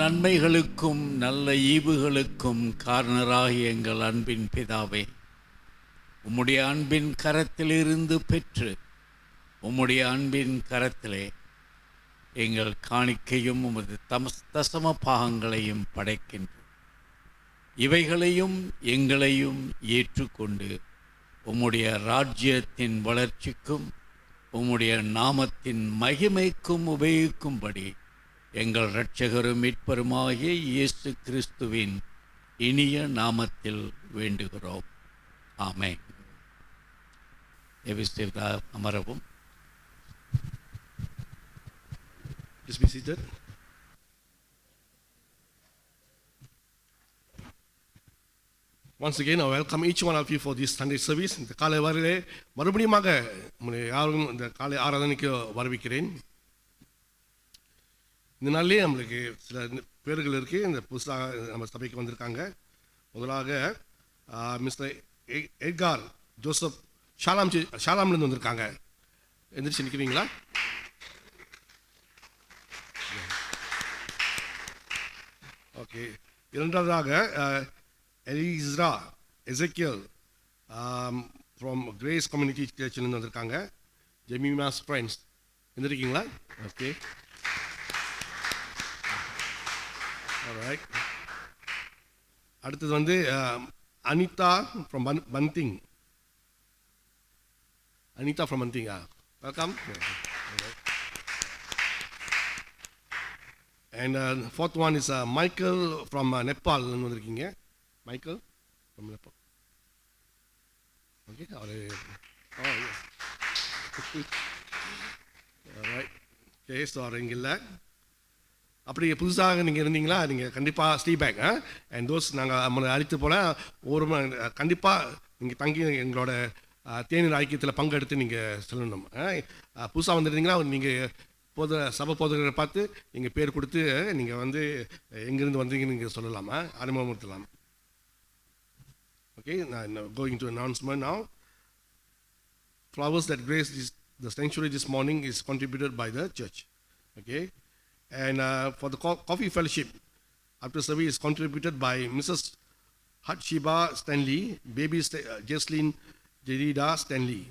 Speaker 3: நன்மைகளுக்கும் நல்ல ஈவுகளுக்கும் காரணராகிய எங்கள் அன்பின் பிதாவே, உம்முடைய அன்பின் கரத்திலிருந்து பெற்று உம்முடைய அன்பின் கரத்திலே எங்கள் காணிக்கையும் உமது தசம பாகங்களையும் படைக்கின்றோம். இவைகளையும் எங்களையும் ஏற்றுக்கொண்டு உம்முடைய ராஜ்யத்தின் வளர்ச்சிக்கும் உம்முடைய நாமத்தின் மகிமைக்கும் உபயோகிக்கும்படி எங்கள் இரட்சகரும் மீட்பருமாகிய இயேசு கிறிஸ்துவின் இனிய நாமத்தில் வேண்டுகிறோம். ஆமென். அமரவும்.
Speaker 1: Please be seated. Once again, I welcome each one of you for this Sunday service. இந்த காலை வாரிலே மறுபடியுமாக யாரும் இந்த காலை ஆராதனைக்கு வரவேற்கிறேன். இந்த நாளிலே நம்மளுக்கு சில பேர்கள் இருக்குது, இந்த புதுசாக நம்ம சபைக்கு வந்திருக்காங்க. முதலாக மிஸ்டர் எட்கார் ஜோசப் ஷாலாம்லேருந்து வந்திருக்காங்க. எந்திரிச்சு நிற்கிறீங்களா? ஓகே. இரண்டாவதாக எலிஸ்ரா எசக்கியல் ஃப்ரம் கிரேஸ் கம்யூனிட்டி சர்ச்சிலேருந்து வந்திருக்காங்க. ஜெமிமாஸ் ஃப்ரெண்ட்ஸ் எந்திரிக்கீங்களா? ஓகே. ஆல்ரைட். அடுத்தது வந்து அனிதா ஃப்ரம் பந்திங். அனிதா ஃப்ரம் பந்திங்கா, welcome. And fourth one is Michael from Nepal. வந்திருக்கீங்க. Michael from Nepal. Okay. Oh yes. Alright. Okay, so இங்க இல்லை. அப்படி புதுசாக நீங்கள் இருந்தீங்களா, நீங்கள் கண்டிப்பாக ஸ்டே பேக். அண்ட் தோஸ் நாங்கள் நம்மளை அழைத்து போல ஒரு கண்டிப்பாக நீங்கள் தங்கி எங்களோட தேநீர் ஐக்கியத்தில் பங்கெடுத்து நீங்கள் சொல்லணும். புதுசாக வந்துருந்தீங்களா, நீங்கள் சபை போதகரை பார்த்து நீங்கள் பேர் கொடுத்து நீங்கள் வந்து எங்கேருந்து வந்தீங்கன்னு நீங்கள் சொல்லலாமா, அனுபவப்படுத்தலாம். ஓகே, நான் going to announcement now. Flowers that grace the sanctuary this morning is contributed by the church. Okay. And for the coffee fellowship after service is contributed by Mrs. Hatshiba Stanley, baby Jesslyn Jerida Stanley,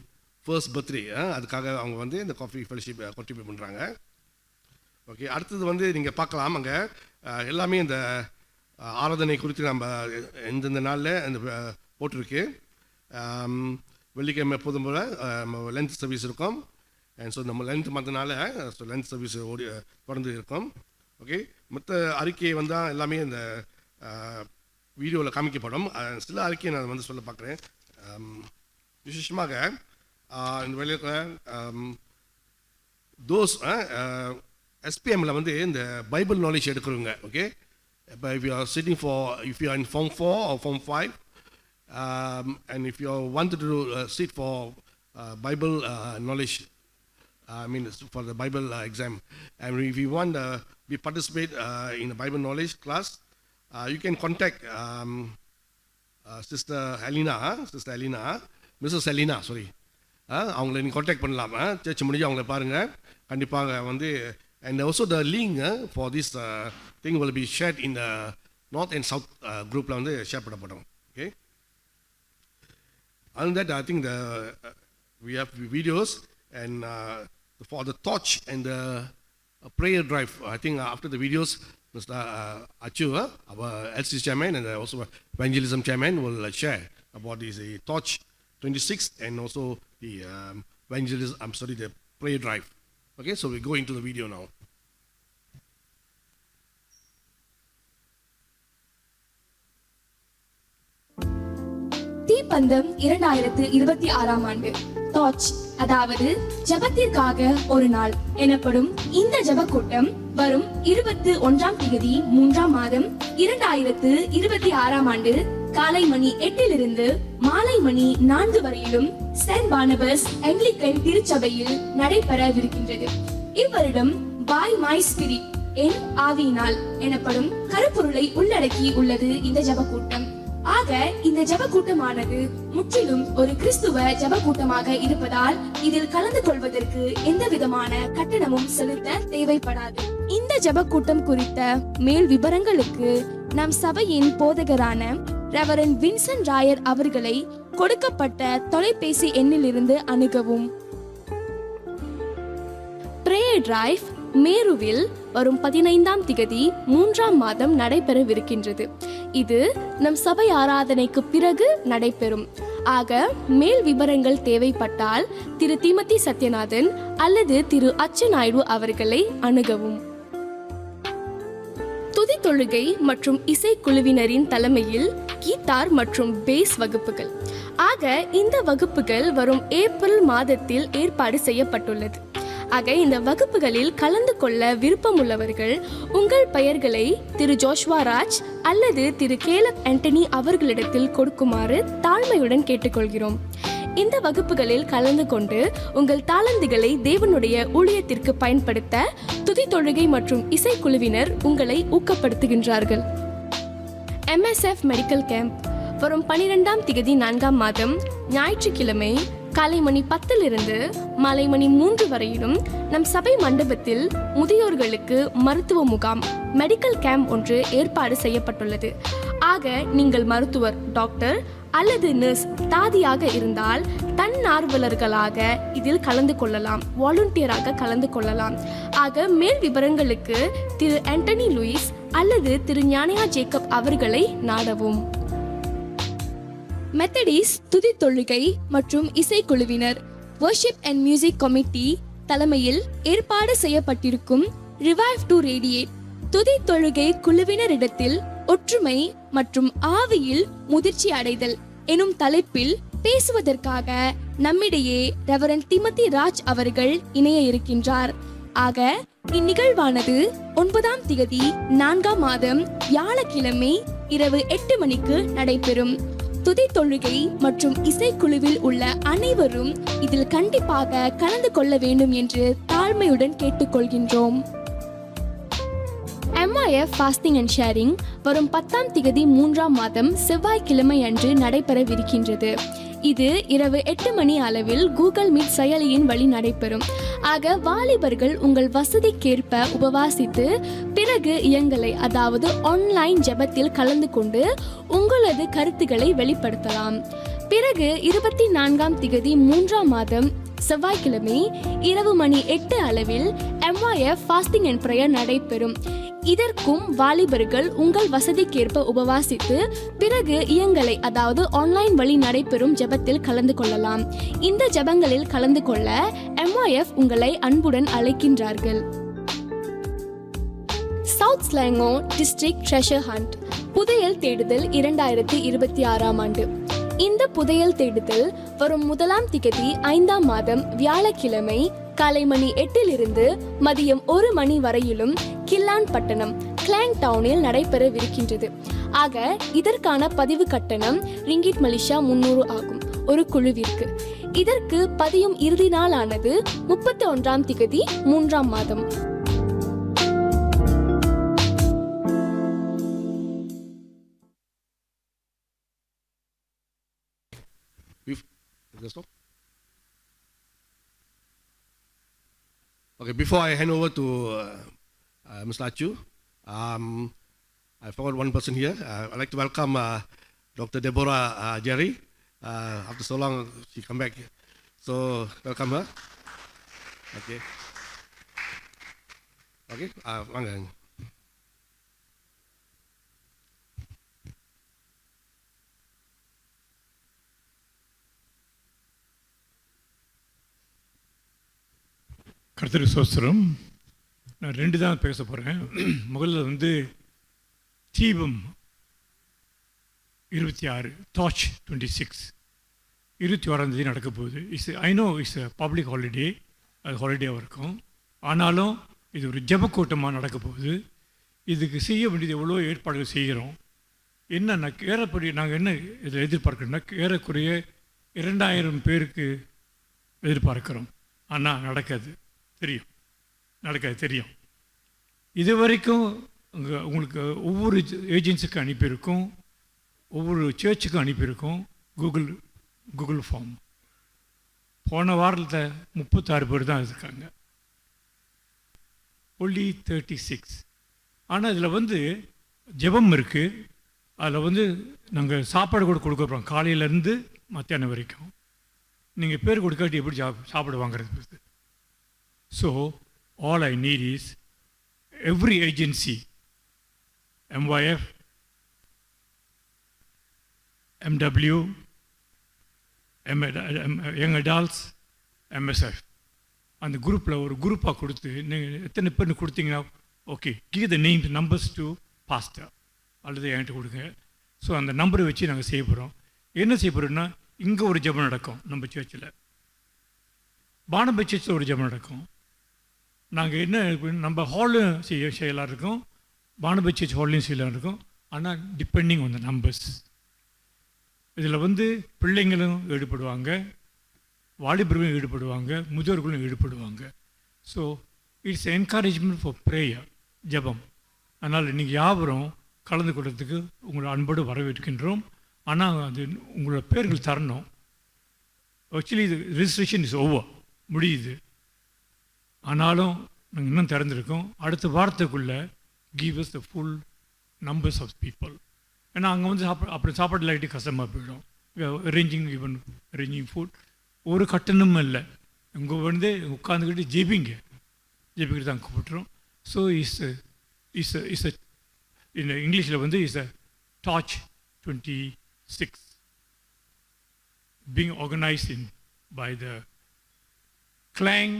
Speaker 1: first birthday. அதுக்காக அவங்க வந்து இந்த coffee fellowship contribute பண்ணுறாங்க. Okay, அடுத்தது வந்து நீங்கள் பார்க்கலாம், அங்கே எல்லாமே இந்த ஆராதனை குறித்து நம்ம எந்தெந்த நாளில் அந்த போட்டிருக்கு. வெள்ளிக்கிழமை எப்போதும் போல் லென்த் சர்வீஸ் இருக்கும். அண்ட் ஸோ நம்ம லென்த் மற்றனால ஸோ லென்த் சர்வீஸ் தொடர்ந்து இருக்கும். ஓகே, மற்ற அறிக்கை வந்தால் எல்லாமே இந்த வீடியோவில் காமிக்கப்படும். சில அறிக்கையை நான் வந்து சொல்ல பார்க்குறேன். விசேஷமாக இந்த வேலையில் தோஸ் எஸ்பிஎம்மில் வந்து இந்த பைபிள் நாலேஜ் எடுக்கிறவங்க. ஓகே, இப்போ if you are sitting if you are in Form 4 or Form 5 and if you wanted to sit for Bible knowledge, I mean for the Bible exam, and if you want to participate in the Bible knowledge class, you can contact Sister Helena, Mrs. Helena, sorry. அவங்கள நீங்கள் contact பண்ணலாம். Search முடிஞ்சு அவங்கள பாருங்கள் கண்டிப்பாக வந்து. And also the link for this thing will be shared in the North and South groupல வந்து share பண்ணப்படும். Okay. Other than that, I think we have videos and for the torch and the prayer drive. I think after the videos, Mr. Achu, our LC chairman and also evangelism chairman, will share about this torch 26 and also the the prayer drive. Okay, so we go into the video now.
Speaker 2: தீப்பந்தம் 2026 ஆண்டு torch, அதாவது ஜெபத்திற்காக ஒரு நாள் எனப்படும் இந்த ஜெப கூட்டம் வரும் 21ஆம் தேதி 3ஆம் மாதம் 2026 ஆண்டு காலை மணி 8 மாலை மணி 4 வரையிலும் சென்ட் பார்னபஸ் ஆங்கிலிக்கன் திருச்சபையில் நடைபெறவிருக்கின்றது. இவ்வருடம் பை மை ஸ்பிரிட், என் ஆவியினால் எனப்படும் கருப்பொருளை உள்ளடக்கி உள்ளது இந்த ஜெப கூட்டம். ஆக இந்த ஜெப கூட்டமானது முற்றிலும் ஒரு கிறிஸ்துவ ஜெப கூட்டமாக இருப்பதால் இதில் கலந்து கொள்வதற்கு எந்த விதமான கட்டணமும் செலுத்த தேவைப்படாது. இந்த ஜெபக்கூட்டம் குறித்த மேல் விவரங்களுக்கு நம் சபையின் போதகரான ரெவரண்ட் வின்சென்ட் ராயர் அவர்களை கொடுக்கப்பட்ட தொலைபேசி எண்ணிலிருந்து அணுகவும். பிரேயர் டிரைவ் மேருவில் வரும் 15ஆம் திகதி 3ஆம் மாதம் நடைபெறவிருக்கின்றது. இது நம் சபை ஆராதனைக்கு பிறகு நடைபெறும். ஆக மேல் விவரங்கள் தேவைப்பட்டால் திரு திமதி சத்யநாதன் அல்லது திரு அச்சுநாயுடு அவர்களை அணுகவும். துதி தொழுகை மற்றும் இசைக்குழுவினரின் தலைமையில் கீதார் மற்றும் பேஸ் வகுப்புகள். ஆக இந்த வகுப்புகள் வரும் ஏப்ரல் மாதத்தில் ஏற்பாடு செய்யப்பட்டுள்ளது. ஆக இந்த வகுப்புகளில் கலந்து கொள்ள விருப்பமுள்ளவர்கள் உங்கள் பெயர்களை திரு ஜோஷ்வா ராஜ் அல்லது திரு கேலப் ஆண்டனி அவர்களிடத்தில் கொடுக்குமாறு தாழ்மையுடன் கேட்டுக்கொள்கிறோம். இந்த வகுப்புகளில் கலந்து கொண்டு உங்கள் தாளந்துகளை தேவனுடைய ஊழியத்திற்கு பயன்படுத்த துதி தொழுகை மற்றும் இசைக்குழுவினர் உங்களை ஊக்கப்படுத்துகின்றார்கள். MSF மெடிக்கல் கேம்ப் வரும் 12ஆம் திகதி 4ஆம் மாதம் ஞாயிற்றுக்கிழமை காலை மணி 10 மாலை மணி 3 வரையிலும் நம் சபை மண்டபத்தில் முதியோர்களுக்கு மருத்துவ முகாம் மெடிக்கல் கேம்ப் ஒன்று ஏற்பாடு செய்யப்பட்டுள்ளது. ஆக நீங்கள் மருத்துவர், டாக்டர் அல்லது நர்ஸ் தாதியாக இருந்தால் தன்னார்வலர்களாக இதில் கலந்து கொள்ளலாம், வாலண்டியராக கலந்து கொள்ளலாம். ஆக மேல் விவரங்களுக்கு திரு ஆண்டனி லூயிஸ் அல்லது திரு ஞானயா ஜேக்கப் அவர்களை நாடவும். மெத்தடிஸ் துதி தொழுகை மற்றும் இசைக்குழுவினர் வர்ஷிப் அண்ட் மியூசிக் கமிட்டி தலைமையில் ஏற்பாடு செய்யப்பட்டிருக்கும் ரிவைவ் டு ரேடியேட் துதி தொழுகை குழுவினரிடத்தில் ஒற்றுமை மற்றும் ஆவியில் முதிர்ச்சி அடைதல் எனும் தலைப்பில் பேசுவதற்காக நம்மிடையே ரெவரண்ட் திமதி ராஜ் அவர்கள் இணைய இருக்கின்றார். ஆக இந்நிகழ்வானது 9ஆம் திகதி 4ஆம் மாதம் வியாழக்கிழமை இரவு 8 மணிக்கு நடைபெறும். துதி தொழுகை மற்றும் இசைக்குழுவில் உள்ள அனைவரும் இதில் கண்டிப்பாக கலந்து கொள்ள வேண்டும் என்று தாழ்மையுடன் கேட்டுக்கொள்கின்றோம். MIF ஃபாஸ்டிங் அண்ட் ஷேரிங் வரும் 10ஆம் திகதி 3ஆம் மாதம் செவ்வாய்க்கிழமை அன்று நடைபெறவிருக்கின்றது. இது இரவு 8 மணி அளவில் கூகுள் மீட் செயலியின் வழி நடைபெறும். ஆக வாலிபர்கள் உங்கள் வசதிக்கேற்ப உபவாசித்து பிறகு இயங்கலை அதாவது ஆன்லைன் ஜெபத்தில் கலந்து கொண்டு உங்களது கருத்துக்களை வெளிப்படுத்தலாம். பிறகு 24ஆம் திகதி 3ஆம் மாதம் செவ்வாய்க்கிழமை இரவு மணி 8 அளவில் MIF ஃபாஸ்டிங் அண்ட் பிரேயர் நடைபெறும். இதற்கும் வாலிபர்கள் உங்கள் வசதிக்கேற்ப உபவாசித்து பிறகு இயங்கலை அதாவது ஆன்லைன் வழி நடைபெறும் ஜெபத்தில் கலந்து கொள்ளலாம். இந்த ஜெபங்களில் கலந்து கொள்ள MIF உங்களை அன்புடன் அழைக்கின்றார்கள். சவுத் ஸ்லாங்கோ டிஸ்ட்ரிக்ட் ட்ரெஷர் ஹண்ட் புதையல் தேடுதல் 2026ஆம் ஆண்டு. இந்த புதையல் தேடுதல் வரும் 1ஆம் திகதி 5ஆம் மாதம் வியாழக்கிழமை காலை மணி 8 மதியம் 1 மணி வரையிலும் கில்லான் பட்டணம் கிளாங் டவுனில் நடைபெறவிருக்கின்றது. ஆக இதற்கான பதிவு கட்டணம் ரிங்கிட் மலேசியா 300 ஆகும் ஒரு குழுவிற்கு. இதற்கு பதியும் இறுதி நாளானது 31ஆம் திகதி 3ஆம் மாதம்.
Speaker 1: Okay, before I hand over to Mr. Achu, I forgot one person here. I'd like to welcome Dr. Deborah Jerry. After so long, she come back. So, welcome her. Okay. Okay, வாங்க.
Speaker 7: கர்த்தருக்கு ஸ்தோத்திரம். நான் 2 தான் பேச போகிறேன். முதல்ல தீபம் 26 torch 26 26ஆம் தேதி நடக்க போகுது. I know it's public holiday, அது ஹாலிடேவாக இருக்கும். ஆனாலும் இது ஒரு ஜெபக்கூட்டமாக நடக்க போகுது. இதுக்கு செய்ய வேண்டியது எவ்வளோ ஏற்பாடுகள் செய்கிறோம். என்னென்ன ஏறப்படி நாங்கள் என்ன இதில் எதிர்பார்க்குறோம்னா ஏறக்குறைய 2000 பேருக்கு எதிர்பார்க்குறோம். ஆனால் நடக்காது தெரியும். இது வரைக்கும் உங்களுக்கு ஒவ்வொரு ஏஜென்சிக்கும் அனுப்பியிருக்கோம், ஒவ்வொரு சர்ச்சுக்கும் அனுப்பியிருக்கோம் கூகுள் ஃபார்ம். போன வாரத்தில் 36 பேர் தான் இருக்காங்க. only 36. ஆனால் இதில் வந்து ஜெபம் இருக்குது. அதில் வந்து நாங்கள் சாப்பாடு கூட கொடுக்க போகிறோம் காலையிலேருந்து மத்தியானம் வரைக்கும். நீங்கள் பேர் கொடுக்காட்டி எப்படி சாப்பாடு வாங்குறது? So all I need is every agency, MYF, MW, young adults, MSF, அந்த குரூப்பில் ஒரு குரூப்பாக கொடுத்து நீங்கள் எத்தனை பேர் கொடுத்தீங்கன்னா okay, give the names numbers to pastor அல்லது என்கிட்ட கொடுங்க. ஸோ அந்த நம்பரை வச்சு நாங்கள் செய்ய போகிறோம். என்ன செய்ய போகிறோம்னா, இங்கே ஒரு ஜெபம் நடக்கும் நம்ம சர்ச்சில், பானபை சர்ச்சில் ஒரு ஜெபம் நடக்கும். நாங்கள் என்ன நம்ம ஹாலும் செய்யலாம் இருக்கோம், பானபை சர்ச் ஹால்லையும் செய்யலாம் இருக்கும். ஆனால் டிபெண்டிங் ஆன் த நம்பர்ஸ். இதில் வந்து பிள்ளைங்களும் ஈடுபடுவாங்க, வாலிபர்களும் ஈடுபடுவாங்க, முதியோர்களும் ஈடுபடுவாங்க. So it's encouragement for prayer, ஜெபம். அதனால் நீங்கள் யாவரும் கலந்து கொள்றதுக்கு உங்களை அன்போடு வரவேற்கின்றோம். ஆனால் அது உங்களோட பேர்கள் தரணும். ஆக்சுவலி இது ரிஜிஸ்ட்ரேஷன் இஸ் ஓவர், முடியுது. ஆனாலும் நாங்கள் இன்னும் திறந்துருக்கோம். அடுத்த வாரத்துக்குள்ளே give us the full numbers of people. ஏன்னா அங்கே வந்து அப்புறம் சாப்பாடு இல்லாட்டி கஷ்டமாக போயிடும். அரேஞ்சிங் ஃபுட் ஒரு கட்டணமும் இல்லை. இங்கே வந்து உட்காந்துக்கிட்டு ஜெபிக்கிட்டு தான் கூப்பிட்டுறோம். ஸோ இஸ் இந்த இங்கிலீஷில் வந்து is a torch 26 being organized by the Klang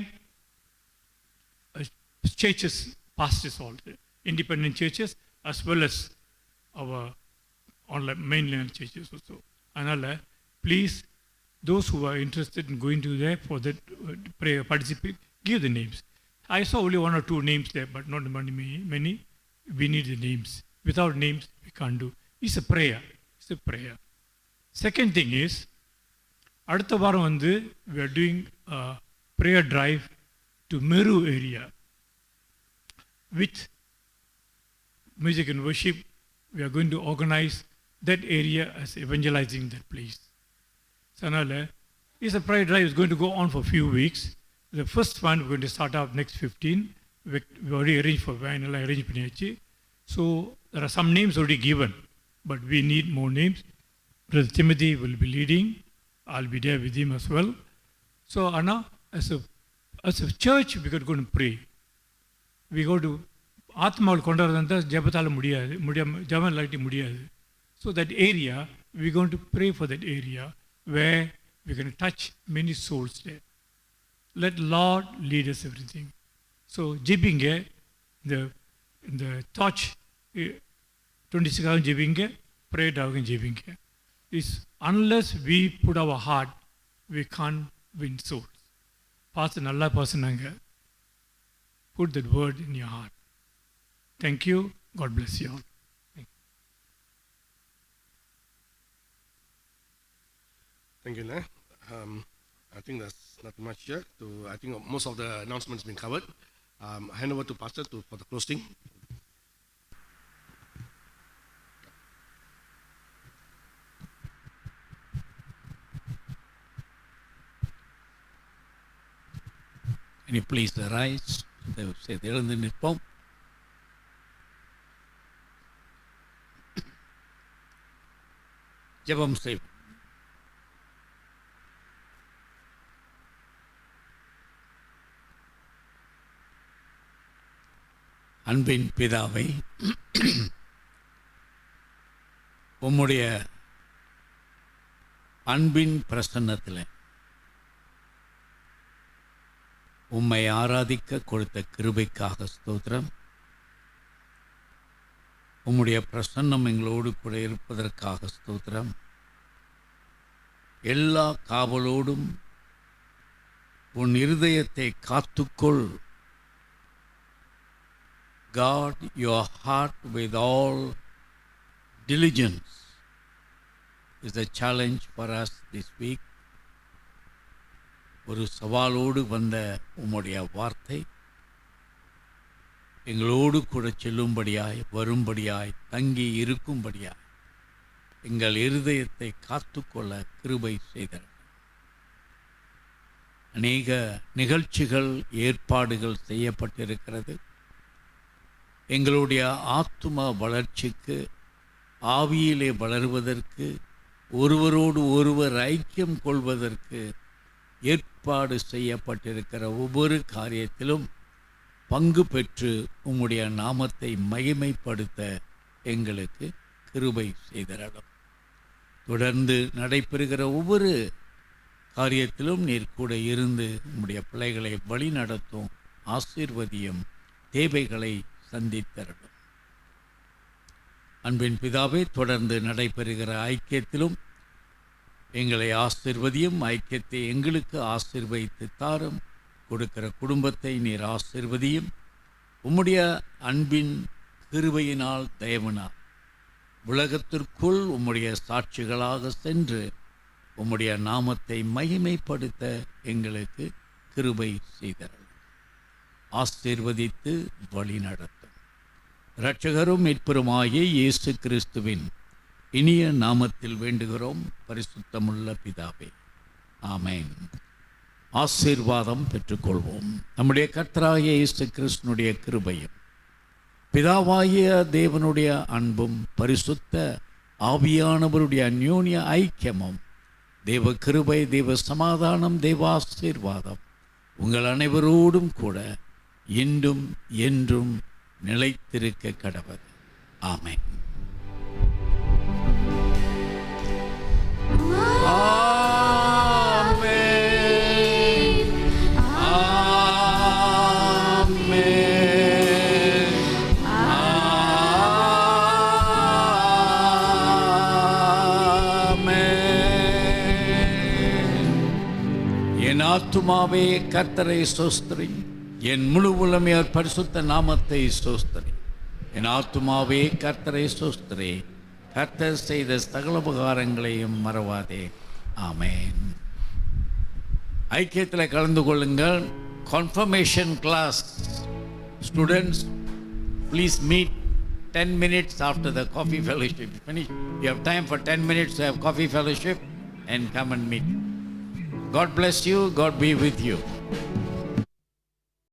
Speaker 7: churches, pastors, all independent churches as well as our online mainland churches also. Anala, please, those who are interested in going to there for that prayer, participate, give the names. I saw only 1 or 2 names there, but not many. We need the names. Without names, we can't do. It's a prayer. It's a prayer. Second thing is, அடுத்த வாரம் வந்து we are doing a prayer drive to Meru area with music and worship. We are going to organize that area as evangelizing that place. So now, it's a prayer drive. It's going to go on for a few weeks. The first one we're going to start out next 15. We already arranged for van, arranged பண்ணியாச்சு. So there are some names already given, but we need more names. Brother Timothy will be leading. I'll be there with him as well. So Anna, as a church, we got to go and pray. We go to ஆத்மாவில் கொண்டாடுறதா ஜபத்தால் ஜபம் இல்லாட்டி முடியாது. So that area, we're going to pray for that area where we're going to touch many souls there. Let Lord lead us everything. So ஜெபிங்க, இந்த torch 26 ஜெபிங்க, prayer ஜெபிங்க. Unless we put our heart, we can't win souls. Pastor நல்லா பேசுனாங்க. Put that word in your heart. Thank you. God bless you all.
Speaker 1: Thank you, Nah. I think there's not much here. I think most of the announcements been covered. Hand over to Pastor for the closing.
Speaker 3: Can you please rise? எழுந்து நிற்போம். ஜெபம் செய்வோம். அன்பின் பிதாவை, உம்முடைய அன்பின் பிரசன்னத்தில் உம்மை ஆராதிக்க கொடுத்த கிருபைக்காக ஸ்தோத்திரம். உம்முடைய பிரசன்னம் எங்களோடு கூட இருப்பதற்காக ஸ்தோத்திரம். எல்லா காவலோடும் உன் இருதயத்தை காத்துக்கொள். Guard your heart with all diligence is the challenge for us this week. ஒரு சவாலோடு வந்த உம்முடைய வார்த்தை எங்களோடு கூட செல்லும்படியாய், வரும்படியாய், தங்கி இருக்கும்படியாய் எங்கள் இருதயத்தை காத்துக்கொள்ள கிருபை செய்தார். அநேக நிகழ்ச்சிகள், ஏற்பாடுகள் செய்யப்பட்டிருக்கிறது. எங்களுடைய ஆத்தும வளர்ச்சிக்கு, ஆவியிலே வளருவதற்கு, ஒருவரோடு ஒருவர் ஐக்கியம் கொள்வதற்கு ஏற்பாடு செய்யப்பட்டிருக்கிற ஒவ்வொரு காரியத்திலும் பங்கு பெற்று உம்முடைய நாமத்தை மகிமைப்படுத்த எங்களுக்கு கிருபை செய்தரணும். தொடர்ந்து நடைபெறுகிற ஒவ்வொரு காரியத்திலும் நீர் கூட இருந்து உம்முடைய பிள்ளைகளை வழி நடத்தும், ஆசீர்வதியும், தேவைகளை சந்தித்தரணும். அன்பின் பிதாவே, தொடர்ந்து நடைபெறுகிற ஐக்கியத்திலும் எங்களை ஆசீர்வதியும், ஐக்கியத்தை எங்களுக்கு ஆசீர்வதித்து தாரும். கொடுக்கிற குடும்பத்தை நீர் ஆசீர்வதியும். உம்முடைய அன்பின் கிருபையினால், தயவினால் உலகத்திற்குள் உம்முடைய சாட்சிகளாக சென்று உம்முடைய நாமத்தை மகிமைப்படுத்த எங்களுக்கு கிருபை செய்தரணும். ஆசீர்வதித்து வழி நடத்தும். இரட்சகரும் மீட்பருமாகிய இயேசு கிறிஸ்துவின் இனிய நாமத்தில் வேண்டுகிறோம் பரிசுத்தமுள்ள பிதாவே, ஆமென். ஆசீர்வாதம் பெற்றுக்கொள்வோம். நம்முடைய கர்த்தராகிய இயேசு கிறிஸ்துனுடைய கிருபையும், பிதாவாகிய தேவனுடைய அன்பும், பரிசுத்த ஆவியானவருடைய அந்யோன்ய ஐக்கியமும், தேவ கிருபை, தேவ சமாதானம், தேவ ஆசீர்வாதம் உங்கள் அனைவரோடும் கூட இன்றும் என்றும் நிலைத்திருக்க கடவது. ஆமென். என் ஆத்துமாவே கர்த்தரை ஸ்தோத்திரி, என் முழு உலமையார் பரிசுத்த நாமத்தை ஸ்தோத்திரி. என் ஆத்துமாவே கர்த்தரை ஸ்தோத்திரி, கர்த்தர் செய்த சகல உபகாரங்களையும் மறவாதே. ஆமென். ஐக்கியத்தில் கலந்து கொள்ளுங்கள். Confirmation class students, please meet 10 minutes after the coffee fellowship finish. You have time for 10 minutes to have coffee fellowship and come and meet. God bless you. God be with you.